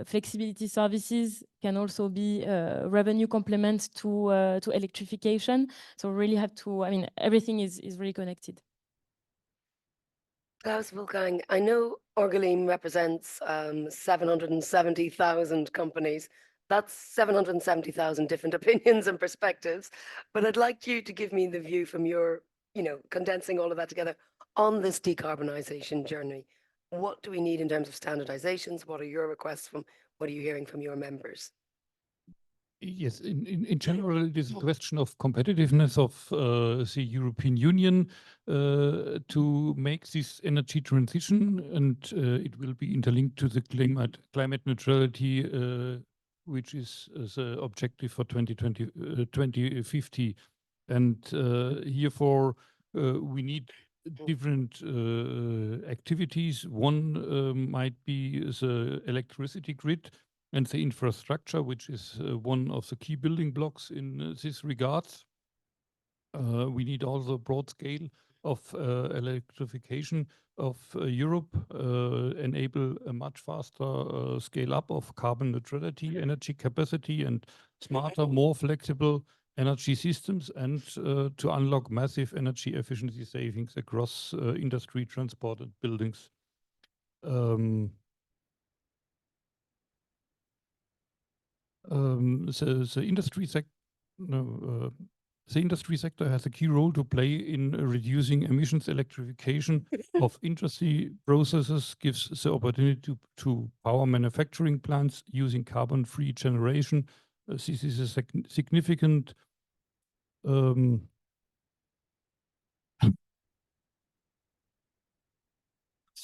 flexibility services can also be revenue complement to electrification. So we really have to, I mean, everything is really connected.
Klaus Wolfgang, I know Orgalim represents 770,000 companies. That's 770,000 different opinions and perspectives. But I'd like you to give me the view from your, condensing all of that together on this decarbonization journey. What do we need in terms of standardizations? What are your requests what are you hearing from your members?
Yes, in general, it is a question of competitiveness of the European Union to make this energy transition, and it will be interlinked to the climate neutrality, which is the objective for 2050. And herefore, we need different activities. One might be the electricity grid and the infrastructure, which is one of the key building blocks in this regard. We need also a broad scale of electrification of Europe, enable a much faster scale up of carbon neutrality, energy capacity, and smarter, more flexible energy systems, and to unlock massive energy efficiency savings across industry, transport, and buildings. The industry sector has a key role to play in reducing emissions. Electrification of industry processes gives the opportunity to power manufacturing plants using carbon-free generation. This is a significant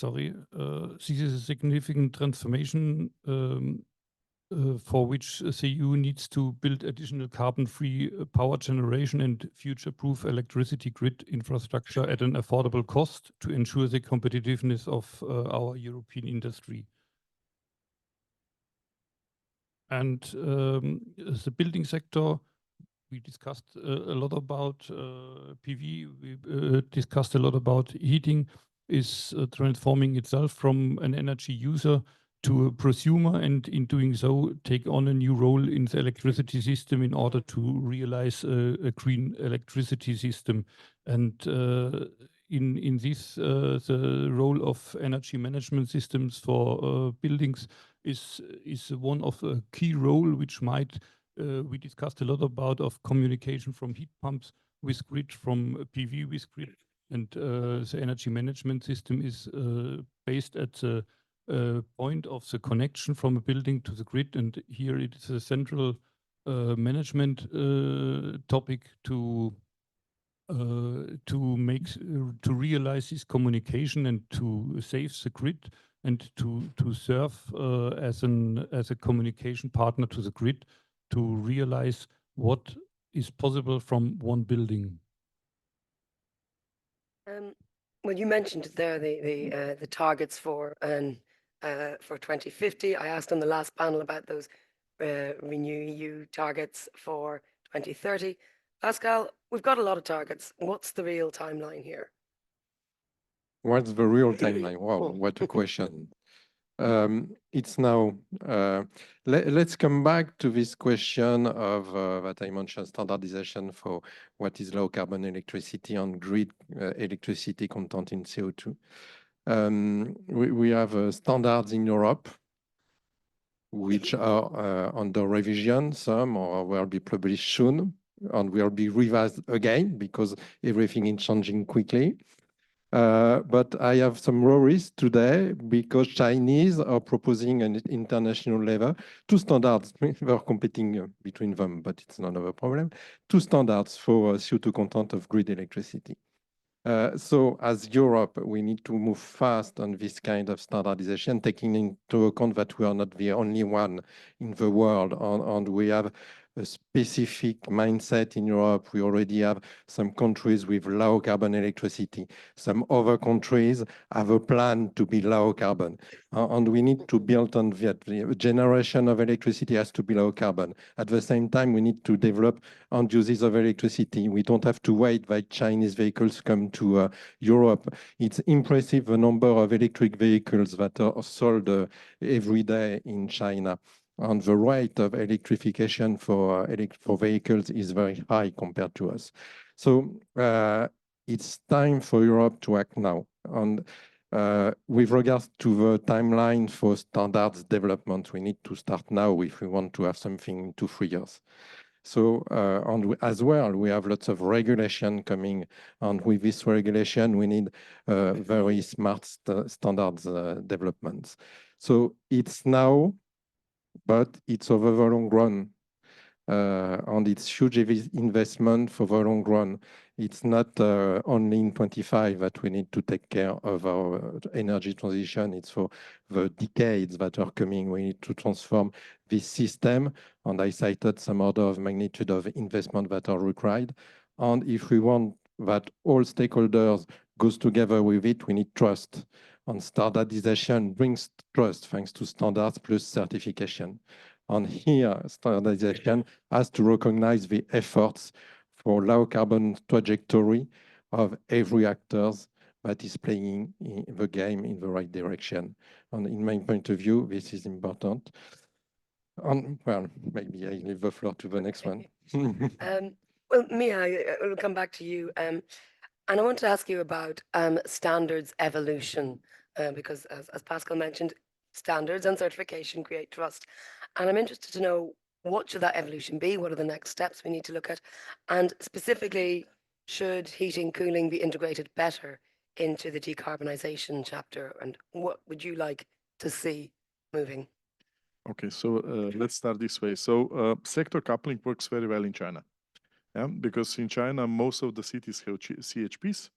this is a significant transformation for which the EU needs to build additional carbon-free power generation and future-proof electricity grid infrastructure at an affordable cost to ensure the competitiveness of our European industry. And the building sector, we discussed a lot about PV, we discussed a lot about heating, is transforming itself from an energy user to a prosumer, and in doing so, take on a new role in the electricity system in order to realize a green electricity system. And in this, the role of energy management systems for buildings is one of a key role which might, we discussed a lot about of communication from heat pumps with grid, from PV with grid, and the energy management system is based at the point of the connection from a building to the grid, and here it is a central management topic to realize this communication and to save the grid and to serve as a communication partner to the grid to realize what is possible from one building.
Well, you mentioned there the targets for 2050. I asked on the last panel about those Renew EU targets for 2030. Pascal, we've got a lot of targets. What's the real timeline here?
What's the real timeline? Wow, what a question. It's now, let's come back to this question of that I mentioned, standardization for what is low carbon electricity on grid electricity content in CO2. We have standards in Europe, which are under revision. Some will be published soon and will be revised again because everything is changing quickly. But I have some worries today because Chinese are proposing an international level, two standards. They're competing between them, but it's not a problem. Two standards for CO2 content of grid electricity. So as Europe, we need to move fast on this kind of standardization, taking into account that we are not the only one in the world, and we have a specific mindset in Europe. We already have some countries with low carbon electricity. Some other countries have a plan to be low carbon. And we need to build on that. The generation of electricity has to be low carbon. At the same time, we need to develop end uses of electricity. We don't have to wait that Chinese vehicles come to Europe. It's impressive the number of electric vehicles that are sold every day in China. And the rate of electrification for vehicles is very high compared to us. So it's time for Europe to act now. And with regards to the timeline for standards development, we need to start now if we want to have something in 2-3 years. So, and as well, we have lots of regulation coming, and with this regulation, we need very smart standards developments. So it's now, but it's over the long run, and it's huge investment for the long run. It's not only in 25 that we need to take care of our energy transition. It's for the decades that are coming. We need to transform this system, and I cited some order of magnitude of investment that are required. And if we want that all stakeholders goes together with it, we need trust. And standardization brings trust thanks to standards plus certification. And here, standardization has to recognize the efforts for low carbon trajectory of every actor that is playing the game in the right direction. And in my point of view, this is important. And well, maybe I leave the floor to the next one.
Well, Mia, I will come back to you. And I want to ask you about standards evolution, because as Pascal mentioned, standards and certification create trust. And I'm interested to know, what should that evolution be? What are the next steps we need to look at? And specifically, should heating, cooling be integrated better into the decarbonization chapter? And what would you like to see moving?
Okay, so let's start this way. So sector coupling works very well in China. Yeah, because in China, most of the cities have CHPs,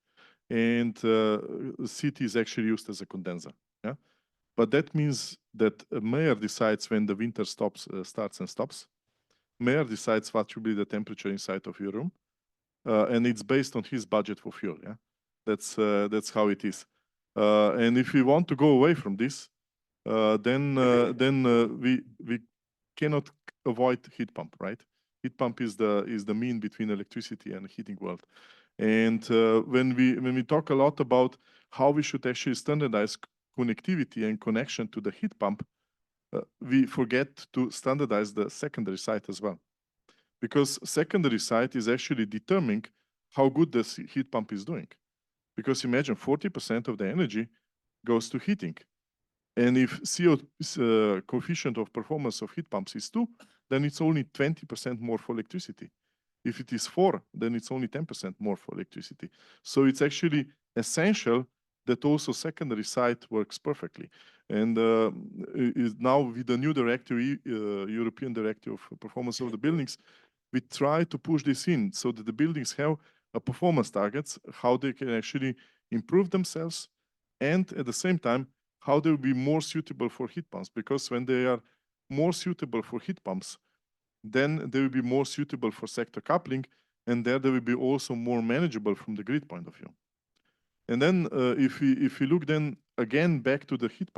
and CT is actually used as a condenser. Yeah, but that means that Mayer decides when the winter starts and stops. Mayer decides what should be the temperature inside of your room, and it's based on his budget for fuel. Yeah, that's how it is. And if we want to go away from this, then we cannot avoid heat pump, right? Heat pump is the mean between electricity and heating world. And when we talk a lot about how we should actually standardize connectivity and connection to the heat pump, we forget to standardize the secondary side as well. Because secondary side is actually determining how good the heat pump is doing. Because imagine 40% of the energy goes to heating. And if CO coefficient of performance of heat pumps is 2, then it's only 20% more for electricity. If it is 4, then it's only 10% more for electricity. So it's actually essential that also secondary side works perfectly. And now with the new directive, European Directive of Performance of the Buildings, we try to push this in so that the buildings have a performance targets, how they can actually improve themselves, and at the same time, how they will be more suitable for heat pumps. Because when they are more suitable for heat pumps, then they will be more suitable for sector coupling, and there they will be also more manageable from the grid point of view. And then if we look then again back to the heat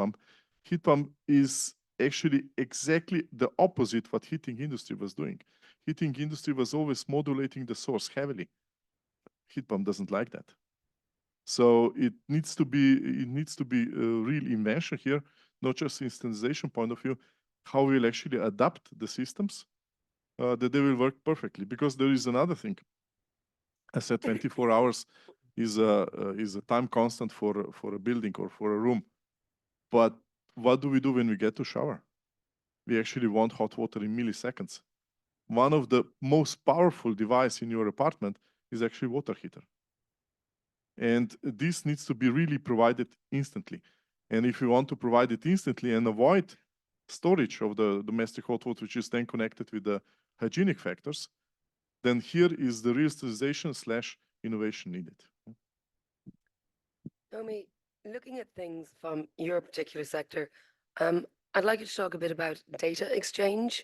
pump is actually exactly the opposite what heating industry was doing. Heating industry was always modulating the source heavily. Heat pump doesn't like that. So it needs to be a real invention here, not just in standardization point of view, how we'll actually adapt the systems that they will work perfectly. Because there is another thing. I said 24 hours is a time constant for a building or for a room. But what do we do when we get to shower? We actually want hot water in milliseconds. One of the most powerful device in your apartment is actually water heater. And this needs to be really provided instantly. And if you want to provide it instantly and avoid storage of the domestic hot water, which is then connected with the hygienic factors, then here is the real standardization / innovation needed.
Naomi, looking at things from your particular sector, I'd like you to talk a bit about data exchange,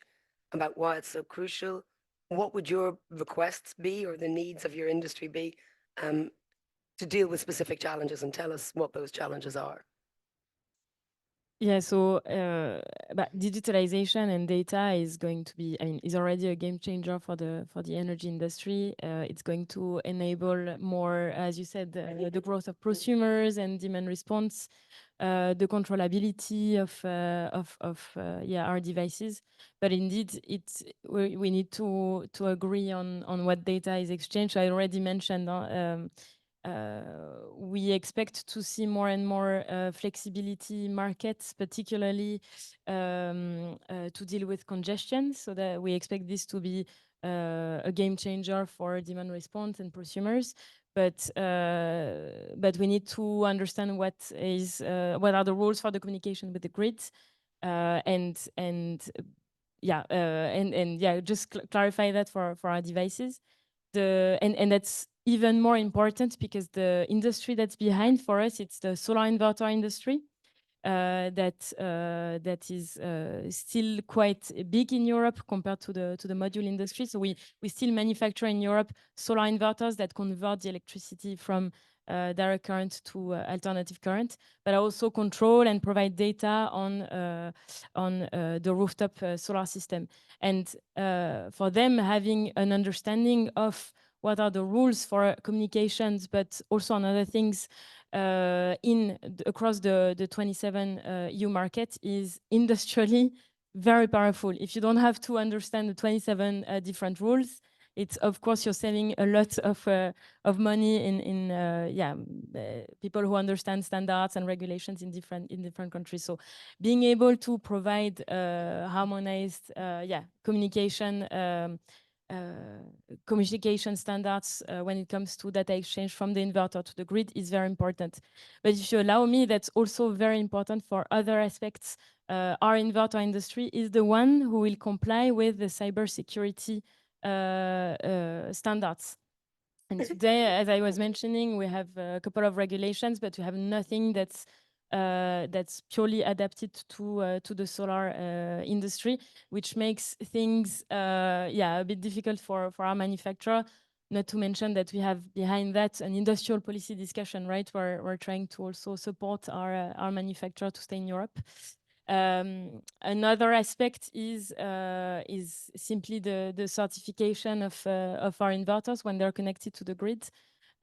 about why it's so crucial. What would your requests be or the needs of your industry be to deal with specific challenges, and tell us what those challenges are?
Yeah, so digitalization and data is going to be, is already a game changer for the energy industry. It's going to enable more, as you said, the growth of prosumers and demand response, the controllability of our devices. But indeed, we need to agree on what data is exchanged. I already mentioned. We expect to see more and more flexibility markets, particularly to deal with congestion. So that we expect this to be a game changer for demand response and prosumers. But we need to understand what are the rules for the communication with the grid, just clarify that for our devices. And that's even more important because the industry that's behind for us, it's the solar inverter industry that is still quite big in Europe compared to the module industry. So we still manufacture in Europe solar inverters that convert the electricity from direct current to alternative current, but also control and provide data on the rooftop solar system. And for them, having an understanding of what are the rules for communications, but also on other things across the 27 EU market is industrially very powerful. If you don't have to understand the 27 different rules, it's of course you're saving a lot of money in people who understand standards and regulations in different countries. So being able to provide harmonized communication standards when it comes to data exchange from the inverter to the grid is very important. But if you allow me, that's also very important for other aspects. Our inverter industry is the one who will comply with the cybersecurity standards.
And today, as I was mentioning, we have a couple of regulations, but we have nothing that's purely adapted to the solar industry, which makes things a bit difficult for our manufacturer. Not to mention that we have behind that an industrial policy discussion, right? Where we're trying to also support our manufacturer to stay in Europe. Another aspect is simply the certification of our inverters when they're connected to the grid.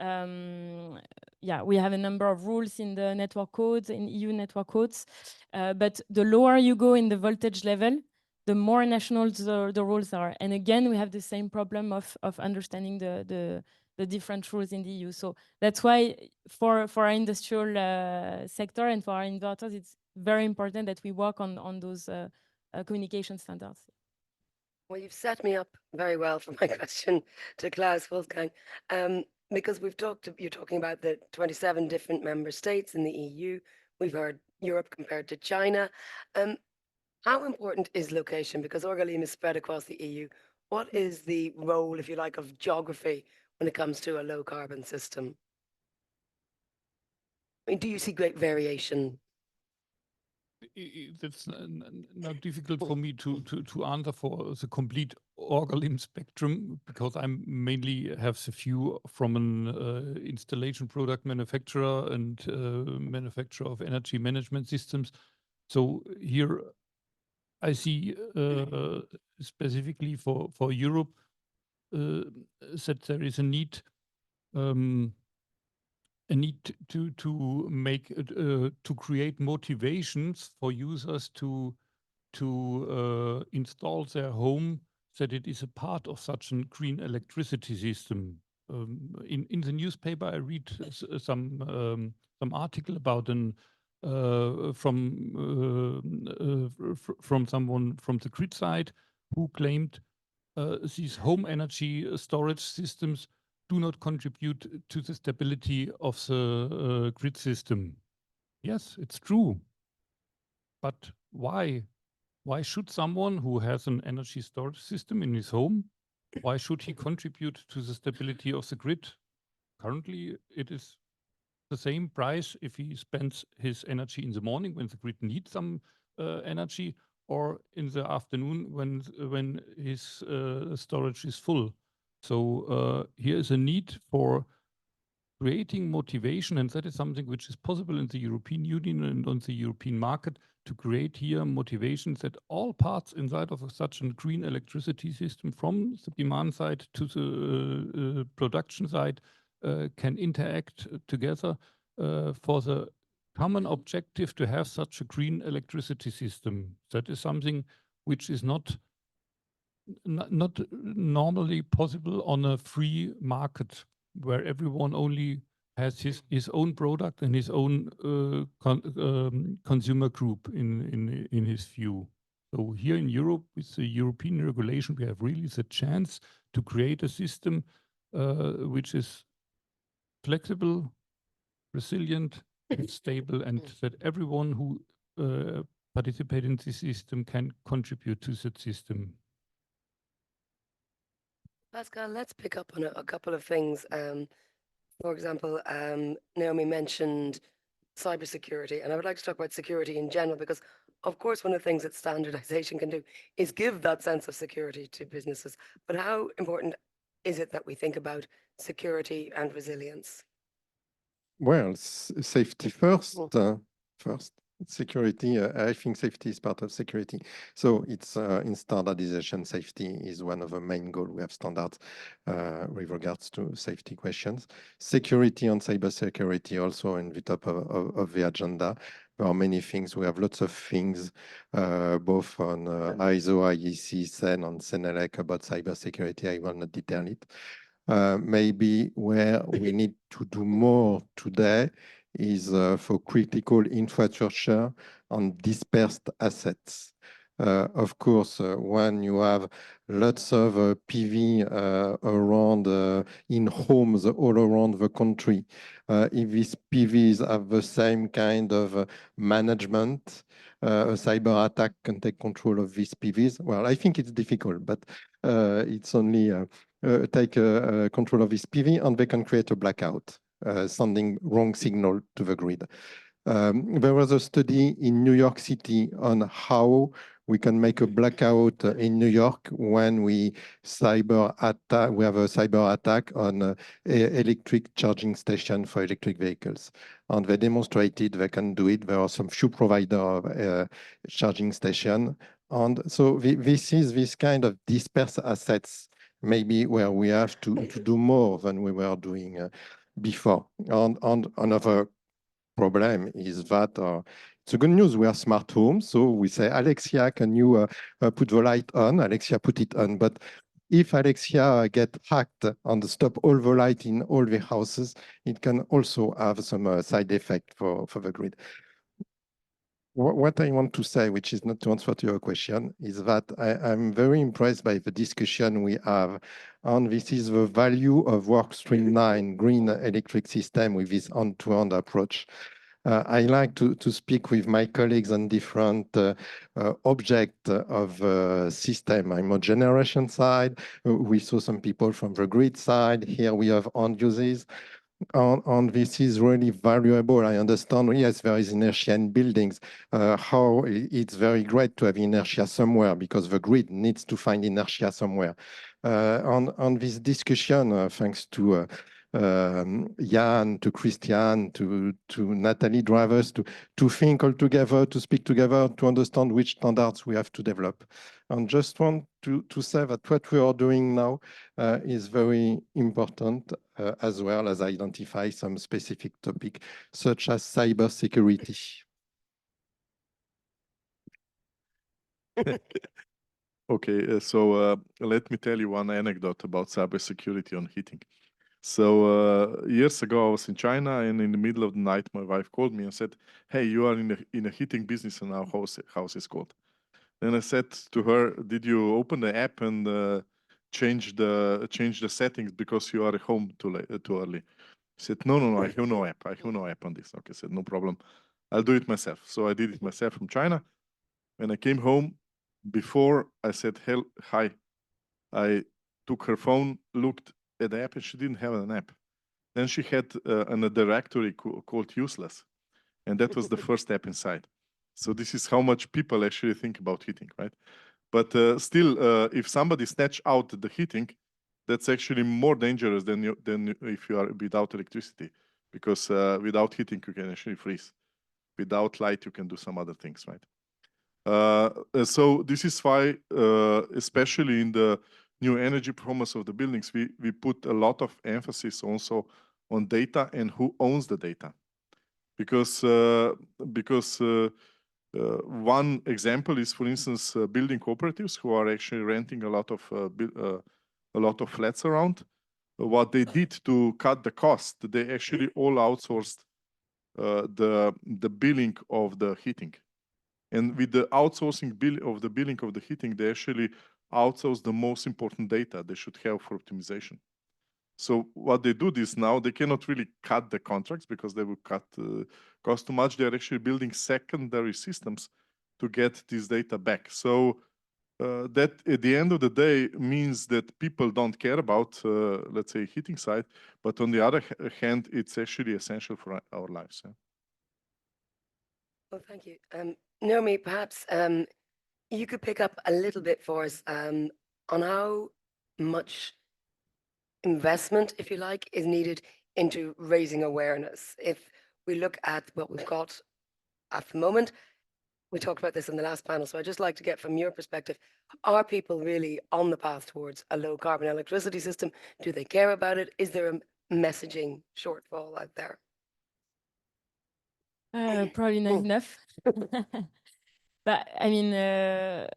We have a number of rules in the network codes, in EU network codes, but the lower you go in the voltage level, the more national the rules are. And again, we have the same problem of understanding the different rules in the EU. So that's why for our industrial sector and for our inverters, it's very important that we work on those communication standards.
Well, you've set me up very well for my question to Klaus Wolfgang, because you're talking about the 27 different member states in the EU. We've heard Europe compared to China. How important is location? Because Orgalim is spread across the EU. What is the role, if you like, of geography when it comes to a low carbon system? I mean, do you see great variation?
That's not difficult for me to answer for the complete Orgalim spectrum, because I mainly have the view from an installation product manufacturer and manufacturer of energy management systems. So here I see specifically for Europe that there is a need to make to create motivations for users to install their home, that it is a part of such a green electricity system. In the newspaper, I read some article about from someone from the grid side who claimed these home energy storage systems do not contribute to the stability of the grid system. Yes, it's true. But why? Why should someone who has an energy storage system in his home, why should he contribute to the stability of the grid? Currently, it is the same price if he spends his energy in the morning when the grid needs some energy, or in the afternoon when his storage is full. So here is a need for creating motivation, and that is something which is possible in the European Union and on the European market, to create here motivations that all parts inside of such a green electricity system, from the demand side to the production side, can interact together for the common objective to have such a green electricity system. That is something which is not normally possible on a free market, where everyone only has his own product and his own consumer group in his view. So here in Europe, with the European regulation, we have really the chance to create a system which is flexible, resilient, and stable, and that everyone who participates in this system can contribute to that system.
Pascal, let's pick up on a couple of things. For example, Naomi mentioned cybersecurity, and I would like to talk about security in general, because of course, one of the things that standardization can do is give that sense of security to businesses. But how important is it that we think about security and resilience?
Well, safety first. Security, I think safety is part of security. So it's in standardization, safety is one of the main goals. We have standards with regards to safety questions. Security and cybersecurity also in the top of the agenda. There are many things. We have lots of things, both on ISO, IEC, CEN, and CENELEC about cybersecurity. I will not detail it. Maybe where we need to do more today is for critical infrastructure on dispersed assets. Of course, when you have lots of PV around in homes all around the country, if these PVs have the same kind of management, a cyber attack can take control of these PVs. Well, I think it's difficult, but it's only take control of this PV, and they can create a blackout, sending wrong signal to the grid. There was a study in New York City on how we can make a blackout in New York when we have a cyber attack on electric charging station for electric vehicles. And they demonstrated they can do it. There are some few provider of charging station. And so this is this kind of dispersed assets, maybe where we have to do more than we were doing before. And another problem is that it's a good news. We are smart homes. So we say, Alexia, can you put the light on? Alexia put it on. But if Alexia get hacked and stop all the light in all the houses, it can also have some side effect for the grid. What I want to say, which is not to answer to your question, is that I'm very impressed by the discussion we have. And this is the value of Workstream 9 green electric system with this end-to-end approach. I like to speak with my colleagues on different objects of system. I'm on generation side. We saw some people from the grid side. Here we have end users. And this is really valuable. I understand, yes, there is inertia in buildings. How it's very great to have inertia somewhere because the grid needs to find inertia somewhere. On this discussion, thanks to Jan, to Christian, to Natalie drivers, to think all together, to speak together, to understand which standards we have to develop. And just want to say that what we are doing now is very important as well as identify some specific topic, such as cybersecurity.
Okay, so let me tell you one anecdote about cybersecurity on heating. So years ago, I was in China, and in the middle of the night, my wife called me and said, "Hey, you are in a heating business, and our house is cold." Then I said to her, "Did you open the app and change the settings because you are at home too early?" She said, "No, I have no app. I have no app on this." Okay, I said, "No problem. I'll do it myself." So I did it myself from China. When I came home, before I said, "Hi," I took her phone, looked at the app, and she didn't have an app. Then she had a directory called useless. And that was the first app inside. So this is how much people actually think about heating, right? But still, if somebody snatch out the heating, that's actually more dangerous than if you are without electricity, because without heating, you can actually freeze. Without light, you can do some other things, right? So this is why, especially in the new energy performance of the buildings, we put a lot of emphasis also on data and who owns the data. Because one example is, for instance, building cooperatives who are actually renting a lot of flats around. What they did to cut the cost, they actually all outsourced the billing of the heating. And with the outsourcing of the billing of the heating, they actually outsource the most important data they should have for optimization. So what they do is now they cannot really cut the contracts because they will cut cost too much. They're actually building secondary systems to get this data back. So that at the end of the day means that people don't care about, let's say, heating side, but on the other hand, it's actually essential for our lives. Yeah?
Well, thank you. Naomi, perhaps you could pick up a little bit for us on how much investment, if you like, is needed into raising awareness. If we look at what we've got at the moment, we talked about this in the last panel, so I'd just like to get from your perspective, are people really on the path towards a low carbon electricity system? Do they care about it? Is there a messaging shortfall out there?
Probably not enough. But I mean, there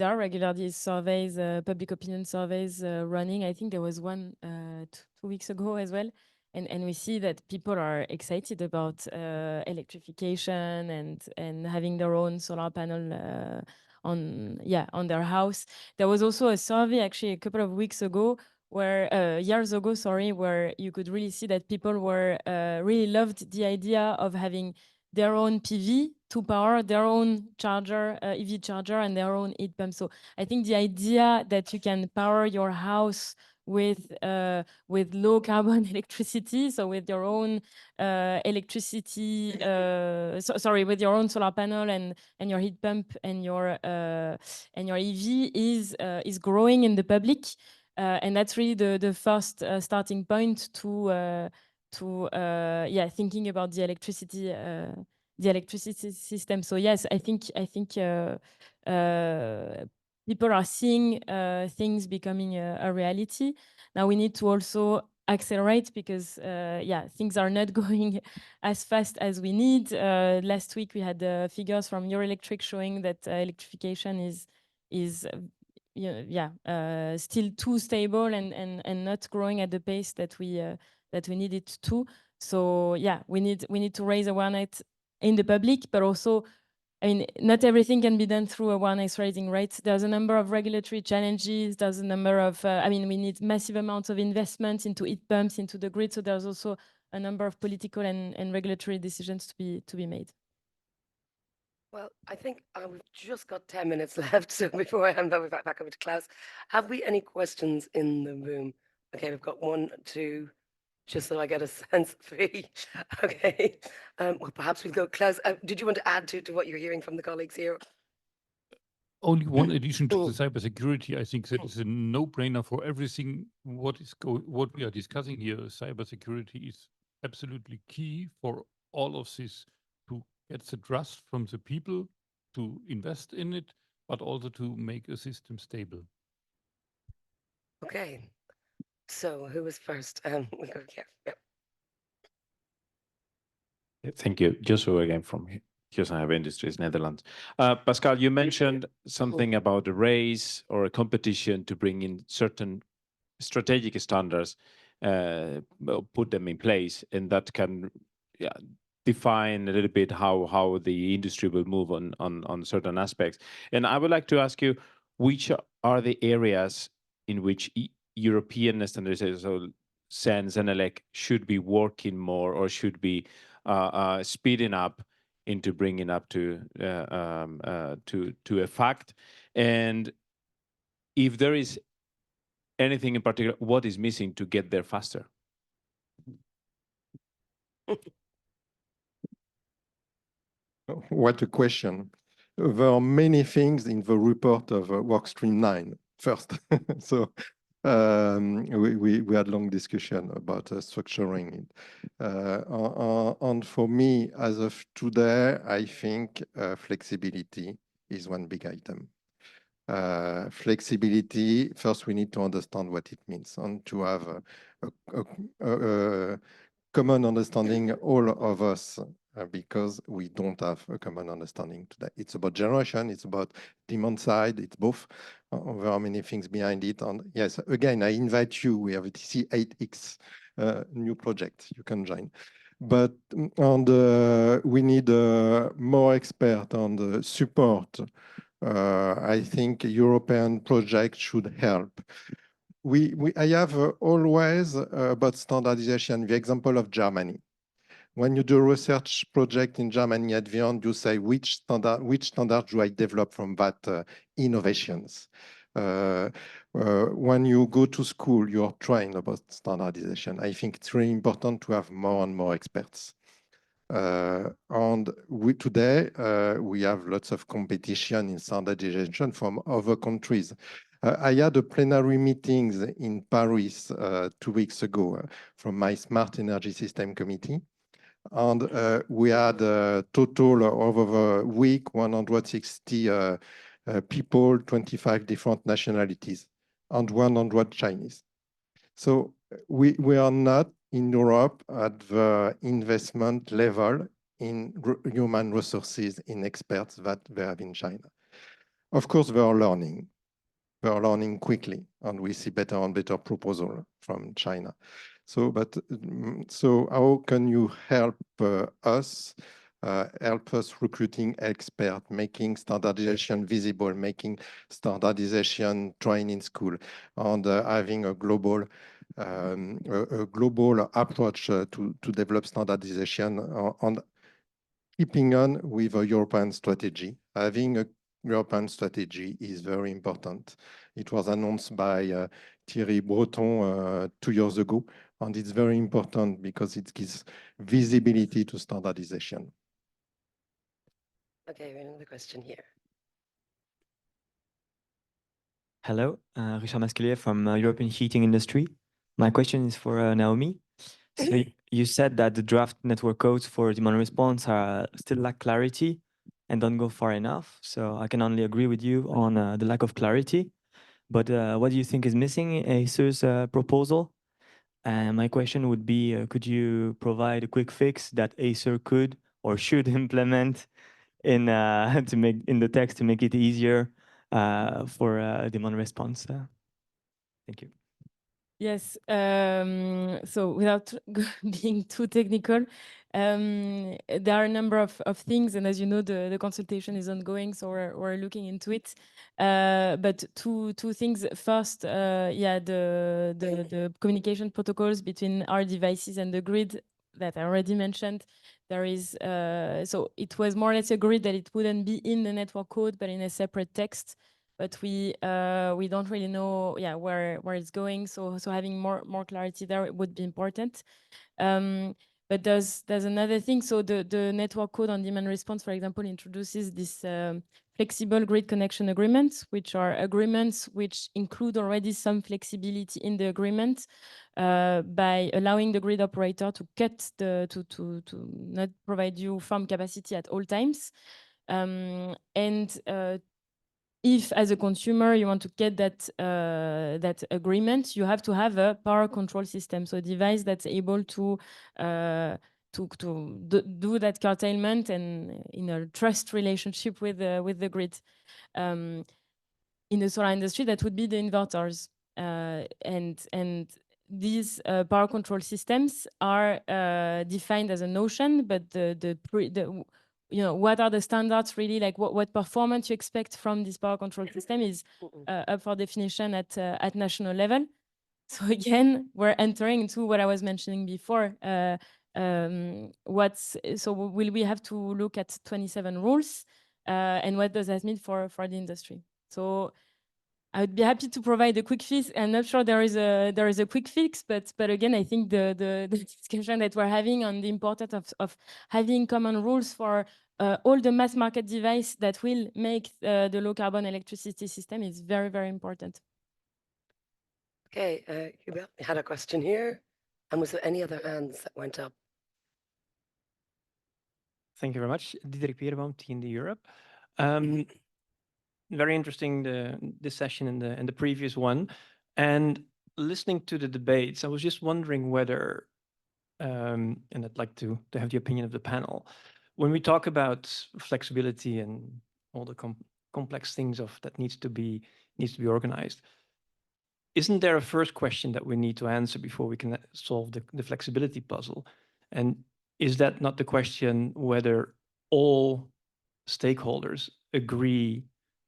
are regular these surveys, public opinion surveys running. I think there was one 2 weeks ago as well. And we see that people are excited about electrification and having their own solar panel on their house. There was also a survey actually a couple of weeks ago years ago, where you could really see that people were really loved the idea of having their own PV to power their own charger, EV charger, and their own heat pump. So I think the idea that you can power your house with low carbon electricity, so with your own electricity, sorry, with your own solar panel and your heat pump and your EV is growing in the public, and that's really the first starting point to thinking about the electricity system. So yes, I think people are seeing things becoming a reality. Now we need to also accelerate because things are not going as fast as we need. Last week we had figures from Eurelectric showing that electrification is still too stable and not growing at the pace that we need it to. So yeah, we need to raise awareness in the public, but also, I mean, not everything can be done through awareness raising, right? There's a number of regulatory challenges. There's a number of, we need massive amounts of investment into heat pumps, into the grid. So there's also a number of political and regulatory decisions to be made.
Well, I think we've just got 10 minutes left. So before I hand over back over to Klaus, have we any questions in the room? Okay, we've got 1, 2, just so I get a sense, 3. Okay, well, perhaps we'll go. Klaus, did you want to add to what you're hearing from the colleagues here?
Only one addition to the cybersecurity. I think that is a no-brainer for everything. What we are discussing here, cybersecurity is absolutely key for all of this, to get the trust from the people to invest in it, but also to make a system stable.
Okay, so who was first? We'll go here. Yeah.
Thank you. Joshua again from Hughes Heavy Industries, Netherlands. Pascal, you mentioned something about a race or a competition to bring in certain strategic standards, put them in place, and that can define a little bit how the industry will move on certain aspects. And I would like to ask you, which are the areas in which European standardization, so SENS and ELEC, should be working more or should be speeding up into bringing up to a fact? And if there is anything in particular, what is missing to get there faster?
What a question. There are many things in the report of Workstream 9 first. So we had long discussion about structuring it. And for me, as of today, I think flexibility is one big item. Flexibility, first we need to understand what it means and to have a common understanding, all of us, because we don't have a common understanding today. It's about generation, it's about demand side, it's both. There are many things behind it. And yes, again, I invite you, we have a TC8X new project, you can join. But we need more expert on the support. I think European projects should help. I have always about standardization, the example of Germany. When you do a research project in Germany, at the end, you say, which standard do I develop from that innovations? When you go to school, you're trained about standardization. I think it's really important to have more and more experts. And today, we have lots of competition in standardization from other countries. I had a plenary meetings in Paris 2 weeks ago from my Smart Energy System Committee. And we had a total over a week, 160 people, 25 different nationalities, and 100 Chinese. So we are not in Europe at the investment level in human resources, in experts that they have in China. Of course, they are learning. They are learning quickly, and we see better and better proposal from China. So how can you help us recruiting experts, making standardization visible, making standardization training school, and having a global approach to develop standardization. And keeping on with a European strategy. Having a European strategy is very important. It was announced by Thierry Breton 2 years ago, and it's very important because it gives visibility to standardization.
Okay, we have another question here.
Hello, Richard Masquelier from European Heating Industry. My question is for Naomi. So you said that the draft network codes for demand response are still lack clarity and don't go far enough. So I can only agree with you on the lack of clarity. But what do you think is missing in ACER's proposal? And my question would be, could you provide a quick fix that ACER could or should implement in to make in the text to make it easier for demand response? Thank you.
Yes. So without being too technical, there are a number of things, and as you know, the consultation is ongoing, so we're looking into it. But two things. First, yeah, the communication protocols between our devices and the grid that I already mentioned. There is so it was more or less agreed that it wouldn't be in the network code, but in a separate text. But we don't really know, yeah, where it's going. So having more clarity there would be important. But there's another thing. So the network code on demand response, for example, introduces this flexible grid connection agreements, which are agreements which include already some flexibility in the agreement by allowing the grid operator to cut to not provide you firm capacity at all times. If, as a consumer, you want to get that agreement, you have to have a power control system, so a device that's able to do that curtailment and in a trust relationship with the grid. In the solar industry, that would be the inverters, and these power control systems are defined as a notion, but you know, what are the standards really, like what performance you expect from this power control system is up for definition at national level. So again, we're entering into what I was mentioning before. So will we have to look at 27 rules, and what does that mean for the industry? So I would be happy to provide a quick fix. I'm not sure there is a quick fix, but again, I think the discussion that we're having on the importance of having common rules for all the mass market device that will make the low carbon electricity system is very, very important.
Okay, Hubert, we had a question here. And was there any other hands that went up?
Thank you very much. Diederik Peereboom, TND Europe. Very interesting, this session and the previous one. And listening to the debates, I was just wondering whether, and I'd like to have the opinion of the panel, when we talk about flexibility and all the complex things that needs to be organized, isn't there a first question that we need to answer before we can solve the flexibility puzzle? And is that not the question whether all stakeholders agree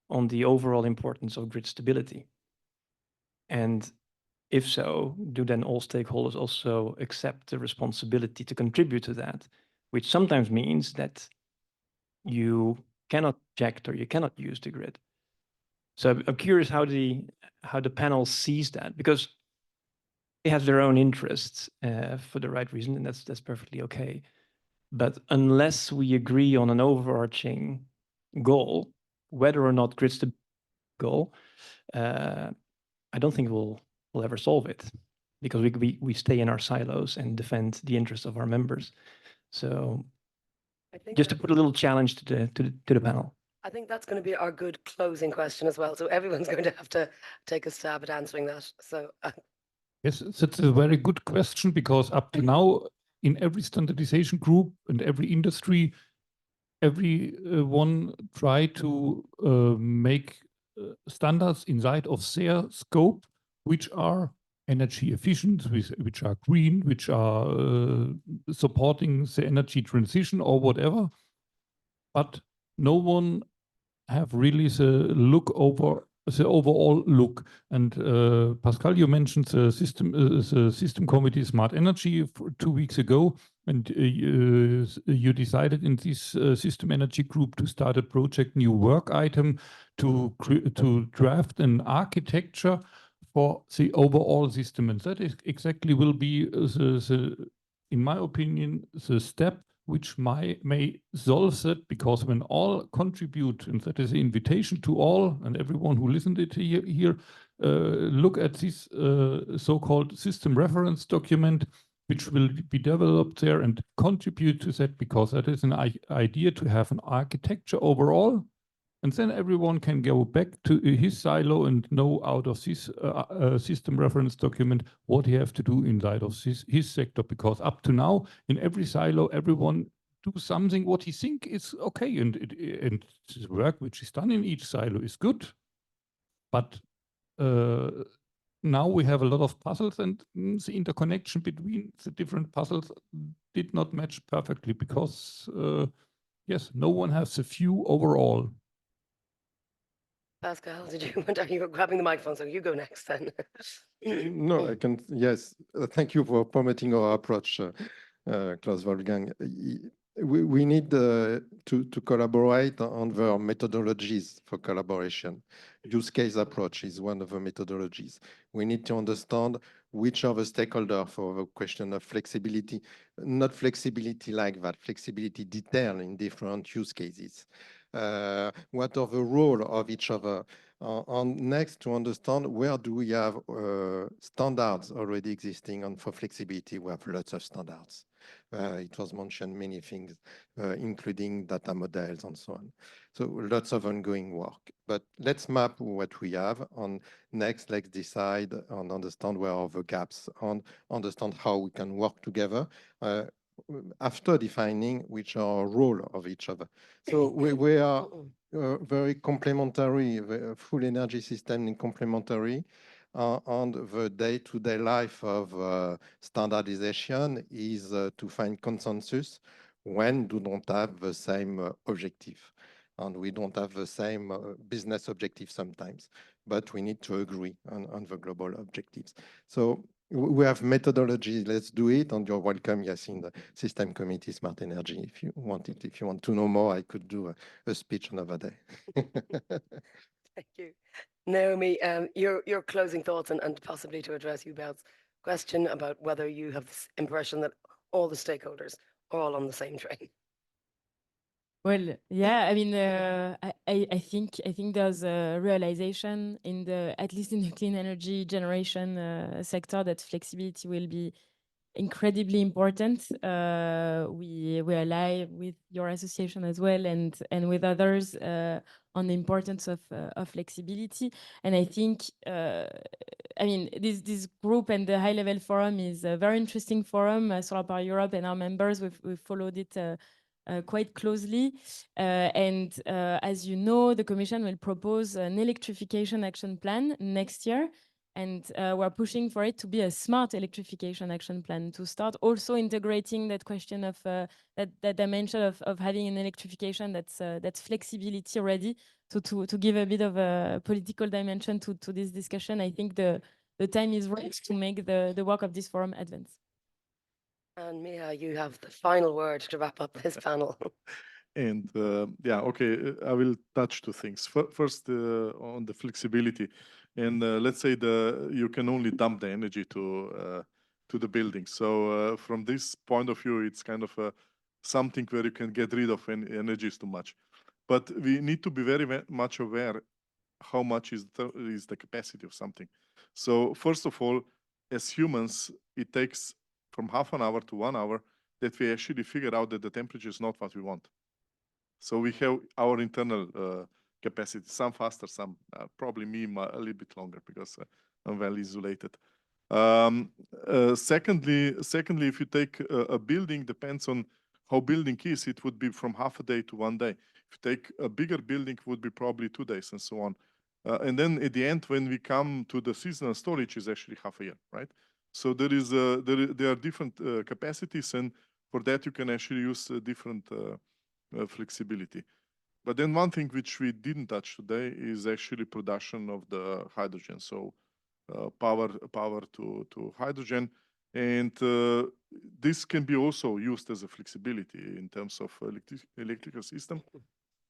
on the overall importance of grid stability? And if so, do then all stakeholders also accept the responsibility to contribute to that, which sometimes means that you cannot project or you cannot use the grid. So I'm curious how the panel sees that, because they have their own interests for the right reason, and that's perfectly okay. But unless we agree on an overarching goal, whether or not grid stability goal, I don't think we'll ever solve it, because we stay in our silos and defend the interests of our members. So just to put a little challenge to the panel.
I think that's going to be our good closing question as well. So everyone's going to have to take a stab at answering that. So
yes, that's a very good question, because up to now, in every standardization group and every industry, everyone try to make standards inside of their scope, which are energy efficient, which are green, which are supporting the energy transition or whatever. But no one have really the overall look. And Pascal, you mentioned the system committee Smart Energy 2 weeks ago. And you decided in this system energy group to start a project new work item to draft an architecture for the overall system. And that is exactly will be in my opinion, the step which may solve that, because when all contribute, and that is an invitation to all and everyone who listened it here, look at this so-called system reference document, which will be developed there, and contribute to that, because that is an idea to have an architecture overall. And then everyone can go back to his silo and know out of this system reference document what he have to do inside of his sector. Because up to now, in every silo, everyone do something what he think is okay, and the work which is done in each silo is good. But now we have a lot of puzzles, and the interconnection between the different puzzles did not match perfectly, because yes, no one has a view overall.
Pascal, did you want, you were grabbing the microphone, so you go next then.
No, I can, yes. Thank you for promoting our approach, Klaus Wolfgang. We need to collaborate on the methodologies for collaboration. Use case approach is one of the methodologies. We need to understand which are the stakeholders for the question of flexibility, not flexibility like that, flexibility detail in different use cases. What are the role of each other? Next, to understand where do we have standards already existing, and for flexibility, we have lots of standards. It was mentioned many things, including data models and so on. So lots of ongoing work. But let's map what we have. On next, let's decide and understand where are the gaps, and understand how we can work together. After defining which are role of each other. So we are very complementary, full energy system in complementary, and the day-to-day life of standardization is to find consensus when we don't have the same objective, and we don't have the same business objective sometimes, but we need to agree on the global objectives. So we have methodology, let's do it, and you're welcome, yes, in the system committee, Smart Energy, if you want it. If you want to know more, I could do a speech another day.
Thank you. Naomi, your closing thoughts, and possibly to address Hubel's question about whether you have this impression that all the stakeholders are all on the same train.
Well, yeah, I mean, I think there's a realization in at least in the clean energy generation sector, that flexibility will be incredibly important. We ally with your association as well, and with others on the importance of flexibility. And I think, I mean, this group and the high level forum is a very interesting forum. Solar Power Europe and our members, we've followed it quite closely. And as you know, the Commission will propose an electrification action plan next year. And we're pushing for it to be a smart electrification action plan, to start also integrating that question of that dimension of having an electrification that's flexibility ready, to give a bit of a political dimension to this discussion. I think the time is right to make the work of this forum advance.
And Miha, you have the final word to wrap up this panel.
And yeah, okay, I will touch two things. First, on the flexibility, and let's say you can only dump the energy to the building. So from this point of view, it's kind of something where you can get rid of when energy is too much. But we need to be very much aware how much is the capacity of something. So first of all, as humans, it takes from half an hour to 1 hour that we actually figure out that the temperature is not what we want. So we have our internal capacity, some faster, some probably me a little bit longer, because I'm well isolated. Secondly, if you take a building, depends on how building is, it would be from half a day to 1 day. If you take a bigger building, it would be probably 2 days and so on. And then at the end, when we come to the seasonal storage, is actually half a year, right? So there are different capacities, and for that you can actually use different flexibility. But then one thing which we didn't touch today is actually production of the hydrogen. So power to hydrogen. And this can be also used as a flexibility in terms of electrical system.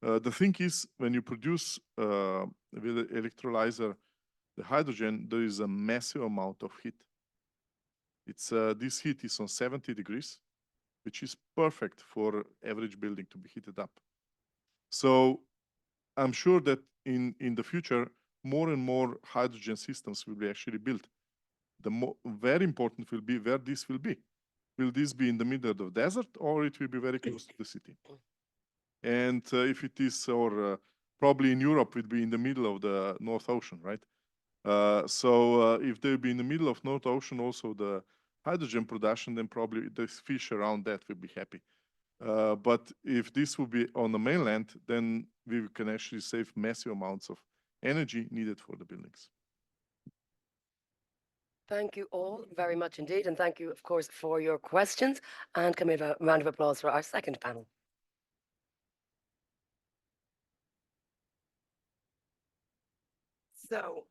The thing is, when you produce with the electrolyzer the hydrogen, there is a massive amount of heat. It's this heat is on 70 degrees, which is perfect for average building to be heated up. So I'm sure that in the future, more and more hydrogen systems will be actually built. Very important will be where this will be. Will this be in the middle of the desert, or it will be very close to the city? And if it is, or probably in Europe, it will be in the middle of the North Ocean, right? So if they will be in the middle of North Ocean, also the hydrogen production, then probably the fish around that will be happy. But if this will be on the mainland, then we can actually save massive amounts of energy needed for the buildings.
Thank you all very much indeed. And thank you, of course, for your questions. And can we have a round of applause for our second panel? So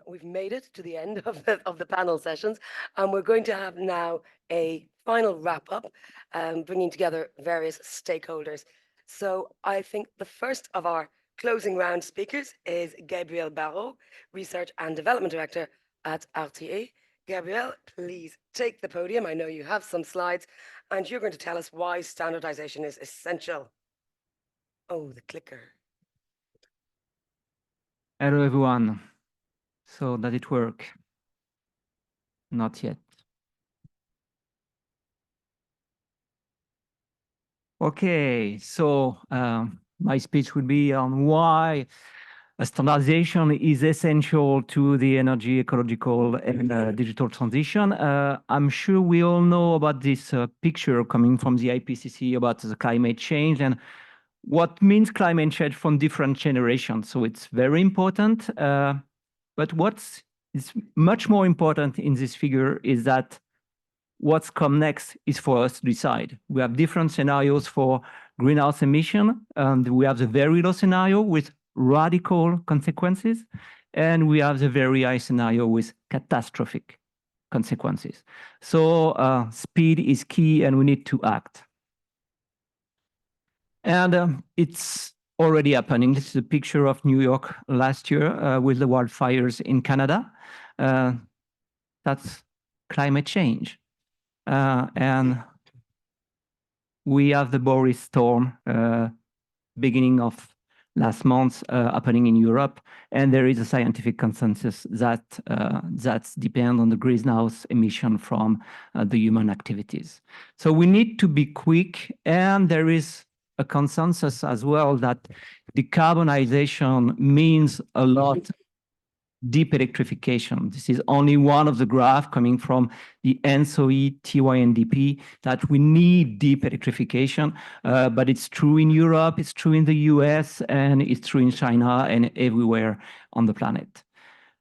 we've made it to the end of the panel sessions, and we're going to have now a final wrap up, bringing together various stakeholders. So I think the first of our closing round speakers is Gabriel Barrault, Research and Development Director at RTE. Gabriel, please take the podium. I know you have some slides, and you're going to tell us why standardization is essential. Oh, the clicker.
Hello, everyone. So does it work? Not yet. Okay, so my speech will be on why standardization is essential to the energy, ecological, and digital transition. I'm sure we all know about this picture coming from the IPCC about the climate change and what means climate change from different generations. So it's very important. But what's much more important in this figure is that what's come next is for us to decide. We have different scenarios for greenhouse emission, and we have the very low scenario with radical consequences, and we have the very high scenario with catastrophic consequences. So speed is key, and we need to act. And it's already happening. This is a picture of New York last year with the wildfires in Canada. That's climate change. And we have the Boris storm beginning of last month happening in Europe. And there is a scientific consensus that that's depend on the greenhouse emission from the human activities. So we need to be quick, and there is a consensus as well that decarbonization means a lot deep electrification. This is only one of the graphs coming from the ENTSO-E TYNDP that we need deep electrification, but it's true in Europe, it's true in the US, and it's true in China and everywhere on the planet.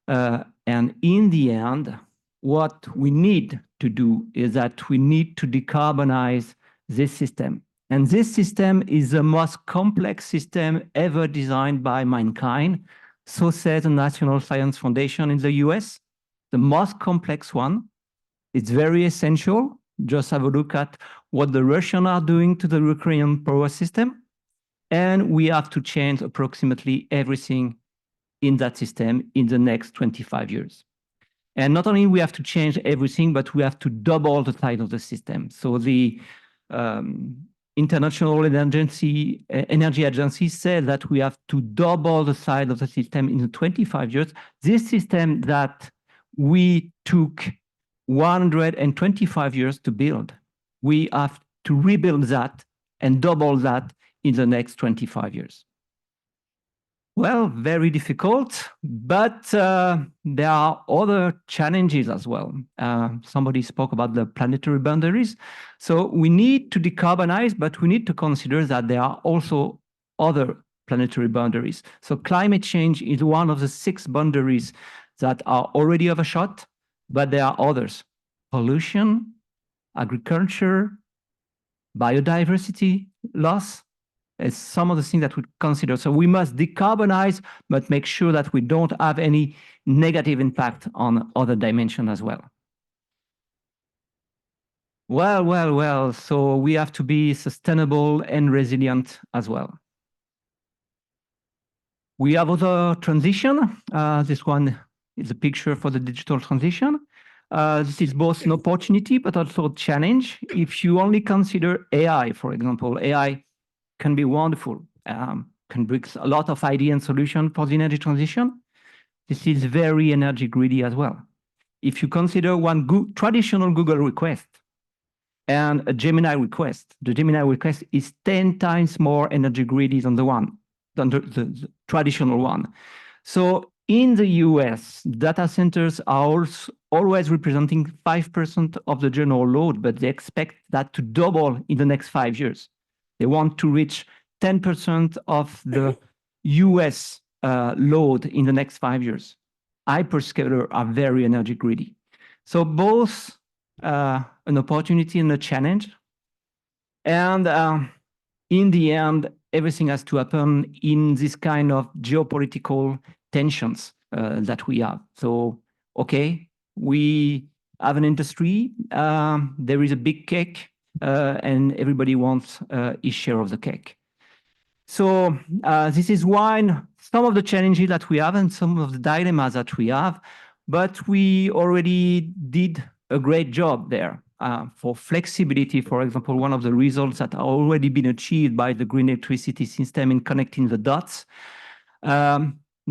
And in the end, what we need to do is that we need to decarbonize this system. And this system is the most complex system ever designed by mankind. So says the National Science Foundation in the US, the most complex one. It's very essential. Just have a look at what the Russians are doing to the Ukrainian power system. And we have to change approximately everything in that system in the next 25 years. And not only we have to change everything, but we have to double the size of the system. So the International Energy Agency said that we have to double the size of the system in 25 years. This system that we took 125 years to build, we have to rebuild that and double that in the next 25 years. Well, very difficult, but there are other challenges as well. Somebody spoke about the planetary boundaries. So we need to decarbonize, but we need to consider that there are also other planetary boundaries. So climate change is one of the 6 boundaries that are already overshot, but there are others. Pollution, agriculture, biodiversity loss, is some of the things that we consider. So we must decarbonize, but make sure that we don't have any negative impact on other dimensions as well. Well. So we have to be sustainable and resilient as well. We have other transition. This one is a picture for the digital transition. This is both an opportunity, but also a challenge. If you only consider AI, for example, AI can be wonderful, can bring a lot of idea and solution for the energy transition. This is very energy greedy as well. If you consider one traditional Google request and a Gemini request, the Gemini request is 10 times more energy greedy than the traditional one. So in the US, data centers are always representing 5% of the general load, but they expect that to double in the next 5 years. They want to reach 10% of the US load in the next 5 years. Hyperscalers are very energy greedy. So both an opportunity and a challenge. And in the end, everything has to happen in this kind of geopolitical tensions that we have. So, okay, we have an industry, there is a big cake, and everybody wants his share of the cake. So this is one, some of the challenges that we have and some of the dilemmas that we have, but we already did a great job there. For flexibility, for example, one of the results that are already been achieved by the green electricity system in connecting the dots.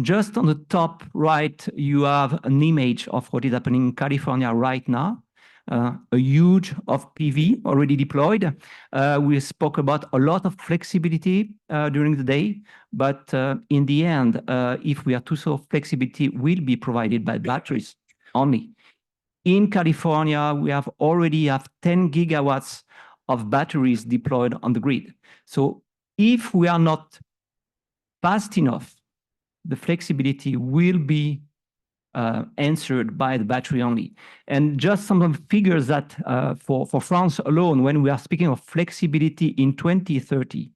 Just on the top right, you have an image of what is happening in California right now. A huge of PV already deployed. We spoke about a lot of flexibility during the day, but in the end, if we are to solve flexibility will be provided by batteries only. In California, we already have 10 gigawatts of batteries deployed on the grid. So if we are not fast enough, the flexibility will be answered by the battery only. And just some of the figures that for France alone, when we are speaking of flexibility in 2030,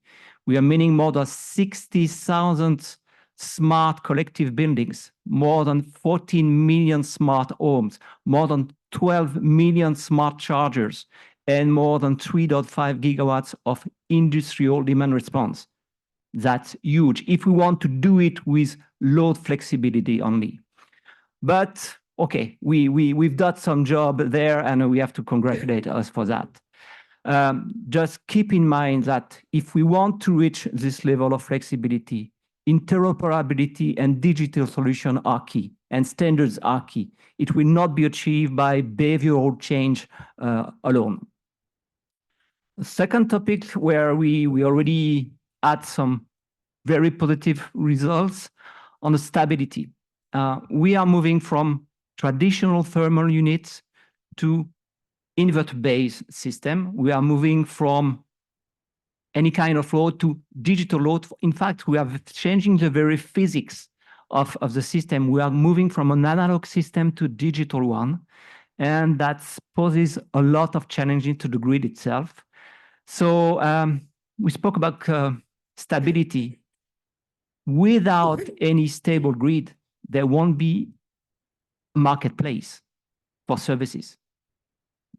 we are meaning more than 60,000 smart collective buildings, more than 14 million smart homes, more than 12 million smart chargers, and more than 3.5 gigawatts of industrial demand response. That's huge if we want to do it with load flexibility only. But okay, we've done some job there and we have to congratulate us for that. Just keep in mind that if we want to reach this level of flexibility, interoperability and digital solutions are key and standards are key. It will not be achieved by behavioral change alone. The second topic where we already had some very positive results on the stability. We are moving from traditional thermal units to inverter-based system. We are moving from any kind of load to digital load. In fact, we are changing the very physics of the system. We are moving from an analog system to digital one, and that poses a lot of challenges to the grid itself. So we spoke about stability. Without any stable grid, there won't be a marketplace for services.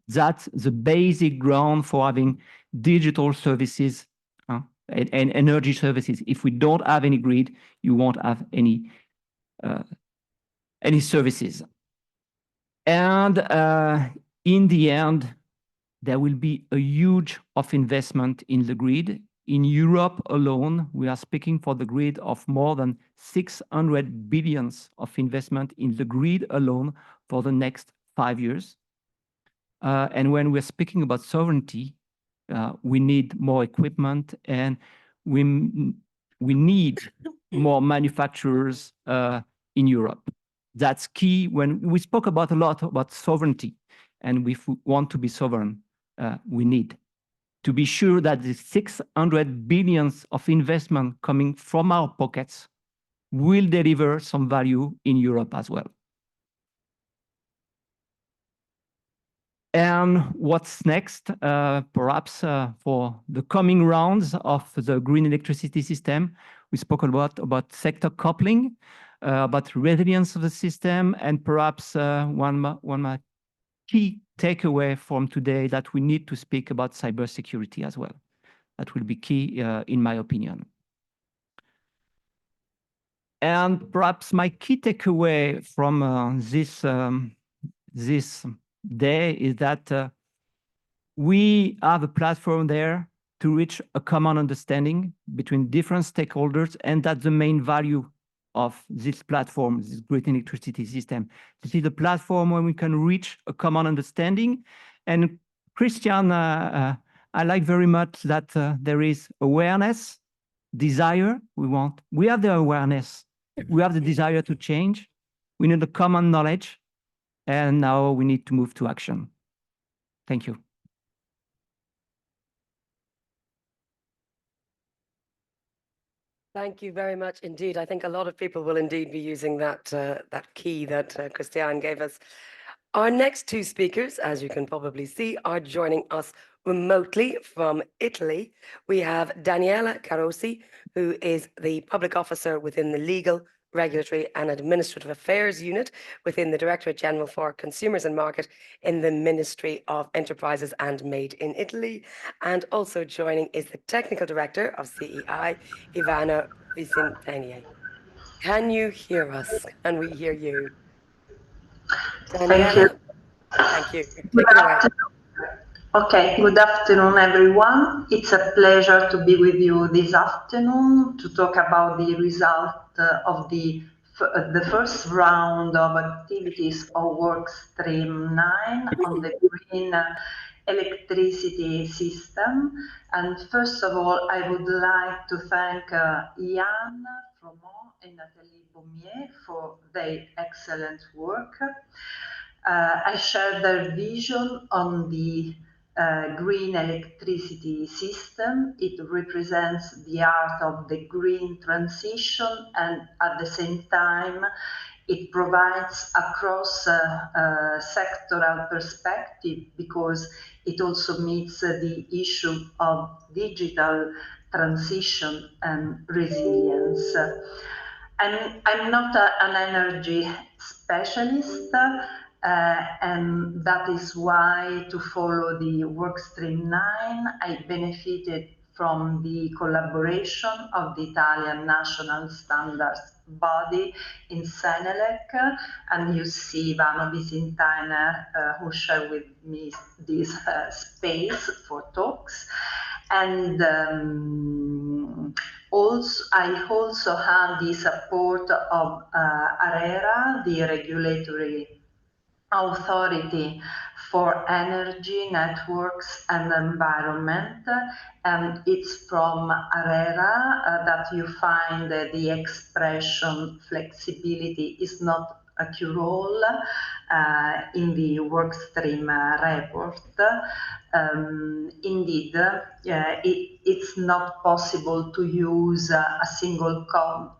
That's the basic ground for having digital services and energy services. If we don't have any grid, you won't have any services. And in the end, there will be a huge of investment in the grid. In Europe alone, we are speaking for the grid of more than 600 billions of investment in the grid alone for the next 5 years. And when we're speaking about sovereignty, we need more equipment and we need more manufacturers in Europe. That's key. When we spoke about a lot about sovereignty, and if we want to be sovereign, we need to be sure that the 600 billions of investment coming from our pockets will deliver some value in Europe as well. And what's next? Perhaps for the coming rounds of the green electricity system, we spoke about sector coupling, about resilience of the system, and perhaps one of my key takeaway from today that we need to speak about cybersecurity as well. That will be key, in my opinion. And perhaps my key takeaway from this day is that we have a platform there to reach a common understanding between different stakeholders, and that's the main value of this platform, this grid electricity system. This is a platform where we can reach a common understanding. And Christian, I like very much that there is awareness, desire. We have the awareness, we have the desire to change. We need the common knowledge, and now we need to move to action. Thank you.
Thank you very much indeed. I think a lot of people will indeed be using that that key that Christian gave us. Our next two speakers, as you can probably see, are joining us remotely from Italy. We have Daniela Carosi, who is the public officer within the Legal, Regulatory and Administrative Affairs Unit within the Directorate General for Consumers and Market in the Ministry of Enterprises and Made in Italy. And also joining is the Technical Director of CEI, Ivano Vicentini. Can you hear us? Can we hear you? Daniela? Thank you. Take it away.
Okay, good afternoon, everyone. It's a pleasure to be with you this afternoon to talk about the result of the first round of activities of Workstream 9 on the green electricity system. And first of all, I would like to thank Yann Fromont and Nathalie Baumier for their excellent work. I share their vision on the green electricity system. It represents the art of the green transition, and at the same time, it provides a cross-sectoral perspective because it also meets the issue of digital transition and resilience. I'm not an energy specialist, and that is why, to follow the Workstream 9, I benefited from the collaboration of the Italian national standards body in Senelec, and you see Ivano Vicentini, who shared with me this space for talks. And I also had the support of ARERA, the regulatory authority for energy, networks and environment, and it's from ARERA that you find the expression flexibility is not a cure-all in the Workstream report. Indeed, it's not possible to use a single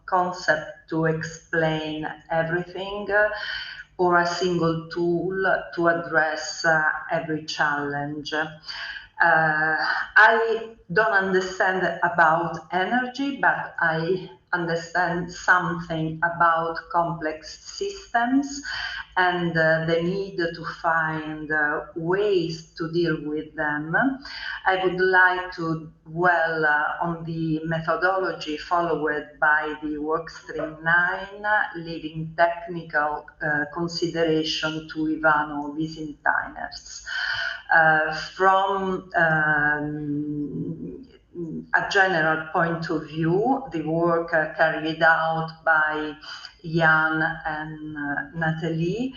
concept to explain everything, or a single tool to address every challenge. I don't understand about energy, but I understand something about complex systems and the need to find ways to deal with them. I would like to dwell on the methodology followed by the Workstream 9, leaving technical consideration to Ivano Vicentini. From a general point of view, the work carried out by Yann and Nathalie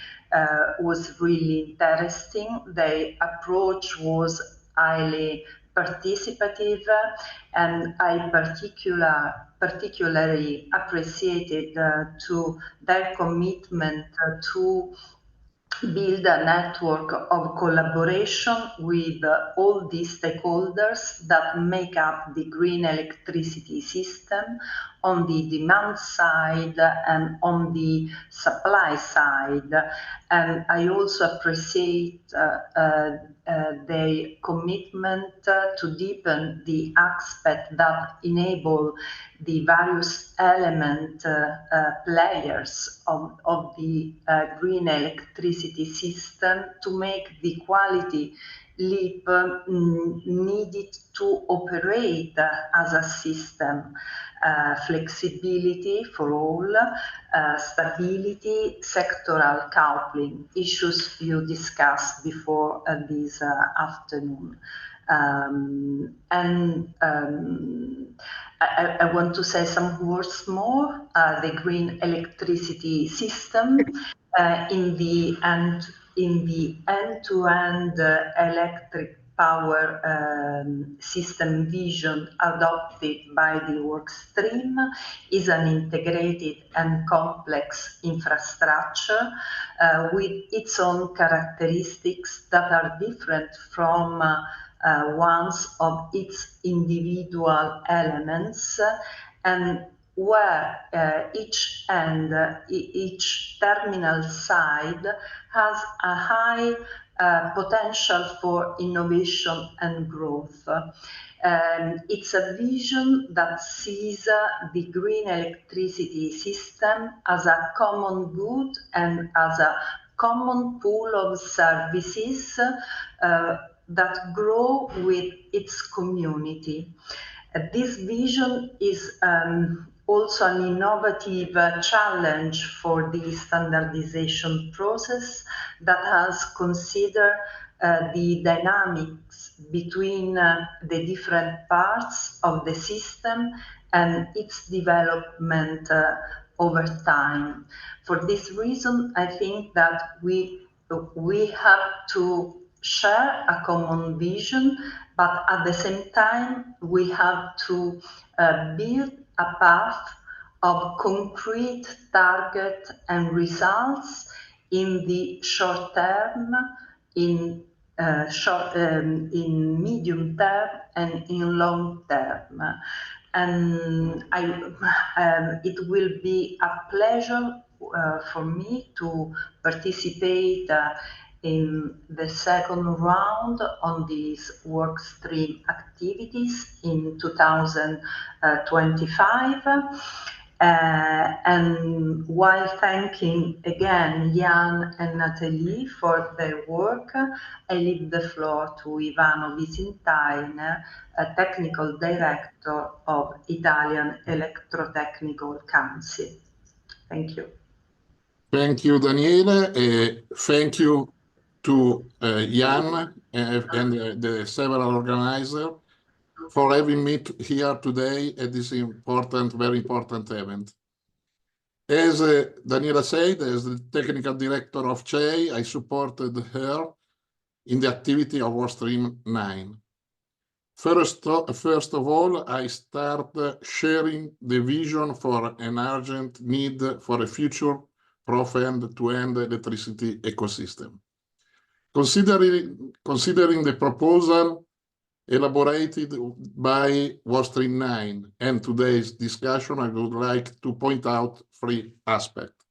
was really interesting. Their approach was highly participative, and I particularly appreciated to their commitment to build a network of collaboration with all the stakeholders that make up the green electricity system on the demand side and on the supply side. And I also appreciate their commitment to deepen the aspect that enable the various element players of the green electricity system to make the quality leap needed to operate as a system. Flexibility for all, stability, sectoral coupling, issues you discussed before this afternoon. I want to say some words more. The green electricity system in the end-to-end electric power system vision adopted by the work stream is an integrated and complex infrastructure with its own characteristics that are different from ones of its individual elements, and where each terminal side has a high potential for innovation and growth. It's a vision that sees the green electricity system as a common good and as a common pool of services that grow with its community. This vision is also an innovative challenge for the standardization process that has considered the dynamics between the different parts of the system and its development over time. For this reason, I think that we have to share a common vision, but at the same time, we have to build a path of concrete target and results in the short term, in medium term, and in long term. And it will be a pleasure for me to participate in the second round on these work stream activities in 2025. And while thanking again Jan and Nathalie for their work, I leave the floor to Ivano Visintainer, a Technical Director of Italian Electrotechnical Council. Thank you.
Thank you, Daniele. Thank you to Jan and the several organizers for having me here today at this important, very important event. As Daniela said, as the technical director of CEI, I supported her in the activity of Work Stream 9. First of all, I start sharing the vision for an urgent need for a future-proof end-to-end electricity ecosystem. Considering the proposal elaborated by Work Stream 9 and today's discussion, I would like to point out 3 aspects.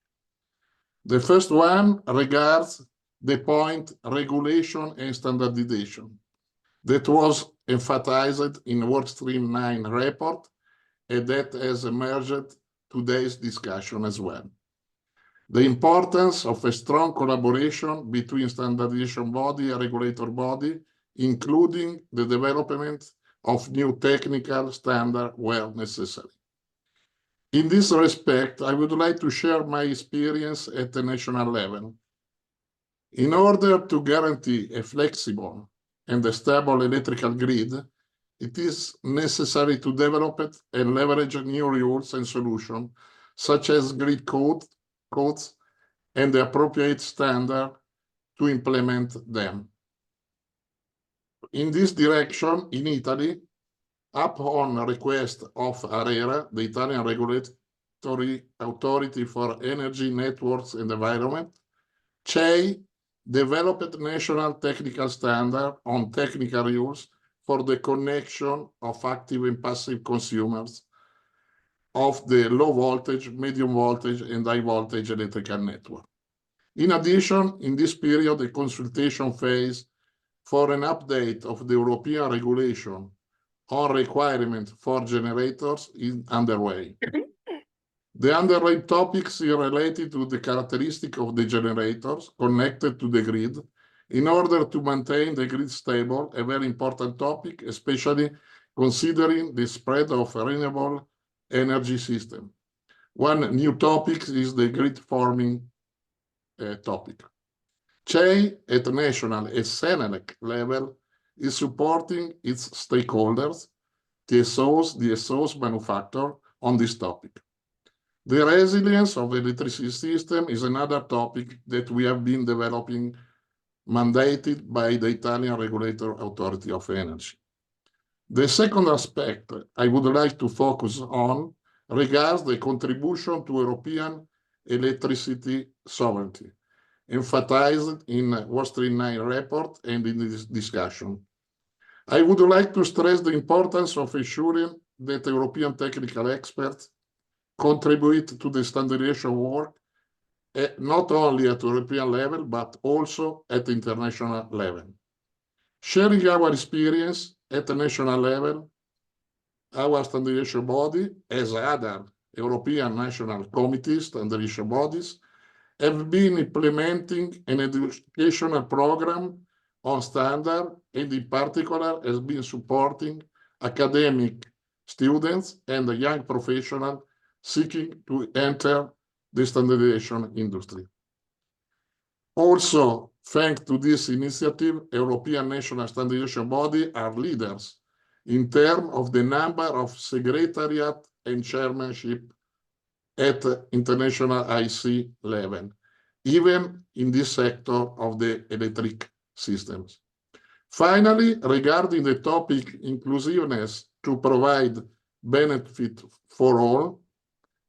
The first one regards the point regulation and standardization that was emphasized in Work Stream 9 report and that has emerged today's discussion as well. The importance of a strong collaboration between standardization body and regulator body, including the development of new technical standards where necessary. In this respect, I would like to share my experience at the national level. In order to guarantee a flexible and a stable electrical grid, it is necessary to develop it and leverage new rules and solutions, such as grid codes and the appropriate standard to implement them. In this direction, in Italy, upon request of ARERA, the Italian Regulatory Authority for Energy, Networks and Environment, CEI developed national technical standard on technical rules for the connection of active and passive consumers of the low voltage, medium voltage, and high voltage electrical network. In addition, in this period, the consultation phase for an update of the European regulation on requirement for generators is underway. The underlying topics are related to the characteristic of the generators connected to the grid in order to maintain the grid stable, a very important topic, especially considering the spread of renewable energy system. One new topic is the grid forming topic. CEI at national and Senelec level is supporting its stakeholders, DSOs manufacturer on this topic. The resilience of the electricity system is another topic that we have been developing, mandated by the Italian Regulator Authority of Energy. The second aspect I would like to focus on regards the contribution to European electricity sovereignty, emphasized in Wall Street 9 report and in this discussion. I would like to stress the importance of ensuring that European technical experts contribute to the standardization work, not only at European level, but also at international level. Sharing our experience at the national level, our standardization body, as other European national committees, standardization bodies, have been implementing an educational program on standard, and in particular has been supporting academic students and the young professionals seeking to enter the standardization industry. Also, thanks to this initiative, European national standardization body are leaders in terms of the number of secretariat and chairmanship at international IC level, even in this sector of the electric systems. Finally, regarding the topic inclusiveness to provide benefit for all,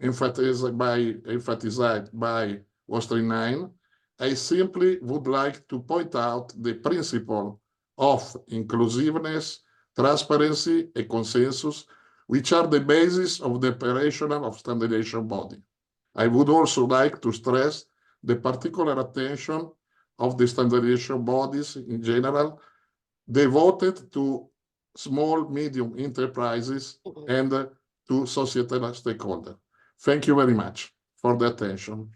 emphasized by Wall Street 9, I simply would like to point out the principle of inclusiveness, transparency, and consensus, which are the basis of the operation of standardization body. I would also like to stress the particular attention of the standardization bodies in general, devoted to small, medium enterprises and to societal stakeholders. Thank you very much for the attention.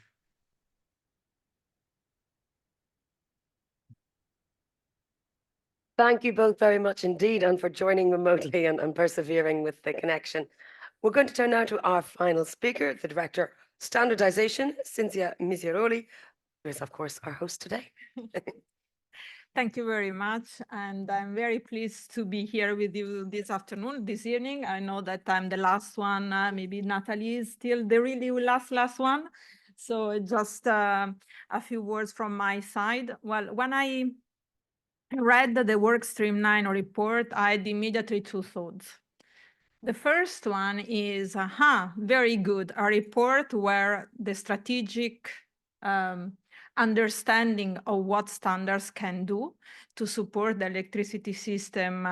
Thank you both very much indeed, and for joining remotely and persevering with the connection. We're going to turn now to our final speaker, the Director Standardization, Cinzia Misiroli, who is, of course, our host today.
Thank you very much. And I'm very pleased to be here with you this afternoon, this evening. I know that I'm the last one. Maybe Natalie is still the really last one. So just a few words from my side. Well, when I read the Workstream 9 report, I had immediately two thoughts. The first one is, very good, a report where the strategic understanding of what standards can do to support the electricity system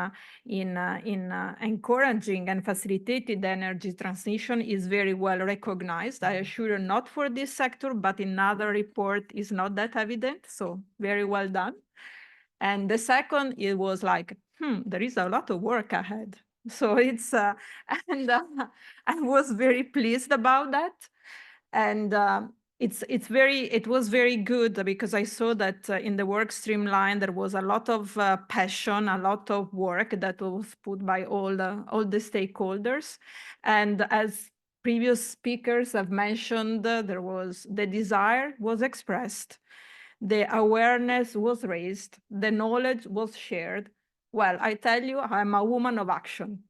in encouraging and facilitating the energy transition is very well recognized. I assure you, not for this sector, but in other report is not that evident. So very well done. And the second, it was like, there is a lot of work ahead. So it's, I was very pleased about that. And it was very good because I saw that in the Workstream line, there was a lot of passion, a lot of work that was put by all the stakeholders. And as previous speakers have mentioned, there was the desire was expressed, the awareness was raised, the knowledge was shared. Well, I tell you, I'm a woman of action.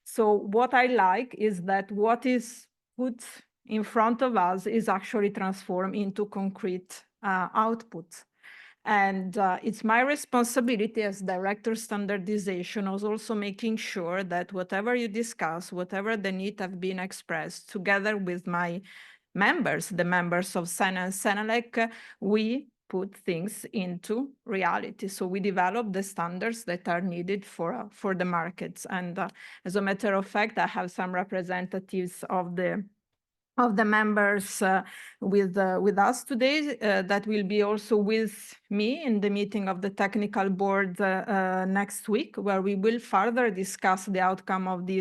So what I like is that what is put in front of us is actually transformed into concrete outputs. And it's my responsibility as Director Standardization of also making sure that whatever you discuss, whatever the need have been expressed, together with my members, the members of SENA and SENELEC, we put things into reality. So we develop the standards that are needed for the markets. And as a matter of fact, I have some representatives of the members with us today that will be also with me in the meeting of the technical board next week, where we will further discuss the outcome of the